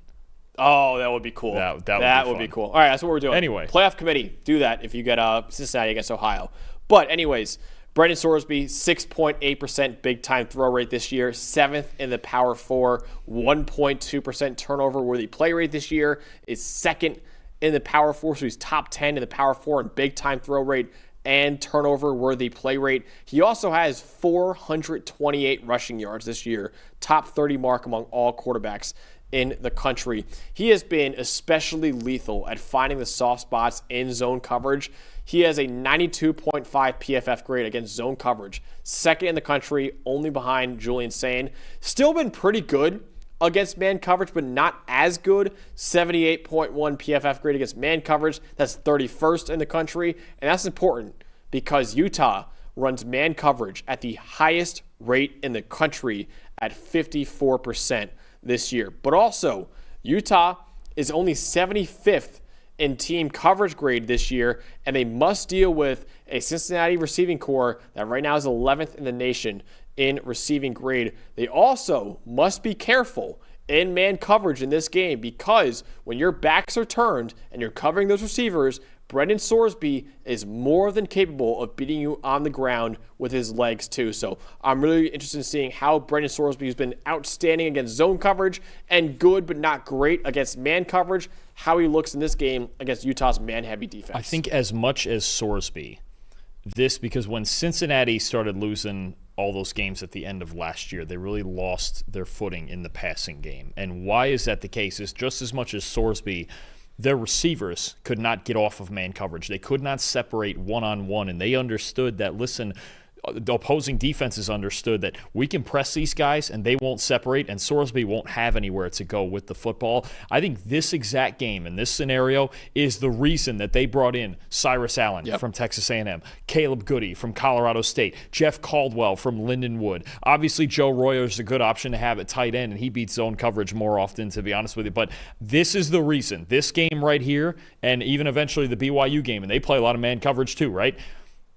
Oh, that would be cool. That would be cool. All right, that's what we're doing. Anyway. Playoff committee, do that if you get Cincinnati against Ohio. But anyways, Brendan Sorsby, 6.8% big-time throw rate this year, 7th in the Power 4, 1.2% turnover-worthy play rate this year, is 2nd in the Power 4, so he's top 10 in the Power 4 in big-time throw rate and turnover-worthy play rate. He also has 428 rushing yards this year, top 30 mark among all quarterbacks in the country. He has been especially lethal at finding the soft spots in zone coverage. He has a 92.5 PFF grade against zone coverage, 2nd in the country, only behind Julian Sayin. Still been pretty good against man coverage, but not as good. 78.1 PFF grade against man coverage. That's 31st in the country, and that's important because Utah runs man coverage at the highest rate in the country at 54% this year. But also, Utah is only 75th in team coverage grade this year, and they must deal with a Cincinnati receiving core that right now is 11th in the nation in receiving grade. They also must be careful in man coverage in this game because when your backs are turned and you're covering those receivers, Brendan Sorsby is more than capable of beating you on the ground with his legs too. So I'm really interested in seeing how Brendan Sorsby has been outstanding against zone coverage and good but not great against man coverage, how he looks in this game against Utah's man-heavy defense. I think as much as Sorsby, because when Cincinnati started losing all those games at the end of last year, they really lost their footing in the passing game. And why is that the case? Is just as much as Sorsby, their receivers could not get off of man coverage. They could not separate one-on-one, and they understood that, listen, the opposing defenses understood that we can press these guys and they won't separate, and Sorsby won't have anywhere to go with the football. I think this exact game and this scenario is the reason that they brought in Cyrus Allen from Texas A&M, Caleb Goody from Colorado State, Jeff Caldwell from Lindenwood. Obviously, Joe Royer is a good option to have at tight end, and he beats zone coverage more often, to be honest with you. But this is the reason. This game right here, and even eventually the BYU game, and they play a lot of man coverage too, right?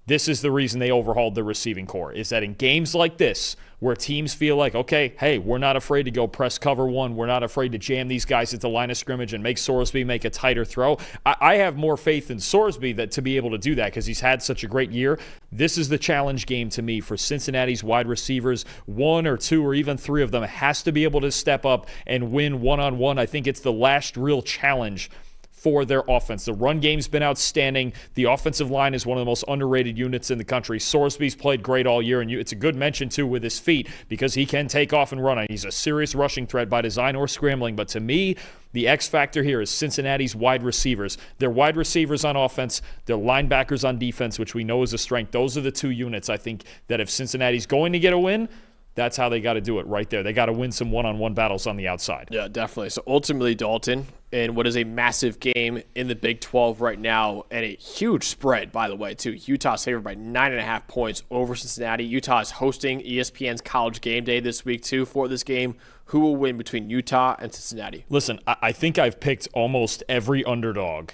This is the reason they overhauled the receiving core, is that in games like this, where teams feel like, okay, hey, we're not afraid to go press cover one, we're not afraid to jam these guys at the line of scrimmage and make Sorsby make a tighter throw. I have more faith in Sorsby that to be able to do that because he's had such a great year. This is the challenge game to me for Cincinnati's wide receivers. 1 or 2 or even 3 of them has to be able to step up and win one-on-one. I think it's the last real challenge for their offense. The run game's been outstanding. The offensive line is one of the most underrated units in the country. Sorsby's played great all year, and it's a good mention, too, with his feet because he can take off and run. He's a serious rushing threat by design or scrambling. But to me, the X factor here is Cincinnati's wide receivers. Their wide receivers on offense, their linebackers on defense, which we know is a strength. Those are the 2 units, I think, that if Cincinnati's going to get a win, that's how they got to do it right there. They got to win some one-on-one battles on the outside. Yeah, definitely. So ultimately, Dalton, in what is a massive game in the Big 12 right now, and a huge spread, by the way, too. Utah's favored by 9.5 points over Cincinnati. Utah is hosting ESPN's College Game Day this week, too, for this game. Who will win between Utah and Cincinnati? Listen, I think I've picked almost every underdog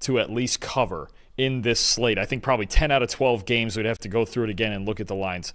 to at least cover in this slate. I think probably 10 out of 12 games we'd have to go through it again and look at the lines.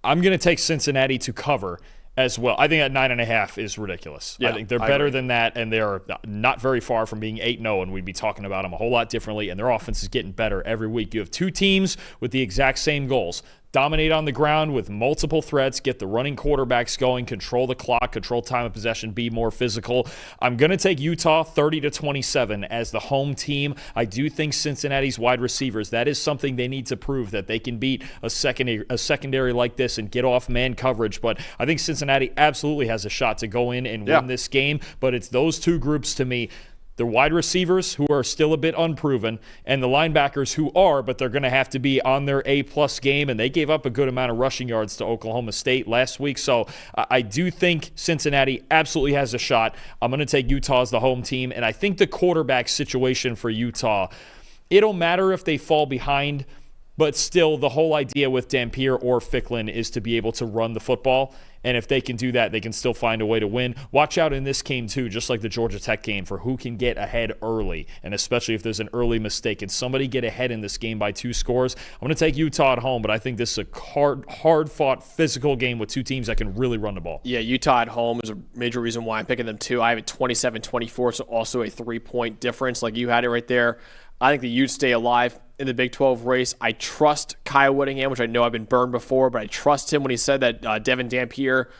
I'm going to take Cincinnati to cover, as well. I think at 9.5 is ridiculous. Yeah, I think they're better than that, and they're not very far from being 8-0, and we'd be talking about them a whole lot differently, and their offense is getting better every week. You have two teams with the exact same goals. Dominate on the ground with multiple threats, get the running quarterbacks going, control the clock, control time of possession, be more physical. I'm going to take Utah 30-27 as the home team. I do think Cincinnati's wide receivers, that is something they need to prove, that they can beat a secondary like this and get off man coverage. But I think Cincinnati absolutely has a shot to go in and win this game. But it's those two groups to me. The wide receivers, who are still a bit unproven, and the linebackers, who are, but they're going to have to be on their A-plus game, and they gave up a good amount of rushing yards to Oklahoma State last week. So I do think Cincinnati absolutely has a shot. I'm going to take Utah as the home team, and I think the quarterback situation for Utah, it'll matter if they fall behind, but still the whole idea with Dampier or Ficklin is to be able to run the football. And if they can do that, they can still find a way to win. Watch out in this game, too, just like the Georgia Tech game, for who can get ahead early. And especially if there's an early mistake. Can somebody get ahead in this game by 2 scores? I'm going to take Utah at home, but I think this is a hard-fought, physical game with two teams that can really run the ball. Yeah, Utah at home is a major reason why I'm picking them, too. I have it 27-24, so also a 3-point difference like you had it right there. I think the Utes stay alive in the Big 12 race. I trust Kyle Whittingham, which I know I've been burned before, but I trust him when he said that Devin Dampier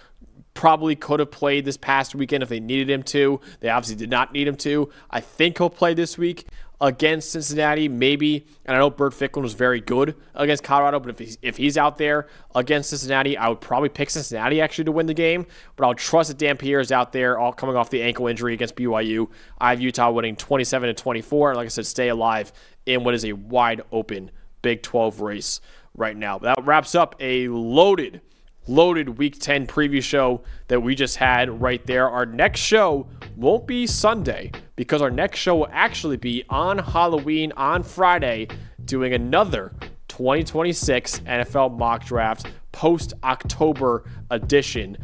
probably could have played this past weekend if they needed him to. They obviously did not need him to. I think he'll play this week against Cincinnati, maybe. And I know Burt Ficklin was very good against Colorado, but if he's out there against Cincinnati, I would probably pick Cincinnati actually to win the game. But I'll trust that Dampier is out there, all coming off the ankle injury against BYU. I have Utah winning 27-24. Like I said, stay alive in what is a wide open Big 12 race right now. That wraps up a loaded Week 10 preview show that we just had right there. Our next show won't be Sunday because our next show will actually be on Halloween on Friday, doing another 2026 NFL mock draft post-October edition.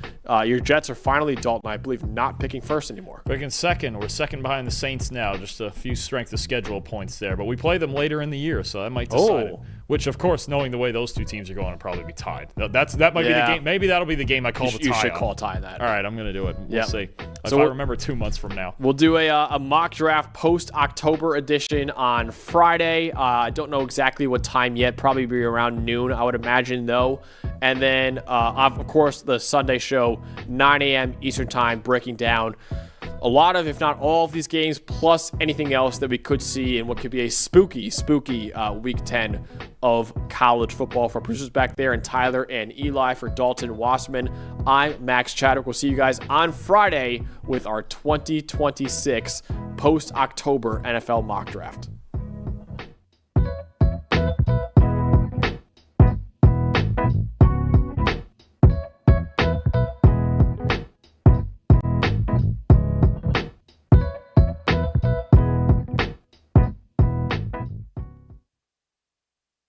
Your Jets are finally, Dalton, I believe, not picking first anymore. Picking second. We're second behind the Saints now. Just a few strength of schedule points there. But we play them later in the year, so that might decide it. Which, of course, knowing the way those two teams are going, will probably be tied. That might be the game. Maybe that'll be the game I call the tie. You should on. call a tie that. All right, I'm going to do it. We'll see. So I remember 2 months from now. We'll do a mock draft post-October edition on Friday. I don't know exactly what time yet. Probably be around noon, I would imagine, though. And then, of course, the Sunday show, 9 a.m. Eastern Time, breaking down a lot of, if not all of these games, plus anything else that we could see in what could be a spooky Week 10 of college football. For producers back there, and Tyler and Eli, for Dalton Wasserman, I'm Max Chadwick. We'll see you guys on Friday with our 2026 post-October NFL mock draft.